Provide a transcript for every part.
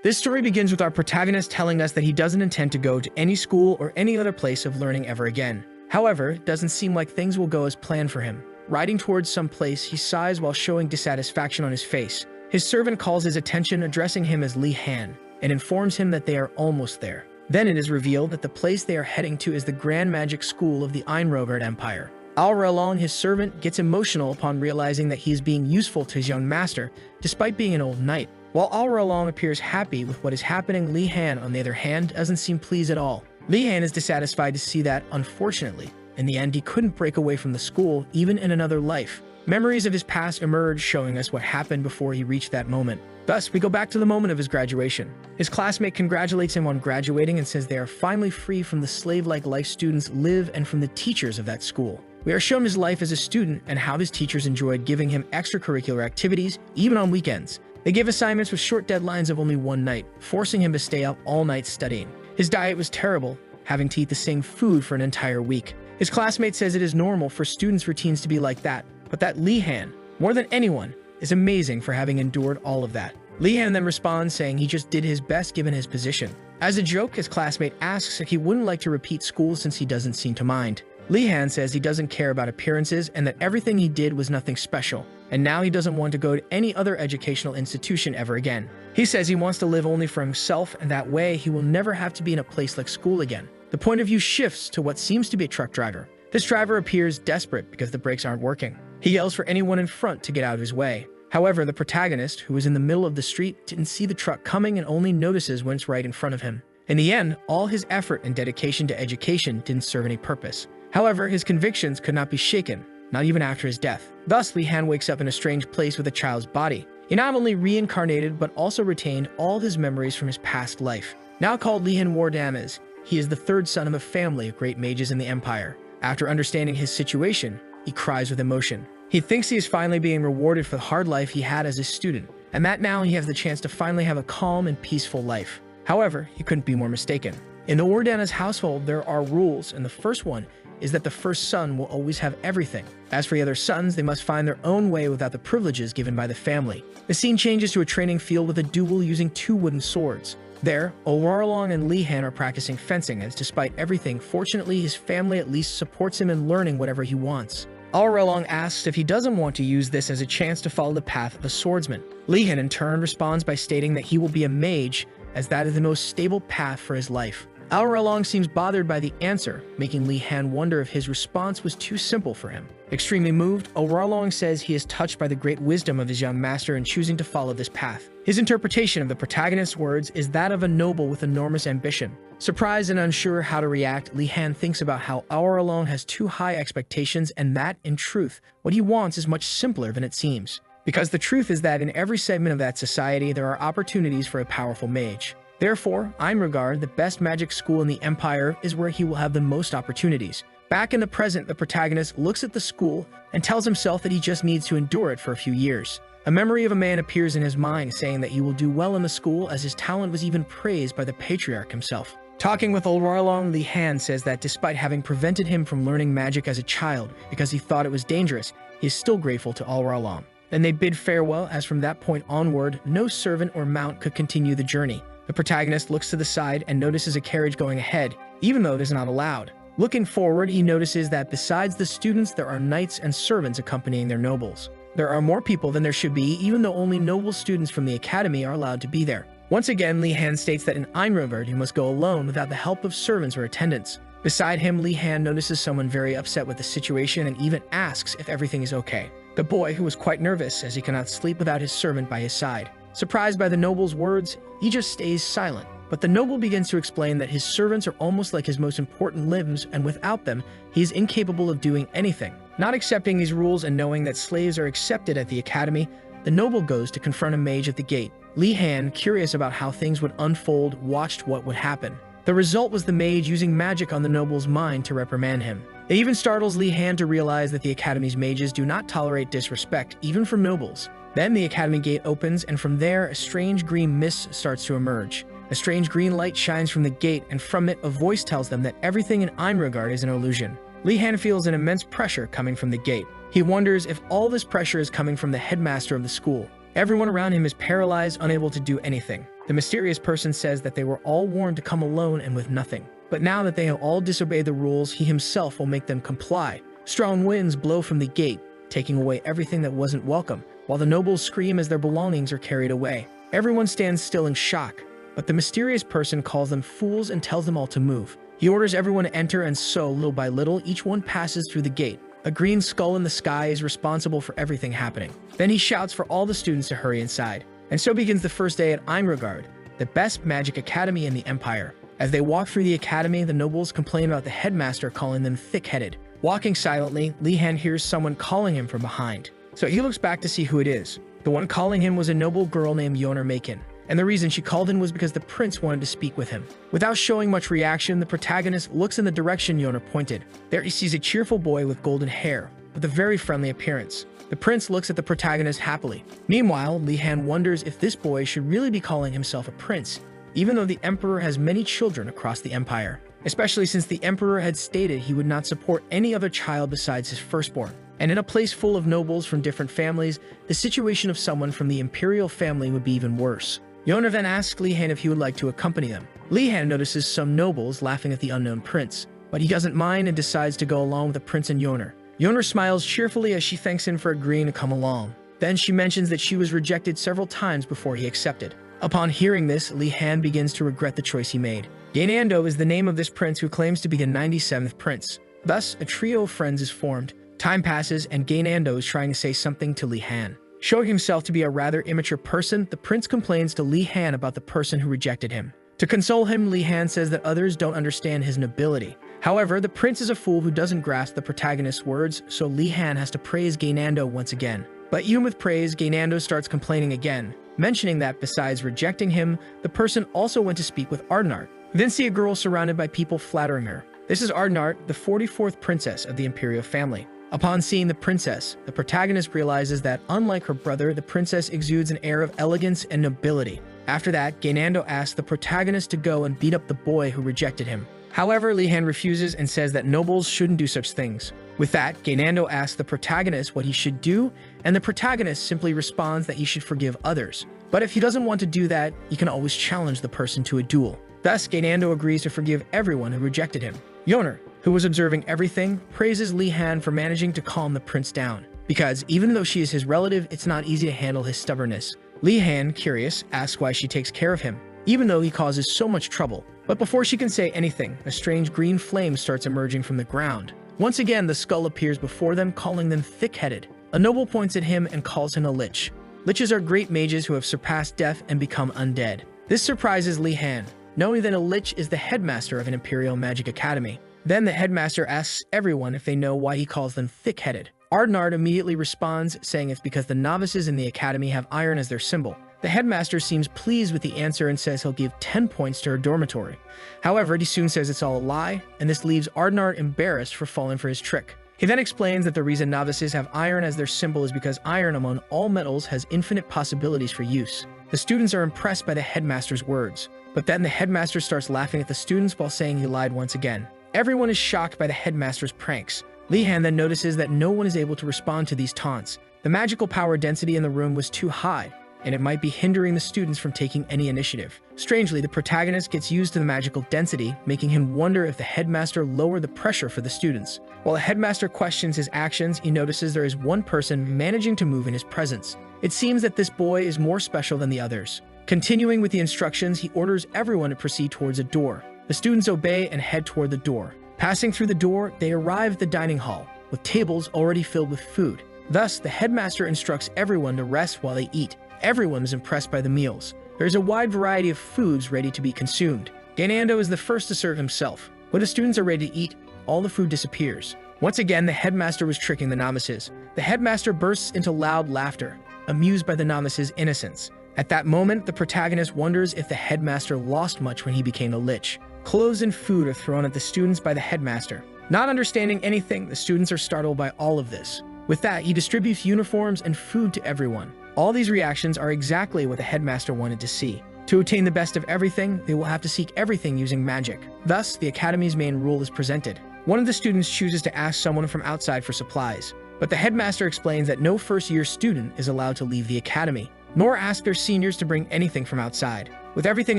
This story begins with our protagonist telling us that he doesn't intend to go to any school or any other place of learning ever again. However, it doesn't seem like things will go as planned for him. Riding towards some place, he sighs while showing dissatisfaction on his face. His servant calls his attention, addressing him as Li Han, and informs him that they are almost there. Then it is revealed that the place they are heading to is the Grand Magic School of the Enrollment Empire. Along, his servant, gets emotional upon realizing that he is being useful to his young master, despite being an old knight. While Along appears happy with what is happening, Li Han, on the other hand, doesn't seem pleased at all. Li Han is dissatisfied to see that, unfortunately, in the end, he couldn't break away from the school, even in another life. Memories of his past emerge, showing us what happened before he reached that moment. Thus, we go back to the moment of his graduation. His classmate congratulates him on graduating and says they are finally free from the slave-like life students live and from the teachers of that school. We are shown his life as a student and how his teachers enjoyed giving him extracurricular activities, even on weekends. They gave assignments with short deadlines of only one night, forcing him to stay up all night studying. His diet was terrible, having to eat the same food for an entire week. His classmate says it is normal for students' routines to be like that, but that Li Han, more than anyone, is amazing for having endured all of that. Li Han then responds saying he just did his best given his position. As a joke, his classmate asks if he wouldn't like to repeat school since he doesn't seem to mind. Li Han says he doesn't care about appearances and that everything he did was nothing special, and now he doesn't want to go to any other educational institution ever again. He says he wants to live only for himself, and that way he will never have to be in a place like school again. The point of view shifts to what seems to be a truck driver. This driver appears desperate because the brakes aren't working. He yells for anyone in front to get out of his way. However, the protagonist, who is in the middle of the street, didn't see the truck coming and only notices when it's right in front of him. In the end, all his effort and dedication to education didn't serve any purpose. However, his convictions could not be shaken, not even after his death. Thus, Li Han wakes up in a strange place with a child's body. He not only reincarnated, but also retained all his memories from his past life. Now called Li Han Wardamas, he is the third son of a family of great mages in the Empire. After understanding his situation, he cries with emotion. He thinks he is finally being rewarded for the hard life he had as a student, and that now he has the chance to finally have a calm and peaceful life. However, he couldn't be more mistaken. In the Wardanas household, there are rules, and the first one is that the first son will always have everything. As for the other sons, they must find their own way without the privileges given by the family. The scene changes to a training field with a duel using 2 wooden swords. There, Along and Li Han are practicing fencing, as despite everything, fortunately his family at least supports him in learning whatever he wants. Along asks if he doesn't want to use this as a chance to follow the path of a swordsman. Li Han in turn responds by stating that he will be a mage, as that is the most stable path for his life. Along seems bothered by the answer, making Li Han wonder if his response was too simple for him. Extremely moved, Along says he is touched by the great wisdom of his young master in choosing to follow this path. His interpretation of the protagonist's words is that of a noble with enormous ambition. Surprised and unsure how to react, Li Han thinks about how Along has too high expectations and that, in truth, what he wants is much simpler than it seems. Because the truth is that in every segment of that society, there are opportunities for a powerful mage. Therefore, I regard the best magic school in the Empire is where he will have the most opportunities. Back in the present, the protagonist looks at the school and tells himself that he just needs to endure it for a few years. A memory of a man appears in his mind, saying that he will do well in the school, as his talent was even praised by the patriarch himself. Talking with Along, Li Han says that despite having prevented him from learning magic as a child because he thought it was dangerous, he is still grateful to Along. Then they bid farewell, as from that point onward, no servant or mount could continue the journey. The protagonist looks to the side and notices a carriage going ahead, even though it is not allowed. Looking forward, he notices that besides the students, there are knights and servants accompanying their nobles. There are more people than there should be, even though only noble students from the academy are allowed to be there. Once again, Li Han states that in Enrollment he must go alone without the help of servants or attendants. Beside him, Li Han notices someone very upset with the situation and even asks if everything is okay. The boy, who was quite nervous as he cannot sleep without his servant by his side. Surprised by the noble's words, he just stays silent. But the noble begins to explain that his servants are almost like his most important limbs, and without them, he is incapable of doing anything. Not accepting these rules and knowing that slaves are accepted at the academy, the noble goes to confront a mage at the gate. Li Han, curious about how things would unfold, watched what would happen. The result was the mage using magic on the noble's mind to reprimand him. It even startles Li Han to realize that the academy's mages do not tolerate disrespect, even from nobles. Then the academy gate opens, and from there, a strange green mist starts to emerge. A strange green light shines from the gate, and from it, a voice tells them that everything in Enrollment is an illusion. Li Han feels an immense pressure coming from the gate. He wonders if all this pressure is coming from the headmaster of the school. Everyone around him is paralyzed, unable to do anything. The mysterious person says that they were all warned to come alone and with nothing. But now that they have all disobeyed the rules, he himself will make them comply. Strong winds blow from the gate, taking away everything that wasn't welcome, while the nobles scream as their belongings are carried away. Everyone stands still in shock, but the mysterious person calls them fools and tells them all to move. He orders everyone to enter, and so, little by little, each one passes through the gate. A green skull in the sky is responsible for everything happening. Then he shouts for all the students to hurry inside. And so begins the first day at Einregard, the best magic academy in the empire. As they walk through the academy, the nobles complain about the headmaster calling them thick-headed. Walking silently, Li Han hears someone calling him from behind. So he looks back to see who it is. The one calling him was a noble girl named Yoner Maken. And the reason she called in was because the prince wanted to speak with him. Without showing much reaction, the protagonist looks in the direction Yoner pointed. There he sees a cheerful boy with golden hair, with a very friendly appearance. The prince looks at the protagonist happily. Meanwhile, Li Han wonders if this boy should really be calling himself a prince, even though the emperor has many children across the empire, especially since the emperor had stated he would not support any other child besides his firstborn. And in a place full of nobles from different families, the situation of someone from the imperial family would be even worse. Yoner then asks Li Han if he would like to accompany them. Li Han notices some nobles laughing at the unknown prince, but he doesn't mind and decides to go along with the prince and Yoner. Yoner smiles cheerfully as she thanks him for agreeing to come along. Then she mentions that she was rejected several times before he accepted. Upon hearing this, Li Han begins to regret the choice he made. Gainando is the name of this prince who claims to be the 97th prince. Thus, a trio of friends is formed. Time passes and Gainando is trying to say something to Li Han. Showing himself to be a rather immature person, the prince complains to Li Han about the person who rejected him. To console him, Li Han says that others don't understand his nobility. However, the prince is a fool who doesn't grasp the protagonist's words, so Li Han has to praise Gainando once again. But even with praise, Gainando starts complaining again, mentioning that besides rejecting him, the person also went to speak with Ardenart. We then see a girl surrounded by people flattering her. This is Ardenart, the 44th princess of the imperial family. Upon seeing the princess, the protagonist realizes that, unlike her brother, the princess exudes an air of elegance and nobility. After that, Gainando asks the protagonist to go and beat up the boy who rejected him. However, Li Han refuses and says that nobles shouldn't do such things. With that, Gainando asks the protagonist what he should do, and the protagonist simply responds that he should forgive others. But if he doesn't want to do that, he can always challenge the person to a duel. Thus, Gainando agrees to forgive everyone who rejected him. Yoner, who was observing everything, praises Li Han for managing to calm the prince down, because even though she is his relative, it's not easy to handle his stubbornness. Li Han, curious, asks why she takes care of him, even though he causes so much trouble. But before she can say anything, a strange green flame starts emerging from the ground. Once again, the skull appears before them, calling them thick-headed. A noble points at him and calls him a lich. Liches are great mages who have surpassed death and become undead. This surprises Li Han, knowing that a lich is the headmaster of an imperial magic academy. Then the headmaster asks everyone if they know why he calls them thick-headed. Ardenart immediately responds, saying it's because the novices in the academy have iron as their symbol. The headmaster seems pleased with the answer and says he'll give 10 points to her dormitory. However, he soon says it's all a lie, and this leaves Ardenart embarrassed for falling for his trick. He then explains that the reason novices have iron as their symbol is because iron among all metals has infinite possibilities for use. The students are impressed by the headmaster's words, but then the headmaster starts laughing at the students while saying he lied once again. Everyone is shocked by the headmaster's pranks. Li Han then notices that no one is able to respond to these taunts. The magical power density in the room was too high, and it might be hindering the students from taking any initiative. Strangely, the protagonist gets used to the magical density, making him wonder if the headmaster lowered the pressure for the students. While the headmaster questions his actions, he notices there is one person managing to move in his presence. It seems that this boy is more special than the others. Continuing with the instructions, he orders everyone to proceed towards a door. The students obey and head toward the door. Passing through the door, they arrive at the dining hall, with tables already filled with food. Thus, the headmaster instructs everyone to rest while they eat. Everyone is impressed by the meals. There is a wide variety of foods ready to be consumed. Gainando is the first to serve himself. When the students are ready to eat, all the food disappears. Once again, the headmaster was tricking the novices. The headmaster bursts into loud laughter, amused by the novices' innocence. At that moment, the protagonist wonders if the headmaster lost much when he became a lich. Clothes and food are thrown at the students by the headmaster. Not understanding anything, the students are startled by all of this. With that, he distributes uniforms and food to everyone. All these reactions are exactly what the headmaster wanted to see. To attain the best of everything, they will have to seek everything using magic. Thus, the academy's main rule is presented. One of the students chooses to ask someone from outside for supplies, but the headmaster explains that no first-year student is allowed to leave the academy. nor ask their seniors to bring anything from outside. With everything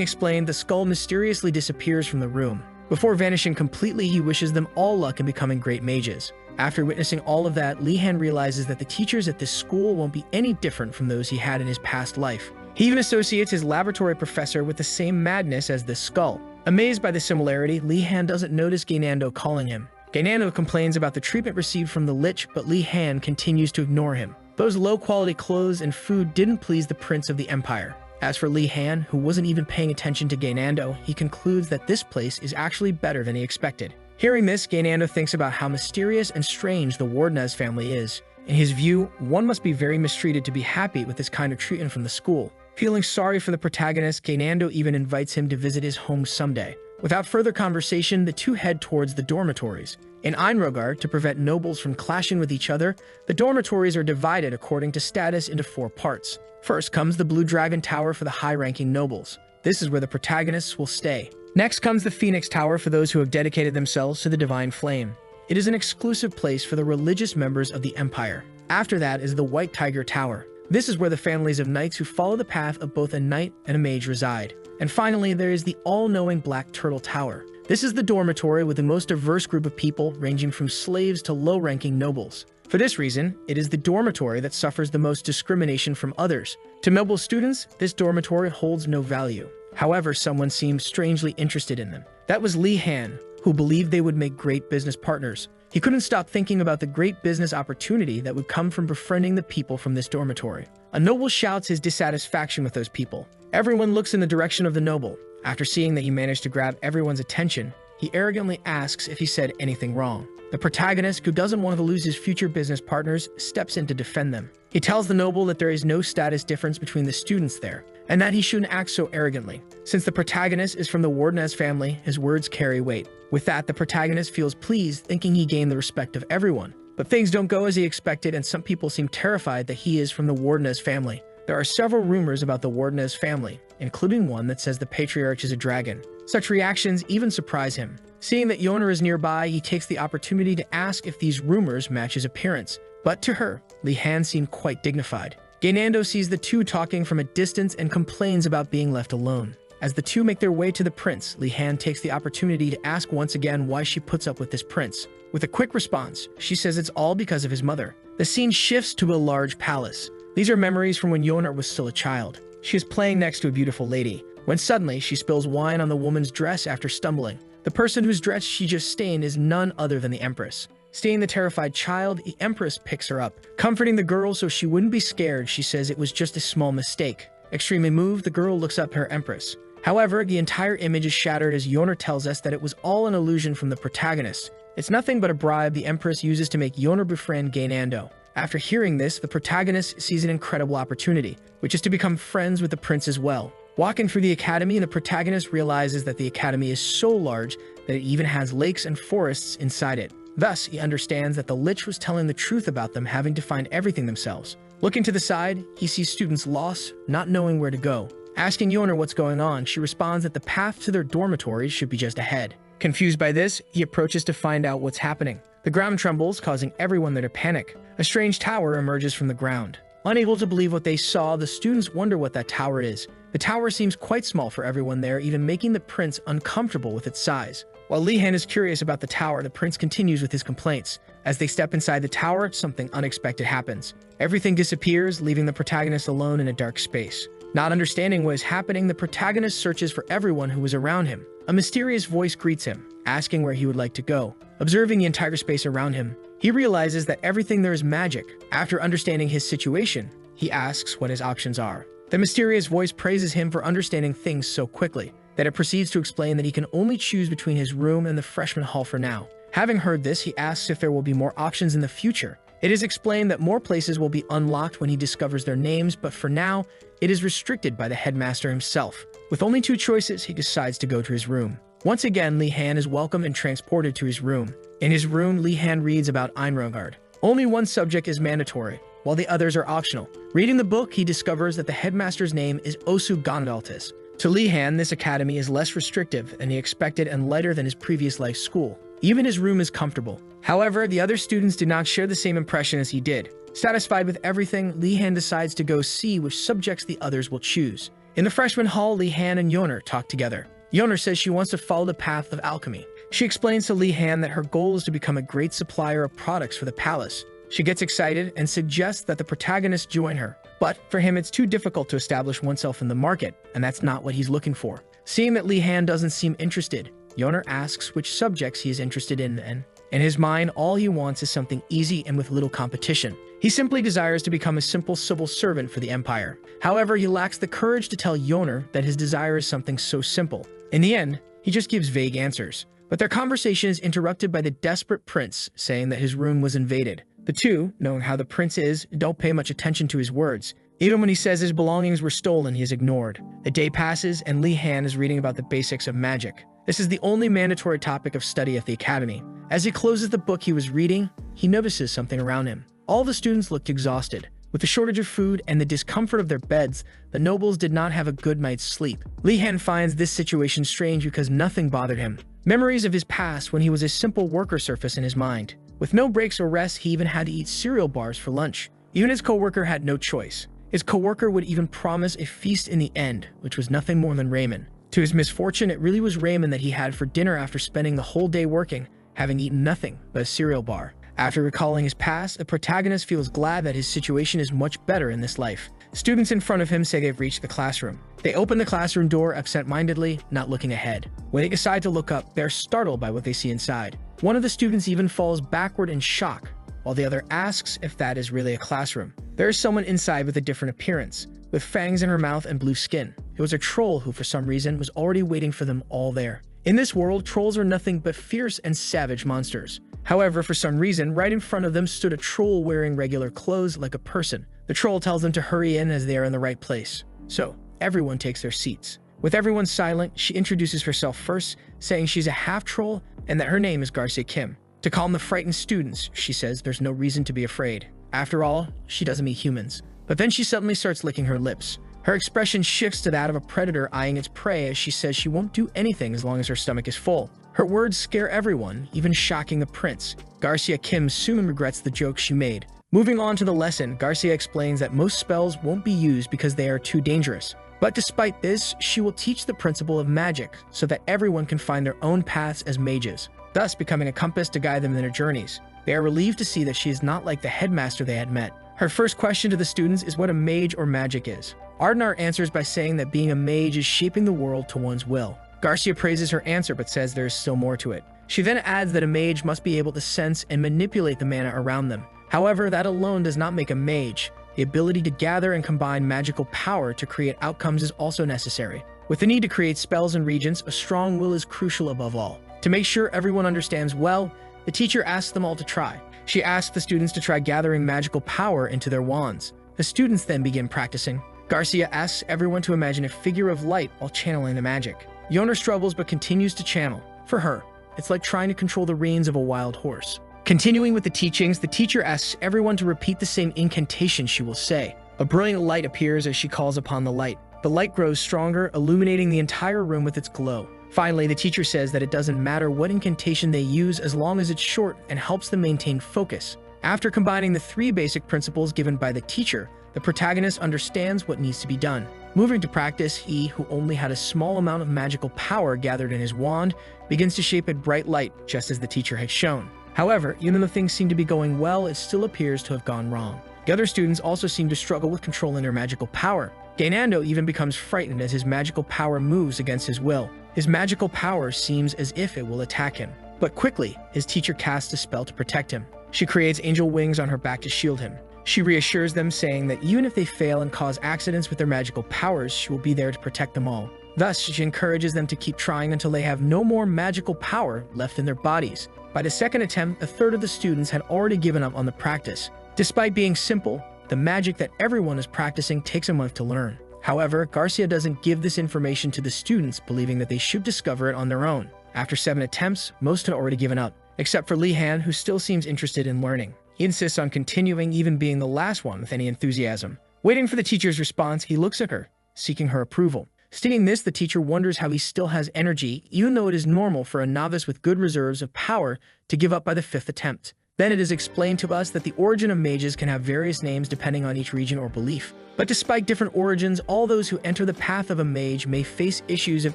explained, the skull mysteriously disappears from the room. Before vanishing completely, he wishes them all luck in becoming great mages. After witnessing all of that, Li-Han realizes that the teachers at this school won't be any different from those he had in his past life. He even associates his laboratory professor with the same madness as this skull. Amazed by the similarity, Li-Han doesn't notice Gainando calling him. Gainando complains about the treatment received from the Lich, but Li-Han continues to ignore him. Those low-quality clothes and food didn't please the Prince of the Empire. As for Li-Han, who wasn't even paying attention to Gainando, he concludes that this place is actually better than he expected. Hearing this, Gainando thinks about how mysterious and strange the Wardenez family is. In his view, one must be very mistreated to be happy with this kind of treatment from the school. Feeling sorry for the protagonist, Gainando even invites him to visit his home someday. Without further conversation, the two head towards the dormitories. In Einrogar, to prevent nobles from clashing with each other, the dormitories are divided according to status into 4 parts. First comes the Blue Dragon Tower for the high-ranking nobles. This is where the protagonists will stay. Next comes the Phoenix Tower for those who have dedicated themselves to the Divine Flame. It is an exclusive place for the religious members of the Empire. After that is the White Tiger Tower. This is where the families of knights who follow the path of both a knight and a mage reside. And finally, there is the all-knowing Black Turtle Tower. This is the dormitory with the most diverse group of people, ranging from slaves to low-ranking nobles. For this reason, it is the dormitory that suffers the most discrimination from others. To noble students, this dormitory holds no value. However, someone seemed strangely interested in them. That was Li-Han, who believed they would make great business partners. He couldn't stop thinking about the great business opportunity that would come from befriending the people from this dormitory. A noble shouts his dissatisfaction with those people. Everyone looks in the direction of the noble. After seeing that he managed to grab everyone's attention, he arrogantly asks if he said anything wrong. The protagonist, who doesn't want to lose his future business partners, steps in to defend them. He tells the noble that there is no status difference between the students there, and that he shouldn't act so arrogantly. Since the protagonist is from the Wardenez family, his words carry weight. With that, the protagonist feels pleased, thinking he gained the respect of everyone. But things don't go as he expected, and some people seem terrified that he is from the Wardenez family. There are several rumors about the Wardenez family, including one that says the patriarch is a dragon. Such reactions even surprise him. Seeing that Yoner is nearby, he takes the opportunity to ask if these rumors match his appearance. But to her, Li-Han seemed quite dignified. Gainando sees the two talking from a distance and complains about being left alone. As the two make their way to the prince, Li-Han takes the opportunity to ask once again why she puts up with this prince. With a quick response, she says it's all because of his mother. The scene shifts to a large palace. These are memories from when Yoner was still a child. She is playing next to a beautiful lady, when suddenly she spills wine on the woman's dress after stumbling. The person whose dress she just stained is none other than the Empress. Seeing the terrified child, the Empress picks her up. Comforting the girl so she wouldn't be scared, she says it was just a small mistake. Extremely moved, the girl looks up at her Empress. However, the entire image is shattered as Yoner tells us that it was all an illusion from the protagonist. It's nothing but a bribe the Empress uses to make Yoner befriend Gainando. After hearing this, the protagonist sees an incredible opportunity, which is to become friends with the prince as well. Walking through the academy, the protagonist realizes that the academy is so large that it even has lakes and forests inside it. Thus, he understands that the Lich was telling the truth about them having to find everything themselves. Looking to the side, he sees students lost, not knowing where to go. Asking Yoner what's going on, she responds that the path to their dormitories should be just ahead. Confused by this, he approaches to find out what's happening. The ground trembles, causing everyone there to panic. A strange tower emerges from the ground. Unable to believe what they saw, the students wonder what that tower is. The tower seems quite small for everyone there, even making the prince uncomfortable with its size. While Li-Han is curious about the tower, the prince continues with his complaints. As they step inside the tower, something unexpected happens. Everything disappears, leaving the protagonist alone in a dark space. Not understanding what is happening, the protagonist searches for everyone who is around him. A mysterious voice greets him, asking where he would like to go. Observing the entire space around him, he realizes that everything there is magic. After understanding his situation, he asks what his options are. The mysterious voice praises him for understanding things so quickly that it proceeds to explain that he can only choose between his room and the freshman hall for now. Having heard this, he asks if there will be more options in the future. It is explained that more places will be unlocked when he discovers their names, but for now, it is restricted by the headmaster himself. With only 2 choices, he decides to go to his room. Once again, Li-Han is welcomed and transported to his room. In his room, Li-Han reads about Einrogard. Only one subject is mandatory, while the others are optional. Reading the book, he discovers that the headmaster's name is Osu Gondaltis. To Li-Han, this academy is less restrictive than he expected and lighter than his previous life school. Even his room is comfortable. However, the other students did not share the same impression as he did. Satisfied with everything, Lee-han decides to go see which subjects the others will choose. In the freshman hall, Lee-han and Yeoner talk together. Yeoner says she wants to follow the path of alchemy. She explains to Lee-han that her goal is to become a great supplier of products for the palace. She gets excited and suggests that the protagonist join her. But for him, it's too difficult to establish oneself in the market, and that's not what he's looking for. Seeing that Lee-han doesn't seem interested, Yeoner asks which subjects he is interested in then. In his mind, all he wants is something easy and with little competition. He simply desires to become a simple civil servant for the empire. However, he lacks the courage to tell Yeoner that his desire is something so simple. In the end, he just gives vague answers. But their conversation is interrupted by the desperate prince saying that his room was invaded. The two, knowing how the prince is, don't pay much attention to his words. Even when he says his belongings were stolen, he is ignored. The day passes and Lee-han is reading about the basics of magic. This is the only mandatory topic of study at the academy. As he closes the book he was reading, he notices something around him. All the students looked exhausted. With the shortage of food and the discomfort of their beds, the nobles did not have a good night's sleep. Lee-han finds this situation strange because nothing bothered him. Memories of his past when he was a simple worker surface in his mind. With no breaks or rest, he even had to eat cereal bars for lunch. Even his co-worker had no choice. His co-worker would even promise a feast in the end, which was nothing more than ramen. To his misfortune, it really was ramen that he had for dinner after spending the whole day working, having eaten nothing but a cereal bar. After recalling his past, the protagonist feels glad that his situation is much better in this life. Students in front of him say they've reached the classroom. They open the classroom door absent-mindedly, not looking ahead. When they decide to look up, they're startled by what they see inside. One of the students even falls backward in shock, while the other asks if that is really a classroom. There is someone inside with a different appearance, with fangs in her mouth and blue skin. It was a troll who, for some reason, was already waiting for them all there. In this world, trolls are nothing but fierce and savage monsters. However, for some reason, right in front of them stood a troll wearing regular clothes like a person. The troll tells them to hurry in as they are in the right place. So, everyone takes their seats. With everyone silent, she introduces herself first, saying she's a half-troll and that her name is Garcia Kim. To calm the frightened students, she says there's no reason to be afraid. After all, she doesn't meet humans. But then she suddenly starts licking her lips. Her expression shifts to that of a predator eyeing its prey as she says she won't do anything as long as her stomach is full. Her words scare everyone, even shocking the prince. Garcia Kim soon regrets the joke she made. Moving on to the lesson, Garcia explains that most spells won't be used because they are too dangerous. But despite this, she will teach the principle of magic so that everyone can find their own paths as mages, thus becoming a compass to guide them in their journeys. They are relieved to see that she is not like the headmaster they had met. Her first question to the students is what a mage or magic is. Ardenar answers by saying that being a mage is shaping the world to one's will. Garcia praises her answer but says there is still more to it. She then adds that a mage must be able to sense and manipulate the mana around them. However, that alone does not make a mage. The ability to gather and combine magical power to create outcomes is also necessary. With the need to create spells and regents, a strong will is crucial above all. To make sure everyone understands well, the teacher asks them all to try. She asks the students to try gathering magical power into their wands. The students then begin practicing. Garcia asks everyone to imagine a figure of light while channeling the magic. Yeoner struggles but continues to channel. For her, it's like trying to control the reins of a wild horse. Continuing with the teachings, the teacher asks everyone to repeat the same incantation she will say. A brilliant light appears as she calls upon the light. The light grows stronger, illuminating the entire room with its glow. Finally, the teacher says that it doesn't matter what incantation they use as long as it's short and helps them maintain focus. After combining the three basic principles given by the teacher, the protagonist understands what needs to be done. Moving to practice, he, who only had a small amount of magical power gathered in his wand, begins to shape a bright light, just as the teacher had shown. However, even though things seem to be going well, it still appears to have gone wrong. The other students also seem to struggle with controlling their magical power. Gainando even becomes frightened as his magical power moves against his will. His magical power seems as if it will attack him. But quickly, his teacher casts a spell to protect him. She creates angel wings on her back to shield him. She reassures them, saying that even if they fail and cause accidents with their magical powers, she will be there to protect them all. Thus, she encourages them to keep trying until they have no more magical power left in their bodies. By the second attempt, a third of the students had already given up on the practice. Despite being simple, the magic that everyone is practicing takes a month to learn. However, Garcia doesn't give this information to the students, believing that they should discover it on their own. After 7 attempts, most had already given up, except for Lee-han, who still seems interested in learning. He insists on continuing, even being the last one with any enthusiasm. Waiting for the teacher's response, he looks at her, seeking her approval. Stating this, the teacher wonders how he still has energy, even though it is normal for a novice with good reserves of power to give up by the 5th attempt. Then it is explained to us that the origin of mages can have various names depending on each region or belief. But despite different origins, all those who enter the path of a mage may face issues of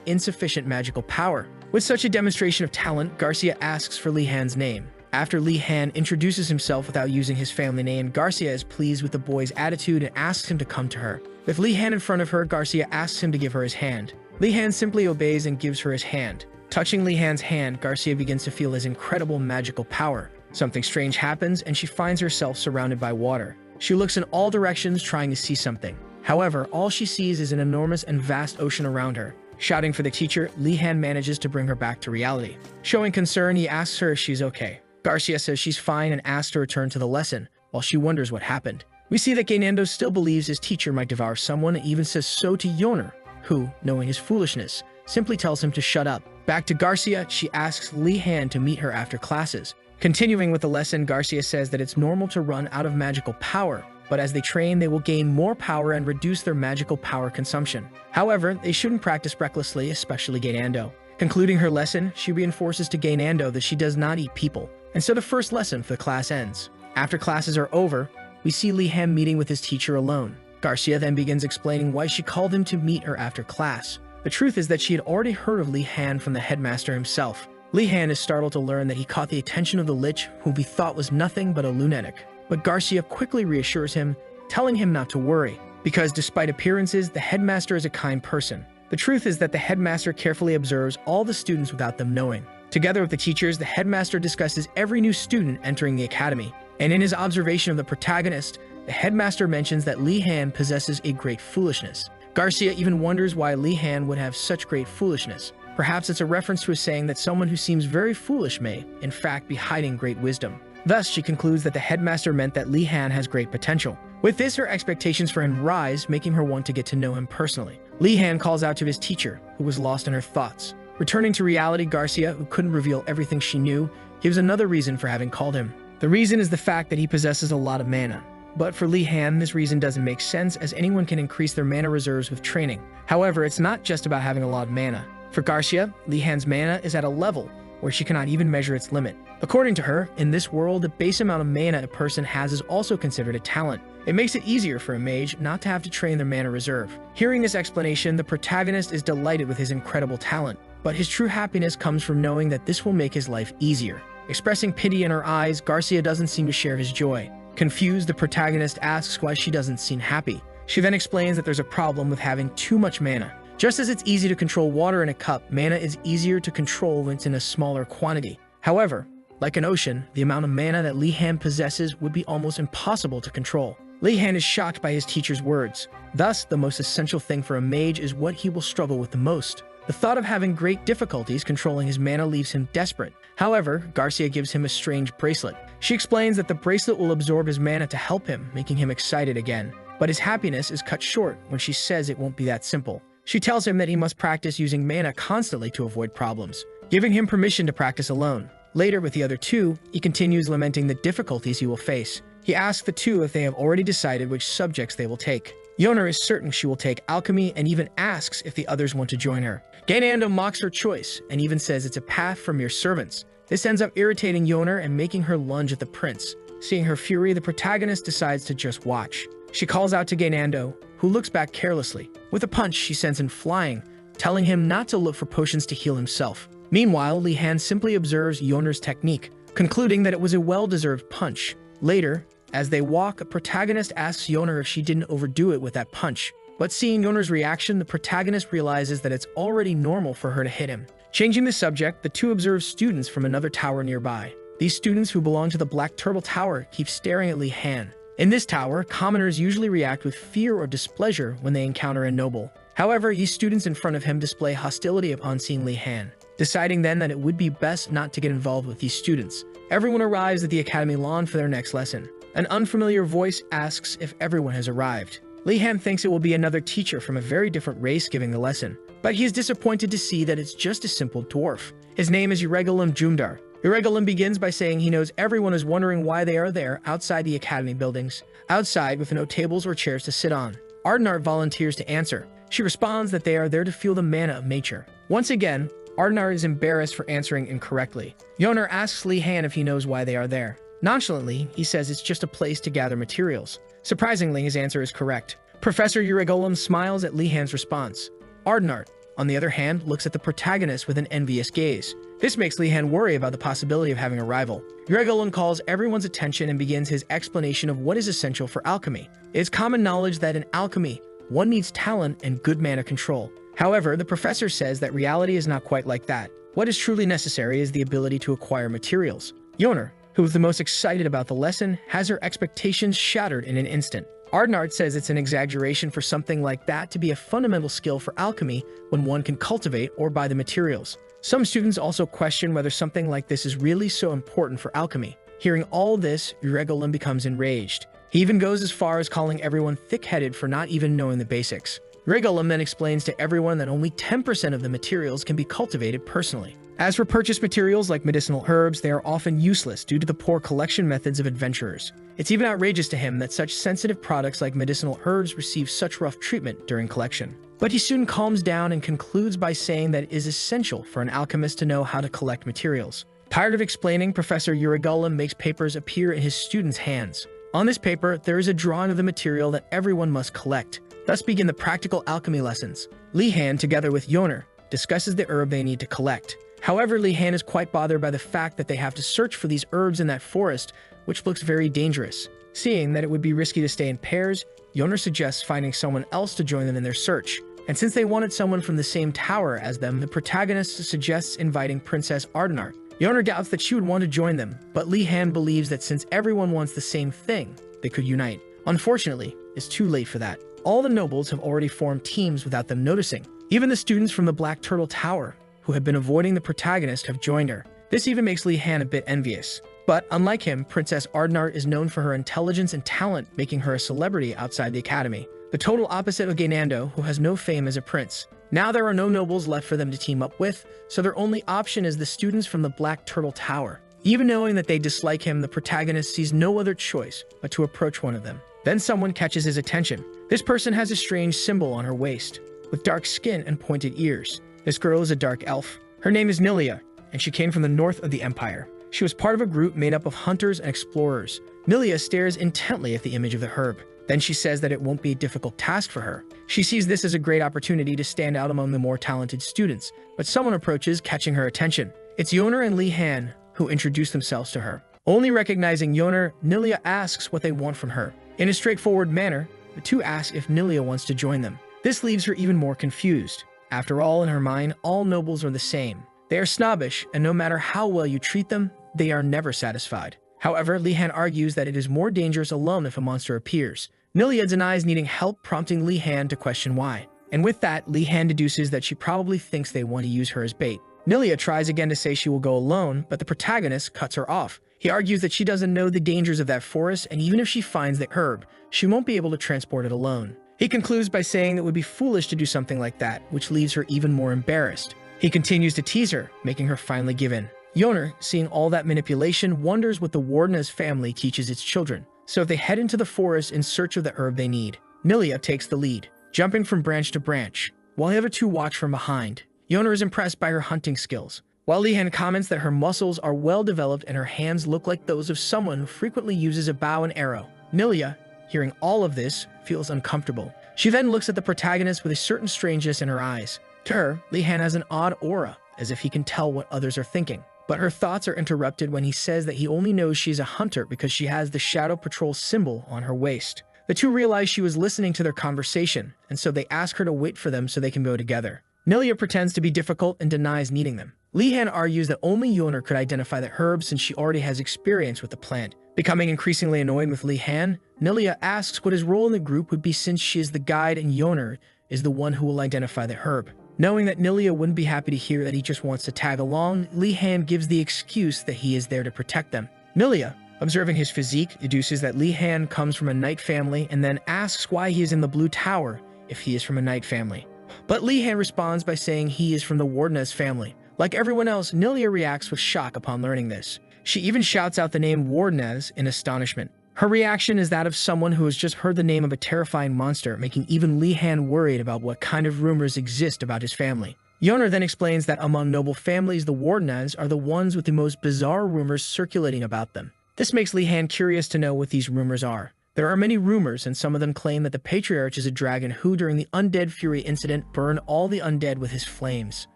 insufficient magical power. With such a demonstration of talent, Garcia asks for Li Han's name. After Li Han introduces himself without using his family name, Garcia is pleased with the boy's attitude and asks him to come to her. With Li Han in front of her, Garcia asks him to give her his hand. Li Han simply obeys and gives her his hand. Touching Li Han's hand, Garcia begins to feel his incredible magical power. Something strange happens, and she finds herself surrounded by water. She looks in all directions trying to see something. However, all she sees is an enormous and vast ocean around her. Shouting for the teacher, Li Han manages to bring her back to reality. Showing concern, he asks her if she's okay. Garcia says she's fine and asks to return to the lesson, while she wonders what happened. We see that Gainando still believes his teacher might devour someone and even says so to Yoner, who, knowing his foolishness, simply tells him to shut up. Back to Garcia, she asks Li Han to meet her after classes. Continuing with the lesson, Garcia says that it's normal to run out of magical power, but as they train, they will gain more power and reduce their magical power consumption. However, they shouldn't practice recklessly, especially Gainando. Concluding her lesson, she reinforces to Gainando that she does not eat people, and so the first lesson for the class ends. After classes are over, we see Li Han meeting with his teacher alone. Garcia then begins explaining why she called him to meet her after class. The truth is that she had already heard of Li Han from the headmaster himself. Li Han is startled to learn that he caught the attention of the Lich, whom he thought was nothing but a lunatic. But Garcia quickly reassures him, telling him not to worry, because despite appearances, the headmaster is a kind person. The truth is that the headmaster carefully observes all the students without them knowing. Together with the teachers, the headmaster discusses every new student entering the academy. And in his observation of the protagonist, the headmaster mentions that Li Han possesses a great foolishness. Garcia even wonders why Li Han would have such great foolishness. Perhaps it's a reference to a saying that someone who seems very foolish may, in fact, be hiding great wisdom. Thus, she concludes that the headmaster meant that Li Han has great potential. With this, her expectations for him rise, making her want to get to know him personally. Li Han calls out to his teacher, who was lost in her thoughts. Returning to reality, Garcia, who couldn't reveal everything she knew, gives another reason for having called him. The reason is the fact that he possesses a lot of mana. But for Li Han, this reason doesn't make sense, as anyone can increase their mana reserves with training. However, it's not just about having a lot of mana. For Garcia, Li Han's mana is at a level where she cannot even measure its limit. According to her, in this world, the base amount of mana a person has is also considered a talent. It makes it easier for a mage not to have to train their mana reserve. Hearing this explanation, the protagonist is delighted with his incredible talent, but his true happiness comes from knowing that this will make his life easier. Expressing pity in her eyes, Garcia doesn't seem to share his joy. Confused, the protagonist asks why she doesn't seem happy. She then explains that there's a problem with having too much mana. Just as it's easy to control water in a cup, mana is easier to control when it's in a smaller quantity. However, like an ocean, the amount of mana that Li Han possesses would be almost impossible to control. Li Han is shocked by his teacher's words. Thus, the most essential thing for a mage is what he will struggle with the most. The thought of having great difficulties controlling his mana leaves him desperate. However, Garcia gives him a strange bracelet. She explains that the bracelet will absorb his mana to help him, making him excited again. But his happiness is cut short when she says it won't be that simple. She tells him that he must practice using mana constantly to avoid problems, giving him permission to practice alone. Later, with the other two, he continues lamenting the difficulties he will face. He asks the two if they have already decided which subjects they will take. Yoner is certain she will take alchemy and even asks if the others want to join her. Gainando mocks her choice and even says it's a path for mere servants. This ends up irritating Yoner and making her lunge at the prince. Seeing her fury, the protagonist decides to just watch. She calls out to Gainando, who looks back carelessly. With a punch, she sends him flying, telling him not to look for potions to heal himself. Meanwhile, Li Han simply observes Yoner's technique, concluding that it was a well-deserved punch. Later, as they walk, a protagonist asks Yoner if she didn't overdo it with that punch. But seeing Yoner's reaction, the protagonist realizes that it's already normal for her to hit him. Changing the subject, the two observe students from another tower nearby. These students, who belong to the Black Turtle Tower, keep staring at Li Han. In this tower, commoners usually react with fear or displeasure when they encounter a noble. However, these students in front of him display hostility upon seeing Li Han. Deciding then that it would be best not to get involved with these students, everyone arrives at the academy lawn for their next lesson. An unfamiliar voice asks if everyone has arrived. Li Han thinks it will be another teacher from a very different race giving the lesson, but he is disappointed to see that it's just a simple dwarf. His name is Irregulam Jumdar. Irregulam begins by saying he knows everyone is wondering why they are there outside the academy buildings, outside with no tables or chairs to sit on. Ardenart volunteers to answer. She responds that they are there to feel the mana of nature. Once again, Ardenar is embarrassed for answering incorrectly. Yoner asks Li Han if he knows why they are there. Nonchalantly, he says it's just a place to gather materials. Surprisingly, his answer is correct. Professor Urigolam smiles at Li Han's response. Ardenar, on the other hand, looks at the protagonist with an envious gaze. This makes Li Han worry about the possibility of having a rival. Urigolam calls everyone's attention and begins his explanation of what is essential for alchemy. It is common knowledge that in alchemy, one needs talent and good mana control. However, the professor says that reality is not quite like that. What is truly necessary is the ability to acquire materials. Yoner, who is the most excited about the lesson, has her expectations shattered in an instant. Ardenard says it's an exaggeration for something like that to be a fundamental skill for alchemy when one can cultivate or buy the materials. Some students also question whether something like this is really so important for alchemy. Hearing all this, Urigolam becomes enraged. He even goes as far as calling everyone thick-headed for not even knowing the basics. Urigolam then explains to everyone that only 10% of the materials can be cultivated personally. As for purchased materials like medicinal herbs, they are often useless due to the poor collection methods of adventurers. It's even outrageous to him that such sensitive products like medicinal herbs receive such rough treatment during collection. But he soon calms down and concludes by saying that it is essential for an alchemist to know how to collect materials. Tired of explaining, Professor Urigolam makes papers appear in his students' hands. On this paper, there is a drawing of the material that everyone must collect. Thus begin the practical alchemy lessons. Li Han, together with Yoner, discusses the herb they need to collect. However, Li Han is quite bothered by the fact that they have to search for these herbs in that forest, which looks very dangerous. Seeing that it would be risky to stay in pairs, Yoner suggests finding someone else to join them in their search. And since they wanted someone from the same tower as them, the protagonist suggests inviting Princess Ardenar. Yoner doubts that she would want to join them, but Li Han believes that since everyone wants the same thing, they could unite. Unfortunately, it's too late for that. All the nobles have already formed teams without them noticing. Even the students from the Black Turtle Tower, who have been avoiding the protagonist, have joined her. This even makes Li Han a bit envious. But unlike him, Princess Ardenar is known for her intelligence and talent, making her a celebrity outside the academy. The total opposite of Gaynando, who has no fame as a prince. Now there are no nobles left for them to team up with, so their only option is the students from the Black Turtle Tower. Even knowing that they dislike him, the protagonist sees no other choice but to approach one of them. Then someone catches his attention. This person has a strange symbol on her waist, with dark skin and pointed ears. This girl is a dark elf. Her name is Nilia, and she came from the north of the empire. She was part of a group made up of hunters and explorers. Nilia stares intently at the image of the herb. Then she says that it won't be a difficult task for her. She sees this as a great opportunity to stand out among the more talented students, but someone approaches, catching her attention. It's Yoner and Li Han, who introduce themselves to her. Only recognizing Yoner, Nilia asks what they want from her. In a straightforward manner, the two ask if Nilia wants to join them. This leaves her even more confused. After all, in her mind, all nobles are the same. They are snobbish, and no matter how well you treat them, they are never satisfied. However, Li Han argues that it is more dangerous alone if a monster appears. Nilia denies needing help, prompting Li Han to question why. And with that, Li Han deduces that she probably thinks they want to use her as bait. Nilia tries again to say she will go alone, but the protagonist cuts her off. He argues that she doesn't know the dangers of that forest, and even if she finds the herb, she won't be able to transport it alone. He concludes by saying that it would be foolish to do something like that, which leaves her even more embarrassed. He continues to tease her, making her finally give in. Yoner, seeing all that manipulation, wonders what the Wardena's family teaches its children. So they head into the forest in search of the herb they need. Nilia takes the lead, jumping from branch to branch, while the other two watch from behind. Yoner is impressed by her hunting skills, while Li Han comments that her muscles are well developed and her hands look like those of someone who frequently uses a bow and arrow. Nilia, hearing all of this, feels uncomfortable. She then looks at the protagonist with a certain strangeness in her eyes. To her, Li Han has an odd aura, as if he can tell what others are thinking. But her thoughts are interrupted when he says that he only knows she's a hunter because she has the Shadow Patrol symbol on her waist. The two realize she was listening to their conversation, and so they ask her to wait for them so they can go together. Nilia pretends to be difficult and denies needing them. Li Han argues that only Yoner could identify the herb since she already has experience with the plant. Becoming increasingly annoyed with Li Han, Nilia asks what his role in the group would be since she is the guide and Yoner is the one who will identify the herb. Knowing that Nilia wouldn't be happy to hear that he just wants to tag along, Li Han gives the excuse that he is there to protect them. Nilia, observing his physique, deduces that Li Han comes from a knight family and then asks why he is in the Blue Tower if he is from a knight family. But Li Han responds by saying he is from the Wardena's family. Like everyone else, Nilia reacts with shock upon learning this. She even shouts out the name Wardenas in astonishment. Her reaction is that of someone who has just heard the name of a terrifying monster, making even Li Han worried about what kind of rumors exist about his family. Yoner then explains that among noble families, the Wardenaz are the ones with the most bizarre rumors circulating about them. This makes Li Han curious to know what these rumors are. There are many rumors, and some of them claim that the Patriarch is a dragon who, during the Undead Fury incident, burned all the undead with his flames.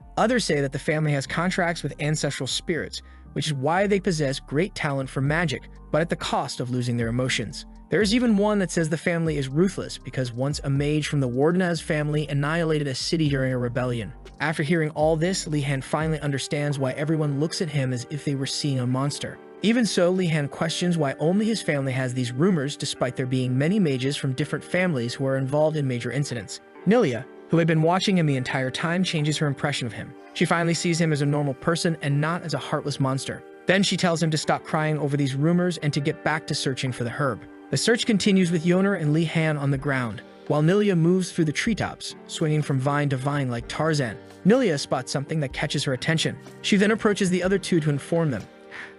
Others say that the family has contracts with ancestral spirits, which is why they possess great talent for magic, but at the cost of losing their emotions. There is even one that says the family is ruthless because once a mage from the Wardenaz family annihilated a city during a rebellion. After hearing all this, Li Han finally understands why everyone looks at him as if they were seeing a monster. Even so, Li Han questions why only his family has these rumors despite there being many mages from different families who are involved in major incidents. Nilia, who had been watching him the entire time, changes her impression of him. She finally sees him as a normal person and not as a heartless monster. Then she tells him to stop crying over these rumors and to get back to searching for the herb. The search continues with Yoner and Li Han on the ground, while Nilia moves through the treetops, swinging from vine to vine like Tarzan. Nilia spots something that catches her attention. She then approaches the other two to inform them.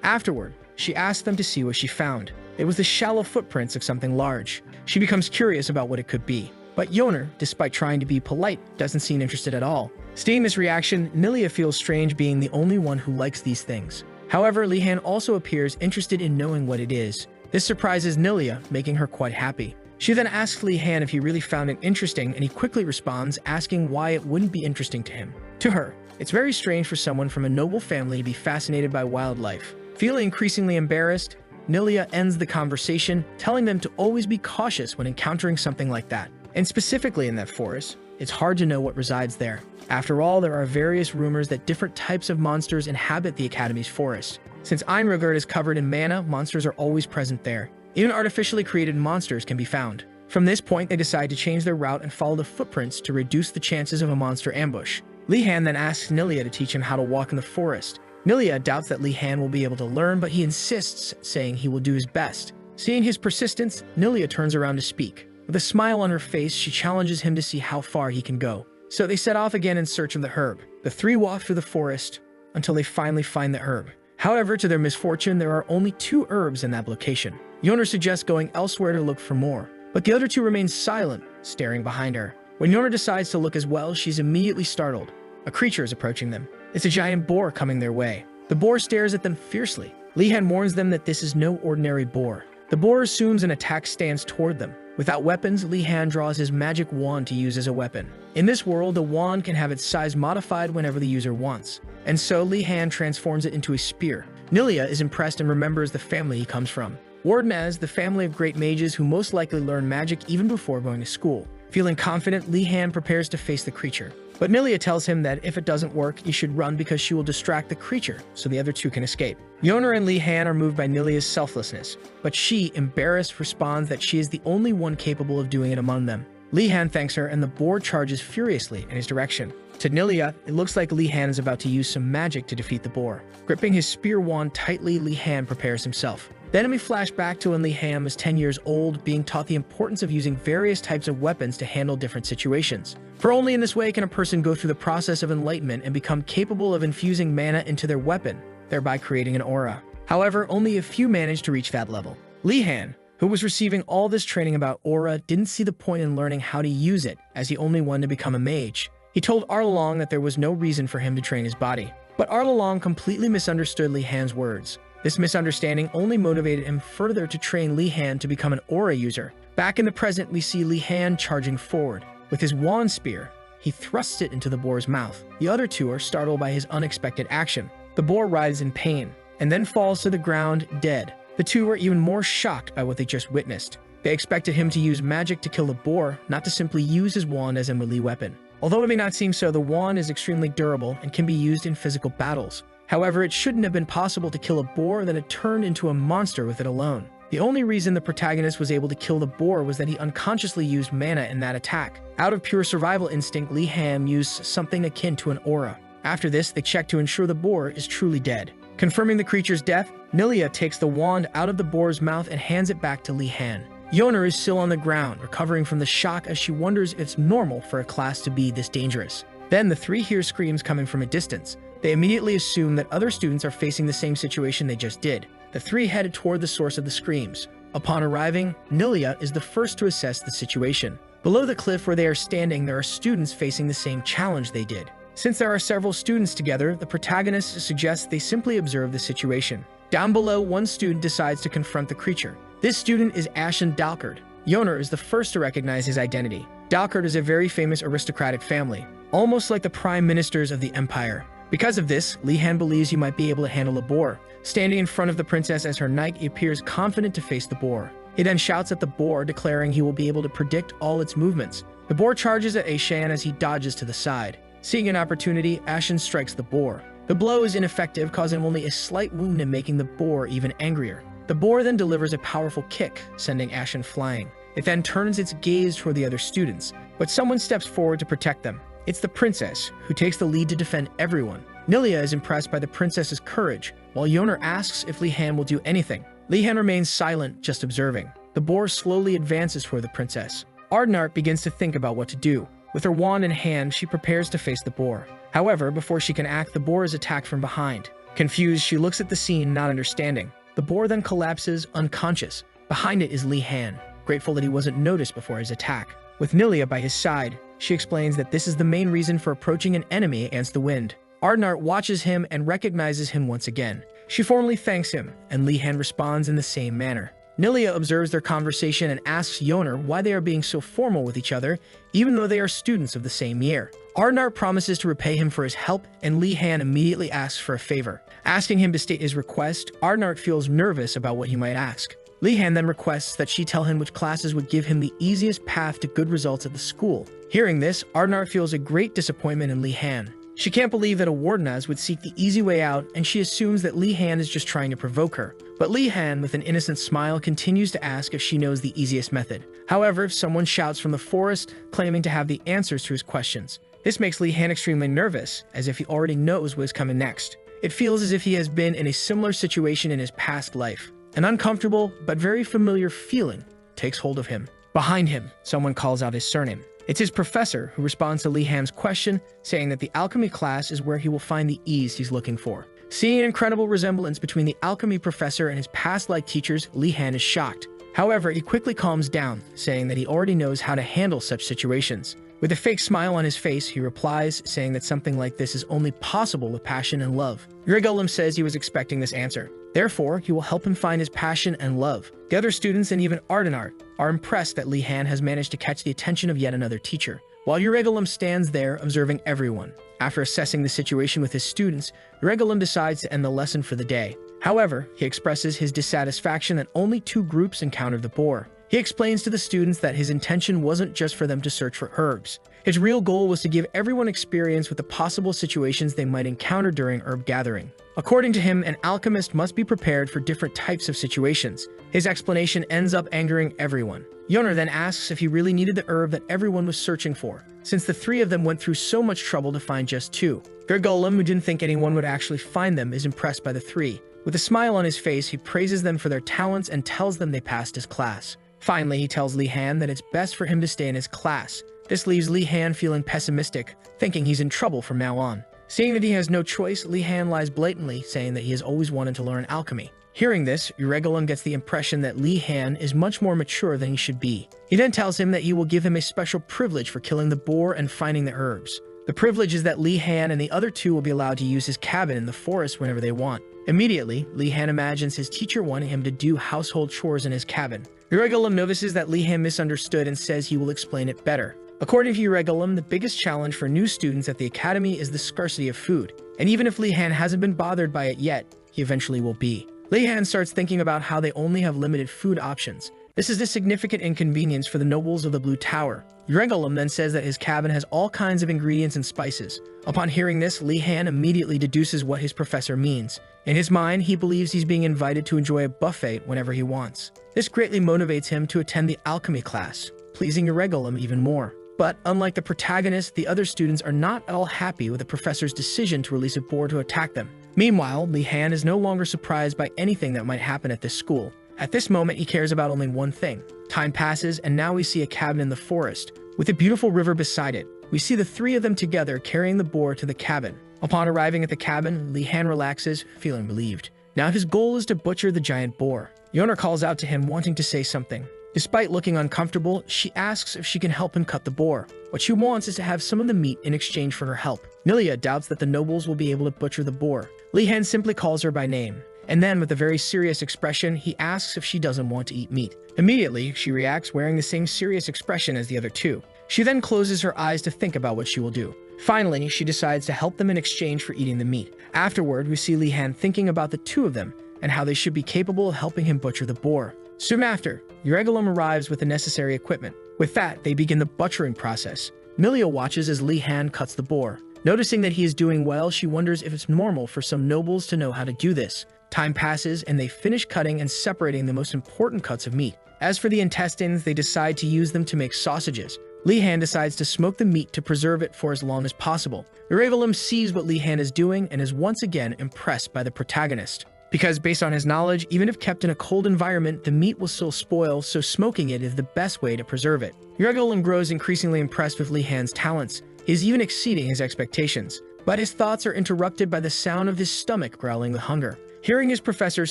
Afterward, she asks them to see what she found. It was the shallow footprints of something large. She becomes curious about what it could be. But Yoner, despite trying to be polite, doesn't seem interested at all. Seeing this reaction, Nilia feels strange being the only one who likes these things. However, Li Han also appears interested in knowing what it is. This surprises Nilia, making her quite happy. She then asks Li Han if he really found it interesting, and he quickly responds, asking why it wouldn't be interesting to him. To her, it's very strange for someone from a noble family to be fascinated by wildlife. Feeling increasingly embarrassed, Nilia ends the conversation, telling them to always be cautious when encountering something like that. And specifically in that forest, it's hard to know what resides there. After all, there are various rumors that different types of monsters inhabit the Academy's forest. Since Einrogard is covered in mana, monsters are always present there. Even artificially created monsters can be found. From this point, they decide to change their route and follow the footprints to reduce the chances of a monster ambush. Li Han then asks Nilia to teach him how to walk in the forest. Nilia doubts that Li Han will be able to learn, but he insists, saying he will do his best. Seeing his persistence, Nilia turns around to speak. With a smile on her face, she challenges him to see how far he can go. So they set off again in search of the herb. The three walk through the forest until they finally find the herb. However, to their misfortune, there are only 2 herbs in that location. Yoner suggests going elsewhere to look for more, but the other 2 remain silent, staring behind her. When Yoner decides to look as well, she's immediately startled. A creature is approaching them. It's a giant boar coming their way. The boar stares at them fiercely. Li Han warns them that this is no ordinary boar. The boar assumes an attack stance toward them. Without weapons, Li Han draws his magic wand to use as a weapon. In this world, the wand can have its size modified whenever the user wants, and so Li Han transforms it into a spear. Nilia is impressed and remembers the family he comes from. Wardenaz, the family of great mages who most likely learn magic even before going to school. Feeling confident, Li Han prepares to face the creature. But Nilia tells him that if it doesn't work, he should run because she will distract the creature so the other 2 can escape. Yoner and Li Han are moved by Nilia's selflessness, but she, embarrassed, responds that she is the only one capable of doing it among them. Li Han thanks her and the boar charges furiously in his direction. To Nilia, it looks like Li Han is about to use some magic to defeat the boar. Gripping his spear wand tightly, Li Han prepares himself. Then we flash back to when Li Han was 10 years old, being taught the importance of using various types of weapons to handle different situations. For only in this way can a person go through the process of enlightenment and become capable of infusing mana into their weapon, thereby creating an aura. However, only a few managed to reach that level. Li Han, who was receiving all this training about aura, didn't see the point in learning how to use it, as he only wanted to become a mage. He told Arlalong that there was no reason for him to train his body. But Arlalong completely misunderstood Li Han's words. This misunderstanding only motivated him further to train Li Han to become an aura user. Back in the present, we see Li Han charging forward. With his wand spear, he thrusts it into the boar's mouth. The other 2 are startled by his unexpected action. The boar writhes in pain, and then falls to the ground dead. The 2 are even more shocked by what they just witnessed. They expected him to use magic to kill the boar, not to simply use his wand as a melee weapon. Although it may not seem so, the wand is extremely durable and can be used in physical battles. However, it shouldn't have been possible to kill a boar that had turned into a monster with it alone. The only reason the protagonist was able to kill the boar was that he unconsciously used mana in that attack. Out of pure survival instinct, Li Han used something akin to an aura. After this, they check to ensure the boar is truly dead. Confirming the creature's death, Nilia takes the wand out of the boar's mouth and hands it back to Li Han. Yoner is still on the ground, recovering from the shock as she wonders if it's normal for a class to be this dangerous. Then the 3 hear screams coming from a distance. They immediately assume that other students are facing the same situation they just did. The 3 headed toward the source of the screams. Upon arriving, Nilia is the first to assess the situation. Below the cliff where they are standing, there are students facing the same challenge they did. Since there are several students together, the protagonist suggests they simply observe the situation. Down below, one student decides to confront the creature. This student is Ashen Dalkard. Yoner is the first to recognize his identity. Dalkard is a very famous aristocratic family, almost like the prime ministers of the empire. Because of this, Li-Han believes he might be able to handle a boar. Standing in front of the princess as her knight, he appears confident to face the boar. He then shouts at the boar, declaring he will be able to predict all its movements. The boar charges at Ashan as he dodges to the side. Seeing an opportunity, Ashen strikes the boar. The blow is ineffective, causing only a slight wound and making the boar even angrier. The boar then delivers a powerful kick, sending Ashen flying. It then turns its gaze toward the other students, but someone steps forward to protect them. It's the princess, who takes the lead to defend everyone. Nilia is impressed by the princess's courage, while Yoner asks if Li-Han will do anything. Li-Han remains silent, just observing. The boar slowly advances toward the princess. Ardenart begins to think about what to do. With her wand in hand, she prepares to face the boar. However, before she can act, the boar is attacked from behind. Confused, she looks at the scene, not understanding. The boar then collapses, unconscious. Behind it is Li-Han, grateful that he wasn't noticed before his attack. With Nilia by his side, she explains that this is the main reason for approaching an enemy against the wind. Ardenart watches him and recognizes him once again. She formally thanks him, and Li-Han responds in the same manner. Nilia observes their conversation and asks Yoner why they are being so formal with each other, even though they are students of the same year. Ardenart promises to repay him for his help, and Li-Han immediately asks for a favor. Asking him to state his request, Ardenart feels nervous about what he might ask. Li-Han then requests that she tell him which classes would give him the easiest path to good results at the school. Hearing this, Ardenart feels a great disappointment in Li-Han. She can't believe that a Wardenaz would seek the easy way out, and she assumes that Li-Han is just trying to provoke her. But Li-Han, with an innocent smile, continues to ask if she knows the easiest method. However, someone shouts from the forest, claiming to have the answers to his questions. This makes Li-Han extremely nervous, as if he already knows what is coming next. It feels as if he has been in a similar situation in his past life. An uncomfortable, but very familiar feeling takes hold of him. Behind him, someone calls out his surname. It's his professor, who responds to Li-Han's question, saying that the alchemy class is where he will find the ease he's looking for. Seeing an incredible resemblance between the alchemy professor and his past life teachers, Li-Han is shocked. However, he quickly calms down, saying that he already knows how to handle such situations. With a fake smile on his face, he replies, saying that something like this is only possible with passion and love. Urigolim says he was expecting this answer. Therefore, he will help him find his passion and love. The other students and even Ardenart are impressed that Li-Han has managed to catch the attention of yet another teacher, while Urigolim stands there observing everyone. After assessing the situation with his students, Urigolim decides to end the lesson for the day. However, he expresses his dissatisfaction that only 2 groups encountered the boar. He explains to the students that his intention wasn't just for them to search for herbs. His real goal was to give everyone experience with the possible situations they might encounter during herb gathering. According to him, an alchemist must be prepared for different types of situations. His explanation ends up angering everyone. Yoner then asks if he really needed the herb that everyone was searching for, since the 3 of them went through so much trouble to find just 2. Gergolem, who didn't think anyone would actually find them, is impressed by the 3. With a smile on his face, he praises them for their talents and tells them they passed his class. Finally, he tells Li-Han that it's best for him to stay in his class. This leaves Li-Han feeling pessimistic, thinking he's in trouble from now on. Seeing that he has no choice, Li-Han lies blatantly, saying that he has always wanted to learn alchemy. Hearing this, Urigolim gets the impression that Li-Han is much more mature than he should be. He then tells him that he will give him a special privilege for killing the boar and finding the herbs. The privilege is that Li-Han and the other 2 will be allowed to use his cabin in the forest whenever they want. Immediately, Li-Han imagines his teacher wanting him to do household chores in his cabin. Urigolim notices that Li-Han misunderstood and says he will explain it better. According to Urigolim, the biggest challenge for new students at the academy is the scarcity of food, and even if Li-Han hasn't been bothered by it yet, he eventually will be. Li-Han starts thinking about how they only have limited food options. This is a significant inconvenience for the nobles of the Blue Tower. Urigolim then says that his cabin has all kinds of ingredients and spices. Upon hearing this, Li-Han immediately deduces what his professor means. In his mind, he believes he's being invited to enjoy a buffet whenever he wants. This greatly motivates him to attend the alchemy class, pleasing Urigolim even more. But unlike the protagonist, the other students are not at all happy with the professor's decision to release a boar to attack them. Meanwhile, Li-Han is no longer surprised by anything that might happen at this school. At this moment, he cares about only one thing. Time passes, and now we see a cabin in the forest, with a beautiful river beside it. We see the 3 of them together carrying the boar to the cabin. Upon arriving at the cabin, Li-Han relaxes, feeling relieved. Now his goal is to butcher the giant boar. Yoner calls out to him, wanting to say something. Despite looking uncomfortable, she asks if she can help him cut the boar. What she wants is to have some of the meat in exchange for her help. Nilia doubts that the nobles will be able to butcher the boar. Li-Han simply calls her by name, and then with a very serious expression, he asks if she doesn't want to eat meat. Immediately, she reacts wearing the same serious expression as the other two. She then closes her eyes to think about what she will do. Finally, she decides to help them in exchange for eating the meat. Afterward, we see Li-Han thinking about the two of them and how they should be capable of helping him butcher the boar. Soon after, Yahello arrives with the necessary equipment. With that, they begin the butchering process. Milia watches as Li-Han cuts the boar. Noticing that he is doing well, she wonders if it's normal for some nobles to know how to do this. Time passes, and they finish cutting and separating the most important cuts of meat. As for the intestines, they decide to use them to make sausages. Li-Han decides to smoke the meat to preserve it for as long as possible. Yahello sees what Li-Han is doing and is once again impressed by the protagonist. Because based on his knowledge, even if kept in a cold environment, the meat will still spoil, so smoking it is the best way to preserve it. Yahello grows increasingly impressed with Li-Han's talents. He is even exceeding his expectations. But his thoughts are interrupted by the sound of his stomach growling with hunger. Hearing his professor's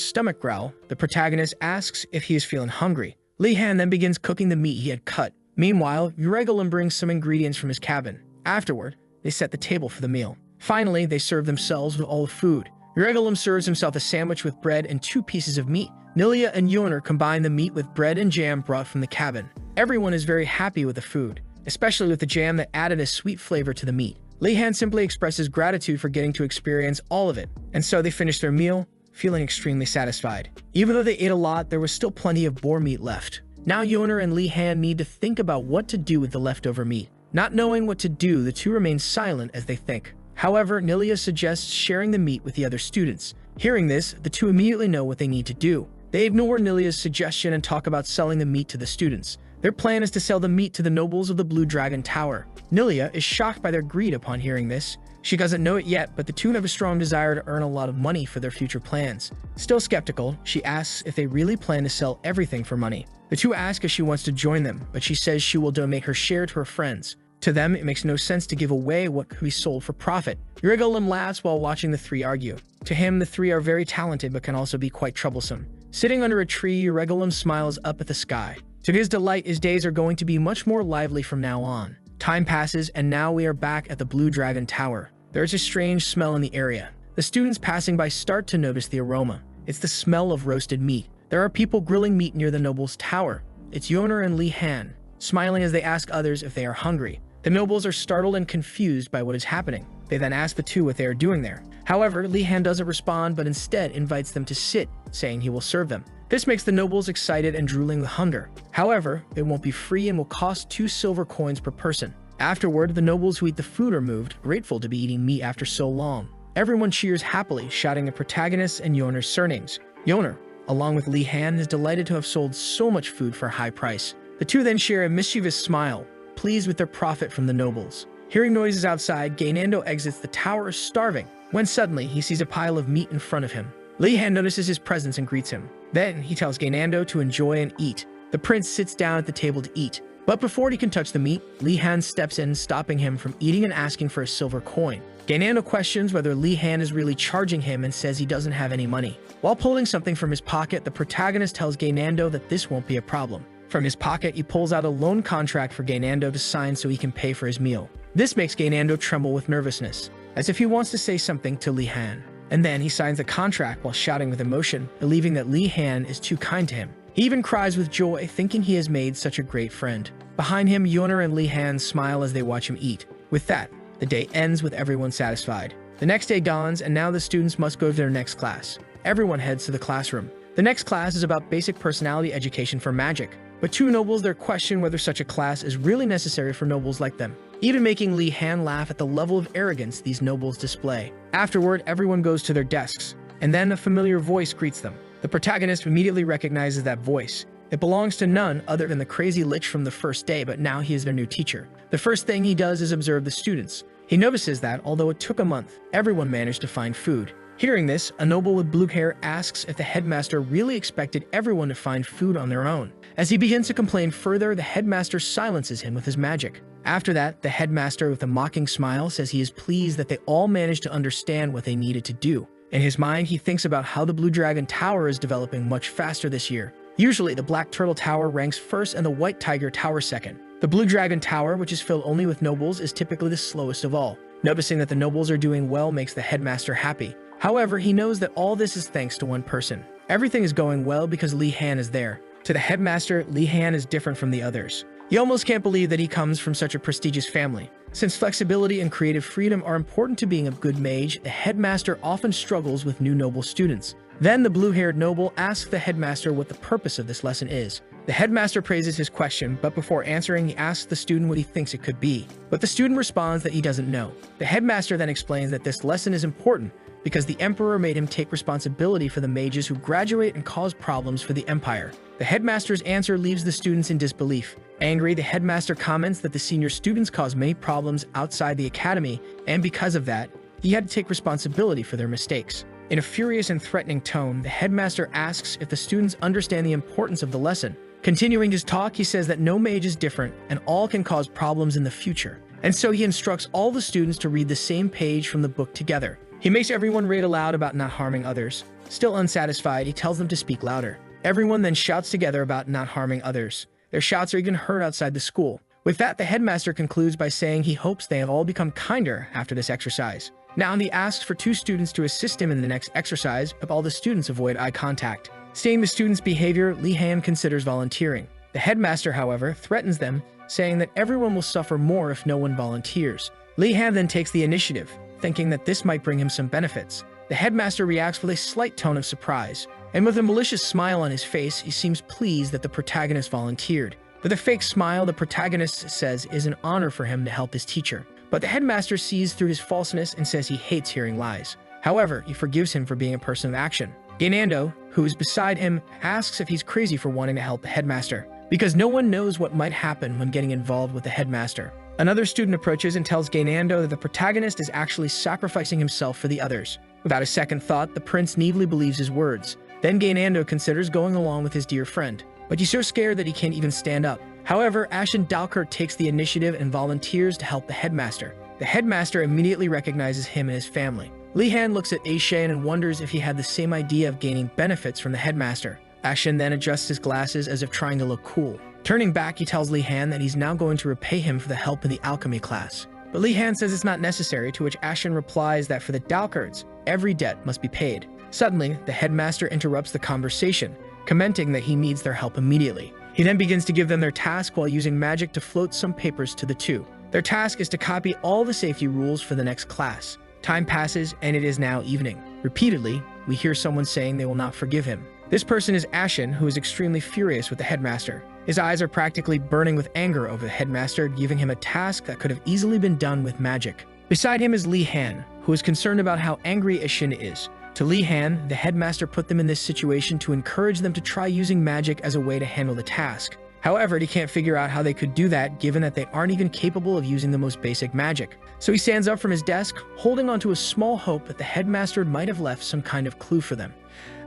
stomach growl, the protagonist asks if he is feeling hungry. Li-Han then begins cooking the meat he had cut. Meanwhile, Yahello brings some ingredients from his cabin. Afterward, they set the table for the meal. Finally, they serve themselves with all the food. Yahello serves himself a sandwich with bread and 2 pieces of meat. Nilia and Yoner combine the meat with bread and jam brought from the cabin. Everyone is very happy with the food, especially with the jam that added a sweet flavor to the meat. Li-Han simply expresses gratitude for getting to experience all of it, and so they finish their meal, feeling extremely satisfied. Even though they ate a lot, there was still plenty of boar meat left. Now Yoner and Li-Han need to think about what to do with the leftover meat. Not knowing what to do, the two remain silent as they think. However, Nilia suggests sharing the meat with the other students. Hearing this, the two immediately know what they need to do. They ignore Nilia's suggestion and talk about selling the meat to the students. Their plan is to sell the meat to the nobles of the Blue Dragon Tower. Nilia is shocked by their greed upon hearing this. She doesn't know it yet, but the two have a strong desire to earn a lot of money for their future plans. Still skeptical, she asks if they really plan to sell everything for money. The two ask if she wants to join them, but she says she will donate her share to her friends. To them, it makes no sense to give away what could be sold for profit. Yahello laughs while watching the three argue. To him, the three are very talented but can also be quite troublesome. Sitting under a tree, Yahello smiles up at the sky. To his delight, his days are going to be much more lively from now on. Time passes, and now we are back at the Blue Dragon Tower. There is a strange smell in the area. The students passing by start to notice the aroma. It's the smell of roasted meat. There are people grilling meat near the noble's tower. It's Yoner and Li-Han, smiling as they ask others if they are hungry. The nobles are startled and confused by what is happening. They then ask the two what they are doing there. However, Li-Han doesn't respond, but instead invites them to sit, saying he will serve them. This makes the nobles excited and drooling with hunger. However, it won't be free and will cost 2 silver coins per person. Afterward, the nobles who eat the food are moved, grateful to be eating meat after so long. Everyone cheers happily, shouting the protagonists and Yoner's surnames. Yoner, along with Li-Han, is delighted to have sold so much food for a high price. The two then share a mischievous smile, pleased with their profit from the nobles. Hearing noises outside, Gainando exits the tower starving, when suddenly he sees a pile of meat in front of him. Li-Han notices his presence and greets him. Then he tells Gainando to enjoy and eat. The prince sits down at the table to eat, but before he can touch the meat, Li-Han steps in, stopping him from eating and asking for a silver coin. Gainando questions whether Li-Han is really charging him and says he doesn't have any money. While pulling something from his pocket, the protagonist tells Gainando that this won't be a problem. From his pocket, he pulls out a loan contract for Gainando to sign so he can pay for his meal. This makes Gainando tremble with nervousness, as if he wants to say something to Li-Han. And then he signs the contract while shouting with emotion, believing that Li-Han is too kind to him. He even cries with joy, thinking he has made such a great friend. Behind him, Yoner and Li-Han smile as they watch him eat. With that, the day ends with everyone satisfied. The next day dawns, and now the students must go to their next class. Everyone heads to the classroom. The next class is about basic personality education for magic. But two nobles there question whether such a class is really necessary for nobles like them, even making Li-Han laugh at the level of arrogance these nobles display. Afterward, everyone goes to their desks, and then a familiar voice greets them. The protagonist immediately recognizes that voice. It belongs to none other than the crazy lich from the first day, but now he is their new teacher. The first thing he does is observe the students. He notices that, although it took a month, everyone managed to find food. Hearing this, a noble with blue hair asks if the headmaster really expected everyone to find food on their own. As he begins to complain further, the headmaster silences him with his magic. After that, the headmaster with a mocking smile says he is pleased that they all managed to understand what they needed to do. In his mind, he thinks about how the Blue Dragon Tower is developing much faster this year. Usually, the Black Turtle Tower ranks first and the White Tiger Tower second. The Blue Dragon Tower, which is filled only with nobles, is typically the slowest of all. Noticing that the nobles are doing well makes the headmaster happy. However, he knows that all this is thanks to one person. Everything is going well because Li Han is there. To the headmaster, Li Han is different from the others. He almost can't believe that he comes from such a prestigious family. Since flexibility and creative freedom are important to being a good mage, the headmaster often struggles with new noble students. Then the blue-haired noble asks the headmaster what the purpose of this lesson is. The headmaster praises his question, but before answering, he asks the student what he thinks it could be. But the student responds that he doesn't know. The headmaster then explains that this lesson is important because the emperor made him take responsibility for the mages who graduate and cause problems for the empire. The headmaster's answer leaves the students in disbelief. Angry, the headmaster comments that the senior students cause many problems outside the academy, and because of that, he had to take responsibility for their mistakes. In a furious and threatening tone, the headmaster asks if the students understand the importance of the lesson. Continuing his talk, he says that no mage is different and all can cause problems in the future. And so he instructs all the students to read the same page from the book together. He makes everyone read aloud about not harming others. Still unsatisfied, he tells them to speak louder. Everyone then shouts together about not harming others. Their shouts are even heard outside the school. With that, the headmaster concludes by saying he hopes they have all become kinder after this exercise. Now he asks for 2 students to assist him in the next exercise if all the students avoid eye contact. Seeing the students' behavior, Li Han considers volunteering. The headmaster, however, threatens them, saying that everyone will suffer more if no one volunteers. Li Han then takes the initiative, thinking that this might bring him some benefits. The headmaster reacts with a slight tone of surprise, and with a malicious smile on his face, he seems pleased that the protagonist volunteered. With a fake smile, the protagonist says it is an honor for him to help his teacher. But the headmaster sees through his falseness and says he hates hearing lies. However, he forgives him for being a person of action. Gainando, who is beside him, asks if he's crazy for wanting to help the headmaster, because no one knows what might happen when getting involved with the headmaster. Another student approaches and tells Gainando that the protagonist is actually sacrificing himself for the others. Without a second thought, the prince naively believes his words. Then Gainando considers going along with his dear friend, but he's so scared that he can't even stand up. However, Ashen Dalkert takes the initiative and volunteers to help the headmaster. The headmaster immediately recognizes him and his family. Li Han looks at Ashen and wonders if he had the same idea of gaining benefits from the headmaster. Ashen then adjusts his glasses as if trying to look cool. Turning back, he tells Li Han that he's now going to repay him for the help in the alchemy class. But Li Han says it's not necessary, to which Ashen replies that for the Dalkerts, every debt must be paid. Suddenly, the headmaster interrupts the conversation, commenting that he needs their help immediately. He then begins to give them their task while using magic to float some papers to the 2. Their task is to copy all the safety rules for the next class. Time passes, and it is now evening. Repeatedly, we hear someone saying they will not forgive him. This person is Ashen, who is extremely furious with the headmaster. His eyes are practically burning with anger over the headmaster, giving him a task that could have easily been done with magic. Beside him is Li Han, who is concerned about how angry Ashen is. To Li Han, the headmaster put them in this situation to encourage them to try using magic as a way to handle the task. However, he can't figure out how they could do that given that they aren't even capable of using the most basic magic. So he stands up from his desk, holding onto a small hope that the headmaster might have left some kind of clue for them.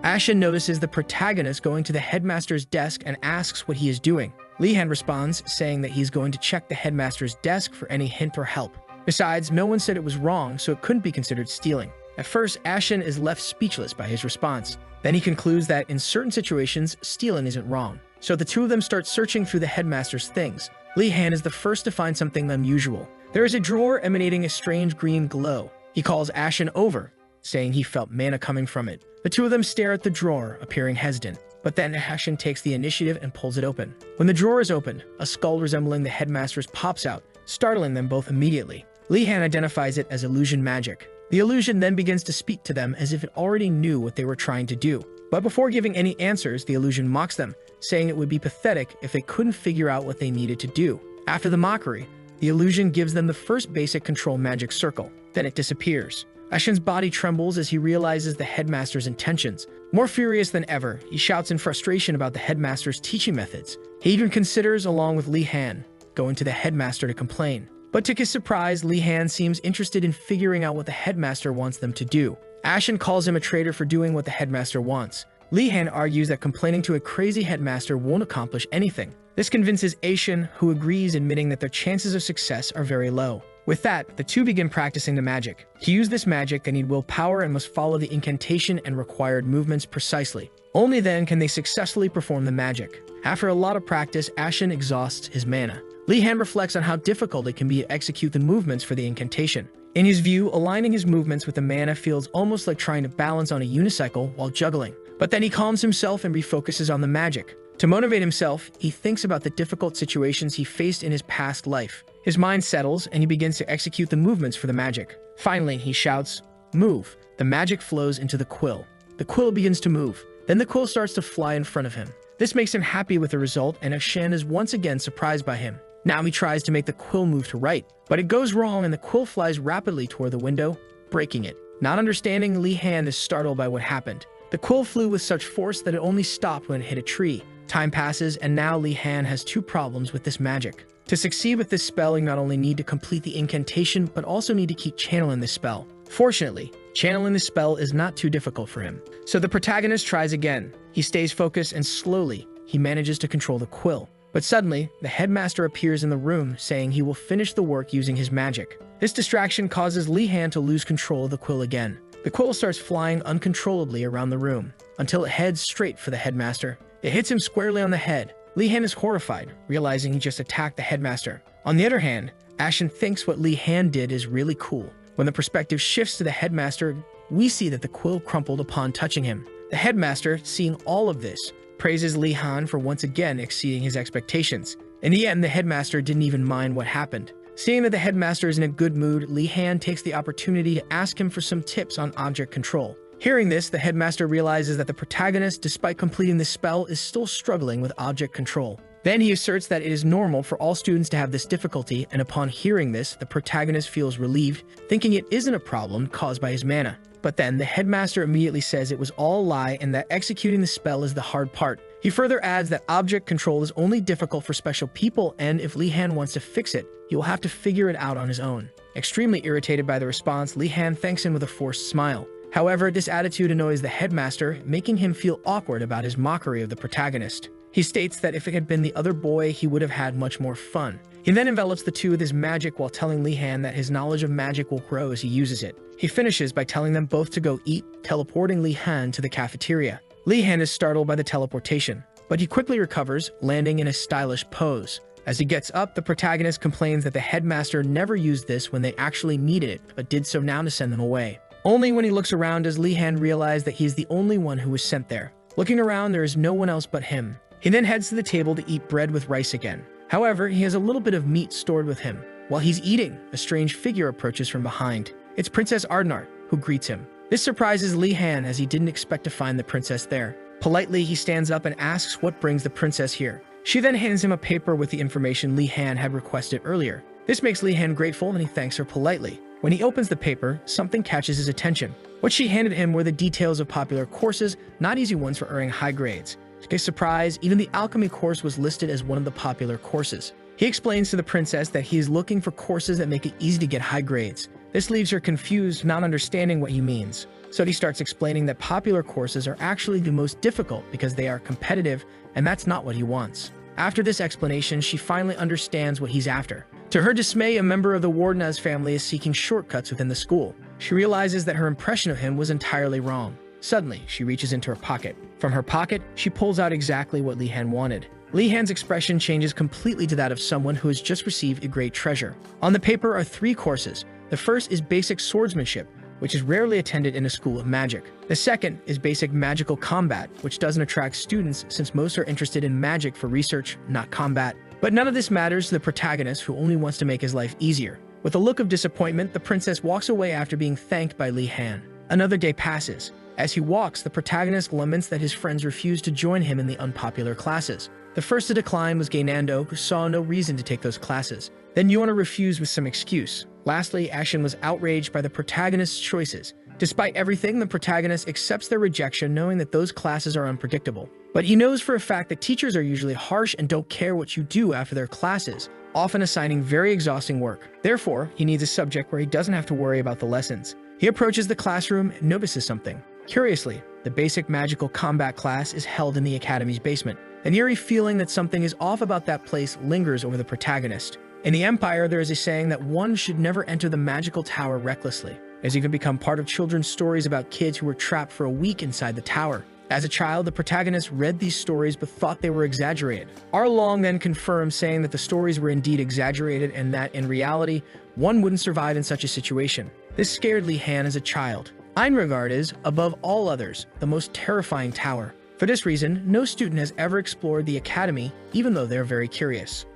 Ashen notices the protagonist going to the headmaster's desk and asks what he is doing. Li Han responds, saying that he's going to check the headmaster's desk for any hint or help. Besides, no one said it was wrong, so it couldn't be considered stealing. At first, Ashen is left speechless by his response. Then he concludes that in certain situations, stealing isn't wrong. So the 2 of them start searching through the headmaster's things. Li Han is the first to find something unusual. There is a drawer emanating a strange green glow. He calls Ashen over, saying he felt mana coming from it. The 2 of them stare at the drawer, appearing hesitant. But then Ashen takes the initiative and pulls it open. When the drawer is opened, a skull resembling the headmaster's pops out, startling them both immediately. Li Han identifies it as illusion magic. The illusion then begins to speak to them as if it already knew what they were trying to do. But before giving any answers, the illusion mocks them, saying it would be pathetic if they couldn't figure out what they needed to do. After the mockery, the illusion gives them the first basic control magic circle. Then it disappears. Ashen's body trembles as he realizes the headmaster's intentions. More furious than ever, he shouts in frustration about the headmaster's teaching methods. He even considers, along with Li Han, going to the headmaster to complain. But to his surprise, Li Han seems interested in figuring out what the headmaster wants them to do. Ashen calls him a traitor for doing what the headmaster wants. Li Han argues that complaining to a crazy headmaster won't accomplish anything. This convinces Ashen, who agrees, admitting that their chances of success are very low. With that, the two begin practicing the magic. To use this magic, they need willpower and must follow the incantation and required movements precisely. Only then can they successfully perform the magic. After a lot of practice, Ashen exhausts his mana. Li-Han reflects on how difficult it can be to execute the movements for the incantation. In his view, aligning his movements with the mana feels almost like trying to balance on a unicycle while juggling. But then he calms himself and refocuses on the magic. To motivate himself, he thinks about the difficult situations he faced in his past life. His mind settles and he begins to execute the movements for the magic. Finally, he shouts, "Move." The magic flows into the quill. The quill begins to move. Then the quill starts to fly in front of him. This makes him happy with the result, and Ashen is once again surprised by him. Now he tries to make the quill move to right, but it goes wrong and the quill flies rapidly toward the window, breaking it. Not understanding, Li-Han is startled by what happened. The quill flew with such force that it only stopped when it hit a tree. Time passes, and now Li-Han has two problems with this magic. To succeed with this spell, you not only need to complete the incantation, but also need to keep channeling this spell. Fortunately, channeling this spell is not too difficult for him. So the protagonist tries again. He stays focused and slowly, he manages to control the quill. But suddenly, the headmaster appears in the room, saying he will finish the work using his magic. This distraction causes Li-Han to lose control of the quill again. The quill starts flying uncontrollably around the room, until it heads straight for the headmaster. It hits him squarely on the head. Li-Han is horrified, realizing he just attacked the headmaster. On the other hand, Ashen thinks what Li-Han did is really cool. When the perspective shifts to the headmaster, we see that the quill crumpled upon touching him. The headmaster, seeing all of this, praises Li-Han for once again exceeding his expectations. In the end, the headmaster didn't even mind what happened. Seeing that the headmaster is in a good mood, Li-Han takes the opportunity to ask him for some tips on object control. Hearing this, the headmaster realizes that the protagonist, despite completing the spell, is still struggling with object control. Then he asserts that it is normal for all students to have this difficulty, and upon hearing this, the protagonist feels relieved, thinking it isn't a problem caused by his mana. But then, the headmaster immediately says it was all a lie and that executing the spell is the hard part. He further adds that object control is only difficult for special people, and if Li-Han wants to fix it, he will have to figure it out on his own. Extremely irritated by the response, Li-Han thanks him with a forced smile. However, this attitude annoys the headmaster, making him feel awkward about his mockery of the protagonist. He states that if it had been the other boy, he would have had much more fun. He then envelops the two with his magic while telling Li-Han that his knowledge of magic will grow as he uses it. He finishes by telling them both to go eat, teleporting Li-Han to the cafeteria. Li-Han is startled by the teleportation, but he quickly recovers, landing in a stylish pose. As he gets up, the protagonist complains that the headmaster never used this when they actually needed it, but did so now to send them away. Only when he looks around does Li-Han realize that he is the only one who was sent there. Looking around, there is no one else but him. He then heads to the table to eat bread with rice again. However, he has a little bit of meat stored with him. While he's eating, a strange figure approaches from behind. It's Princess Ardnart, who greets him. This surprises Li-Han as he didn't expect to find the princess there. Politely, he stands up and asks what brings the princess here. She then hands him a paper with the information Li-Han had requested earlier. This makes Li-Han grateful and he thanks her politely. When he opens the paper, something catches his attention. What she handed him were the details of popular courses, not easy ones for earning high grades. To his surprise, even the alchemy course was listed as one of the popular courses. He explains to the princess that he is looking for courses that make it easy to get high grades. This leaves her confused, not understanding what he means. So he starts explaining that popular courses are actually the most difficult because they are competitive, and that's not what he wants. After this explanation, she finally understands what he's after. To her dismay, a member of the Wardenaz family is seeking shortcuts within the school. She realizes that her impression of him was entirely wrong. Suddenly, she reaches into her pocket. From her pocket, she pulls out exactly what Li-Han wanted. Li-Han's expression changes completely to that of someone who has just received a great treasure. On the paper are 3 courses. The first is basic swordsmanship, which is rarely attended in a school of magic. The second is basic magical combat, which doesn't attract students since most are interested in magic for research, not combat. But none of this matters to the protagonist, who only wants to make his life easier. With a look of disappointment, the princess walks away after being thanked by Li-Han. Another day passes. As he walks, the protagonist laments that his friends refuse to join him in the unpopular classes. The first to decline was Gaynando, who saw no reason to take those classes. Then Yuana refused with some excuse. Lastly, Ashen was outraged by the protagonist's choices. Despite everything, the protagonist accepts their rejection, knowing that those classes are unpredictable. But he knows for a fact that teachers are usually harsh and don't care what you do after their classes, often assigning very exhausting work. Therefore, he needs a subject where he doesn't have to worry about the lessons. He approaches the classroom and notices something. Curiously, the basic magical combat class is held in the academy's basement. An eerie feeling that something is off about that place lingers over the protagonist. In the Empire, there is a saying that one should never enter the magical tower recklessly. It has even become part of children's stories about kids who were trapped for a week inside the tower. As a child, the protagonist read these stories but thought they were exaggerated. Arlong then confirmed, saying that the stories were indeed exaggerated and that, in reality, one wouldn't survive in such a situation. This scared Li Han as a child. Einregard is, above all others, the most terrifying tower. For this reason, no student has ever explored the academy, even though they're very curious.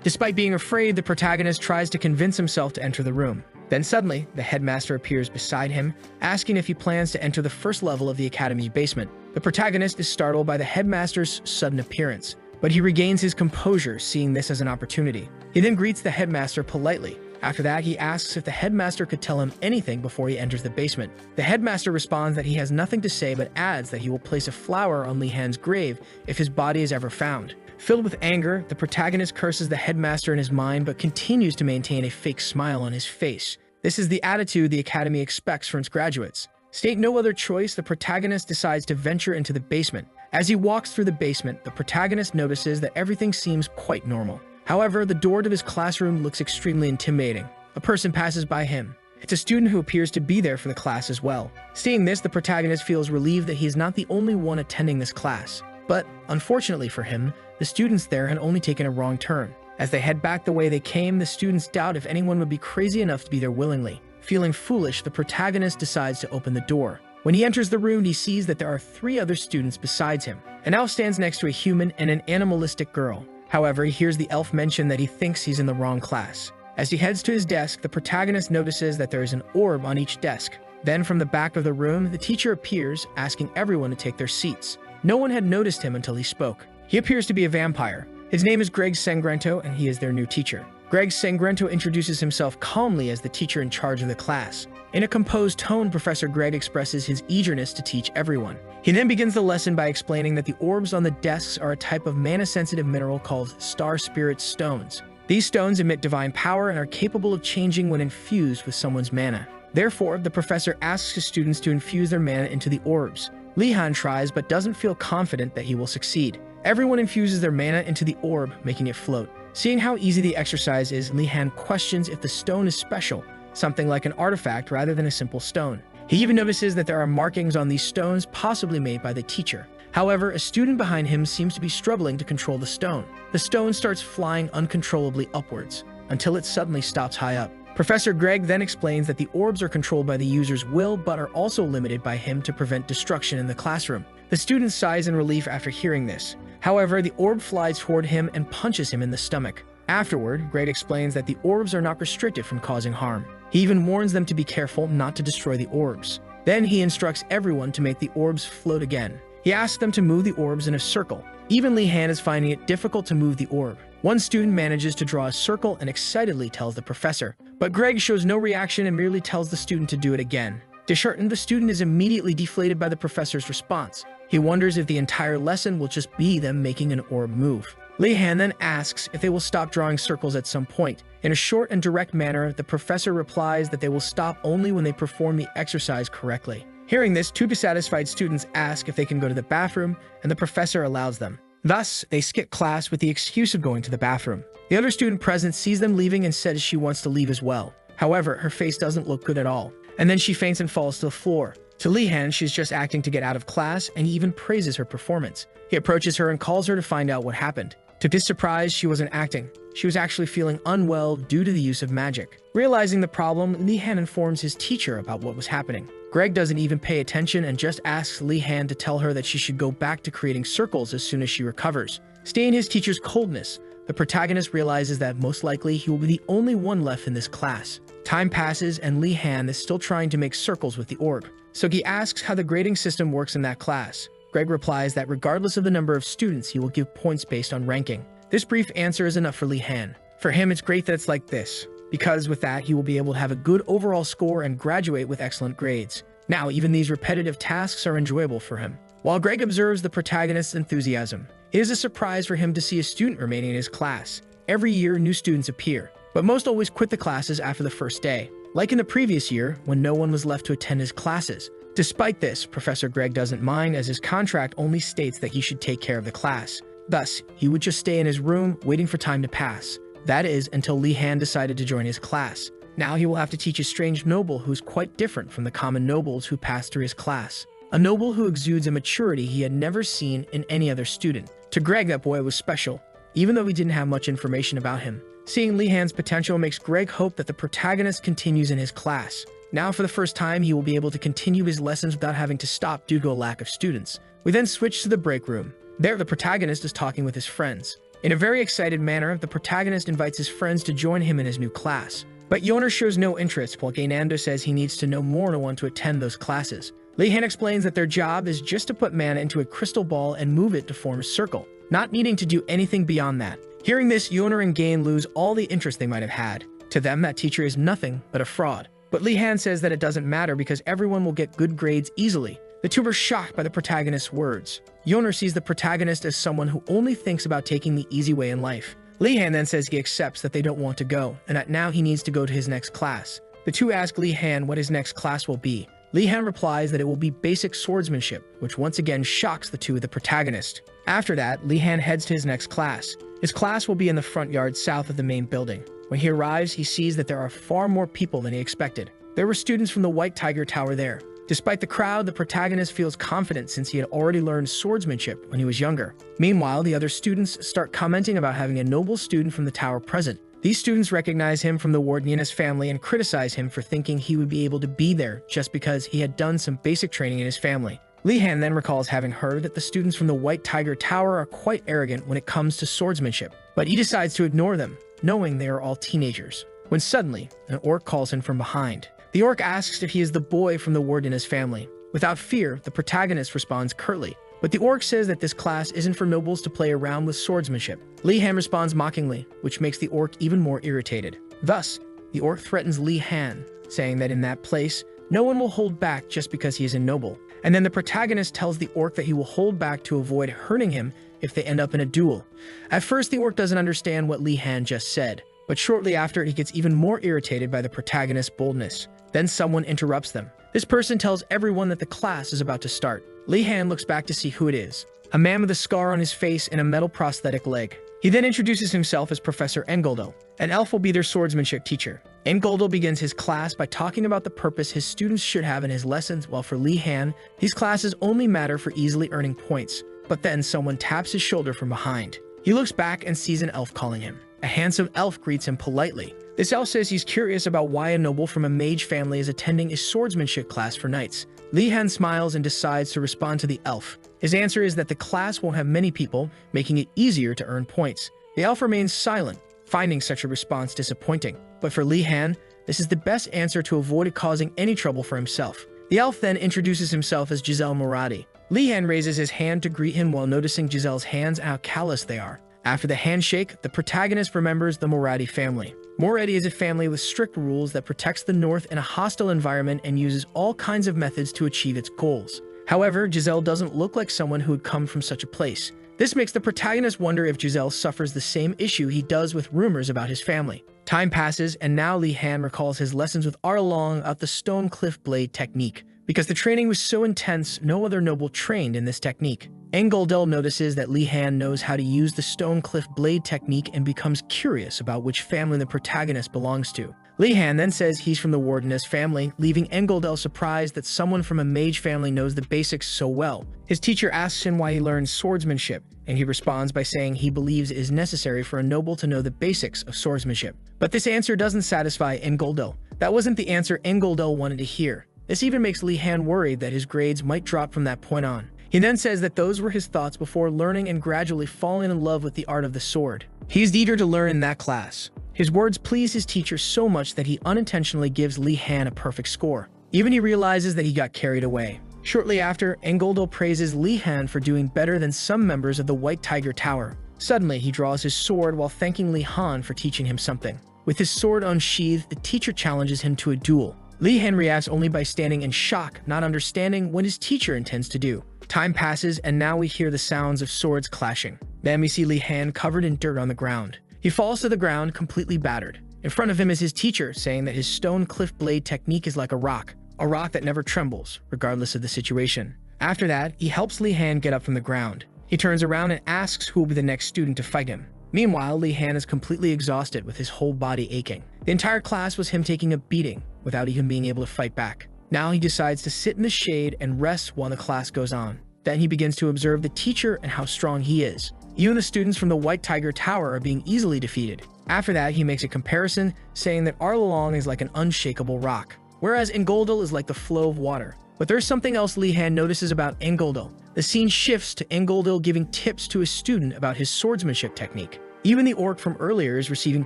Despite being afraid, the protagonist tries to convince himself to enter the room. Then suddenly, the headmaster appears beside him, asking if he plans to enter the first level of the academy's basement. The protagonist is startled by the headmaster's sudden appearance, but he regains his composure, seeing this as an opportunity. He then greets the headmaster politely. After that, he asks if the headmaster could tell him anything before he enters the basement. The headmaster responds that he has nothing to say, but adds that he will place a flower on Li Han's grave if his body is ever found. Filled with anger, the protagonist curses the headmaster in his mind but continues to maintain a fake smile on his face. This is the attitude the academy expects from its graduates. State no other choice, the protagonist decides to venture into the basement. As he walks through the basement, the protagonist notices that everything seems quite normal. However, the door to his classroom looks extremely intimidating. A person passes by him. It's a student who appears to be there for the class as well. Seeing this, the protagonist feels relieved that he is not the only one attending this class. But, unfortunately for him, the students there had only taken a wrong turn. As they head back the way they came, the students doubt if anyone would be crazy enough to be there willingly. Feeling foolish, the protagonist decides to open the door. When he enters the room, he sees that there are 3 other students besides him, and now stands next to a human and an animalistic girl. However, he hears the elf mention that he thinks he's in the wrong class. As he heads to his desk, the protagonist notices that there is an orb on each desk. Then, from the back of the room, the teacher appears, asking everyone to take their seats. No one had noticed him until he spoke. He appears to be a vampire. His name is Greg Sangrento, and he is their new teacher. Greg Sangrento introduces himself calmly as the teacher in charge of the class. In a composed tone, Professor Greg expresses his eagerness to teach everyone. He then begins the lesson by explaining that the orbs on the desks are a type of mana-sensitive mineral called Star Spirit Stones. These stones emit divine power and are capable of changing when infused with someone's mana. Therefore, the professor asks his students to infuse their mana into the orbs. Li Han tries but doesn't feel confident that he will succeed. Everyone infuses their mana into the orb, making it float. Seeing how easy the exercise is, Li Han questions if the stone is special, something like an artifact rather than a simple stone. He even notices that there are markings on these stones, possibly made by the teacher. However, a student behind him seems to be struggling to control the stone. The stone starts flying uncontrollably upwards, until it suddenly stops high up. Professor Greg then explains that the orbs are controlled by the user's will, but are also limited by him to prevent destruction in the classroom. The student sighs in relief after hearing this. However, the orb flies toward him and punches him in the stomach. Afterward, Greg explains that the orbs are not restricted from causing harm. He even warns them to be careful not to destroy the orbs. Then he instructs everyone to make the orbs float again. He asks them to move the orbs in a circle. Even Li Han is finding it difficult to move the orb. One student manages to draw a circle and excitedly tells the professor. But Greg shows no reaction and merely tells the student to do it again. Disheartened, the student is immediately deflated by the professor's response. He wonders if the entire lesson will just be them making an orb move. Li Han then asks if they will stop drawing circles at some point. In a short and direct manner, the professor replies that they will stop only when they perform the exercise correctly. Hearing this, 2 dissatisfied students ask if they can go to the bathroom, and the professor allows them. Thus, they skip class with the excuse of going to the bathroom. The other student present sees them leaving and says she wants to leave as well. However, her face doesn't look good at all, and then she faints and falls to the floor. To Li Han, she's just acting to get out of class, and he even praises her performance. He approaches her and calls her to find out what happened. To his surprise, she wasn't acting. She was actually feeling unwell due to the use of magic. Realizing the problem, Li Han informs his teacher about what was happening. Greg doesn't even pay attention and just asks Li Han to tell her that she should go back to creating circles as soon as she recovers. Seeing his teacher's coldness, the protagonist realizes that most likely he will be the only one left in this class. Time passes and Li Han is still trying to make circles with the orb. So he asks how the grading system works in that class. Greg replies that regardless of the number of students, he will give points based on ranking. This brief answer is enough for Li Han. For him, it's great that it's like this, because with that, he will be able to have a good overall score and graduate with excellent grades. Now, even these repetitive tasks are enjoyable for him. While Greg observes the protagonist's enthusiasm, it is a surprise for him to see a student remaining in his class. Every year, new students appear, but most always quit the classes after the first day, like in the previous year when no one was left to attend his classes. Despite this, Professor Greg doesn't mind, as his contract only states that he should take care of the class. Thus, he would just stay in his room, waiting for time to pass. That is, until Li Han decided to join his class. Now he will have to teach a strange noble who's quite different from the common nobles who pass through his class. A noble who exudes a maturity he had never seen in any other student. To Greg, that boy was special, even though he didn't have much information about him. Seeing Li Han's potential makes Greg hope that the protagonist continues in his class. Now, for the first time, he will be able to continue his lessons without having to stop due to a lack of students. We then switch to the break room. There, the protagonist is talking with his friends. In a very excited manner, the protagonist invites his friends to join him in his new class. But Yoner shows no interest, while Gainando says he needs to know more to want to attend those classes. Li Han explains that their job is just to put mana into a crystal ball and move it to form a circle, not needing to do anything beyond that. Hearing this, Yoner and Gain lose all the interest they might have had. To them, that teacher is nothing but a fraud. But Li Han says that it doesn't matter because everyone will get good grades easily. The two are shocked by the protagonist's words. Yoner sees the protagonist as someone who only thinks about taking the easy way in life. Li Han then says he accepts that they don't want to go, and that now he needs to go to his next class. The two ask Li Han what his next class will be. Li Han replies that it will be basic swordsmanship, which once again shocks the two of the protagonist. After that, Li Han heads to his next class. His class will be in the front yard south of the main building. When he arrives, he sees that there are far more people than he expected. There were students from the White Tiger Tower there. Despite the crowd, the protagonist feels confident since he had already learned swordsmanship when he was younger. Meanwhile, the other students start commenting about having a noble student from the tower present. These students recognize him from the warden and his family and criticize him for thinking he would be able to be there just because he had done some basic training in his family. Li Han then recalls having heard that the students from the White Tiger Tower are quite arrogant when it comes to swordsmanship, but he decides to ignore them, knowing they are all teenagers. When suddenly, an orc calls him from behind. The orc asks if he is the boy from the warden and his family. Without fear, the protagonist responds curtly, but the orc says that this class isn't for nobles to play around with swordsmanship. Li Han responds mockingly, which makes the orc even more irritated. Thus, the orc threatens Li Han, saying that in that place, no one will hold back just because he is a noble. And then the protagonist tells the orc that he will hold back to avoid hurting him if they end up in a duel. At first, the orc doesn't understand what Li Han just said, but shortly after, he gets even more irritated by the protagonist's boldness. Then someone interrupts them. This person tells everyone that the class is about to start. Li Han looks back to see who it is. A man with a scar on his face and a metal prosthetic leg. He then introduces himself as Professor Engoldo. An elf will be their swordsmanship teacher. Engoldo begins his class by talking about the purpose his students should have in his lessons, while for Li Han, these classes only matter for easily earning points. But then someone taps his shoulder from behind. He looks back and sees an elf calling him. A handsome elf greets him politely. This elf says he's curious about why a noble from a mage family is attending a swordsmanship class for knights. Li Han smiles and decides to respond to the elf. His answer is that the class won't have many people, making it easier to earn points. The elf remains silent, finding such a response disappointing. But for Li Han, this is the best answer to avoid causing any trouble for himself. The elf then introduces himself as Giselle Moradi. Li Han raises his hand to greet him while noticing Giselle's hands and how callous they are. After the handshake, the protagonist remembers the Moradi family. Moradi is a family with strict rules that protects the North in a hostile environment and uses all kinds of methods to achieve its goals. However, Giselle doesn't look like someone who would come from such a place. This makes the protagonist wonder if Giselle suffers the same issue he does with rumors about his family. Time passes, and now Li Han recalls his lessons with Arlong about the stone cliff blade technique. Because the training was so intense, no other noble trained in this technique. Engoldel notices that Li Han knows how to use the stone cliff blade technique and becomes curious about which family the protagonist belongs to. Li Han then says he's from the wardeness family, leaving Engoldel surprised that someone from a mage family knows the basics so well. His teacher asks him why he learns swordsmanship, and he responds by saying he believes it is necessary for a noble to know the basics of swordsmanship. But this answer doesn't satisfy Engoldel. That wasn't the answer Engoldel wanted to hear. This even makes Li Han worried that his grades might drop from that point on. He then says that those were his thoughts before learning and gradually falling in love with the art of the sword. He is eager to learn in that class. His words please his teacher so much that he unintentionally gives Li Han a perfect score. Even he realizes that he got carried away. Shortly after, Engoldel praises Li Han for doing better than some members of the White Tiger Tower. Suddenly, he draws his sword while thanking Li Han for teaching him something. With his sword unsheathed, the teacher challenges him to a duel. Li Han reacts only by standing in shock, not understanding what his teacher intends to do. Time passes, and now we hear the sounds of swords clashing. Then we see Li Han covered in dirt on the ground. He falls to the ground, completely battered. In front of him is his teacher, saying that his stone cliff blade technique is like a rock that never trembles, regardless of the situation. After that, he helps Li Han get up from the ground. He turns around and asks who will be the next student to fight him. Meanwhile, Li Han is completely exhausted with his whole body aching. The entire class was him taking a beating without even being able to fight back. Now he decides to sit in the shade and rest while the class goes on. Then he begins to observe the teacher and how strong he is. Even the students from the White Tiger Tower are being easily defeated. After that, he makes a comparison, saying that Arlong is like an unshakable rock, whereas Engoldal is like the flow of water. But there's something else Li Han notices about Engoldal. The scene shifts to Engoldal giving tips to a student about his swordsmanship technique. Even the orc from earlier is receiving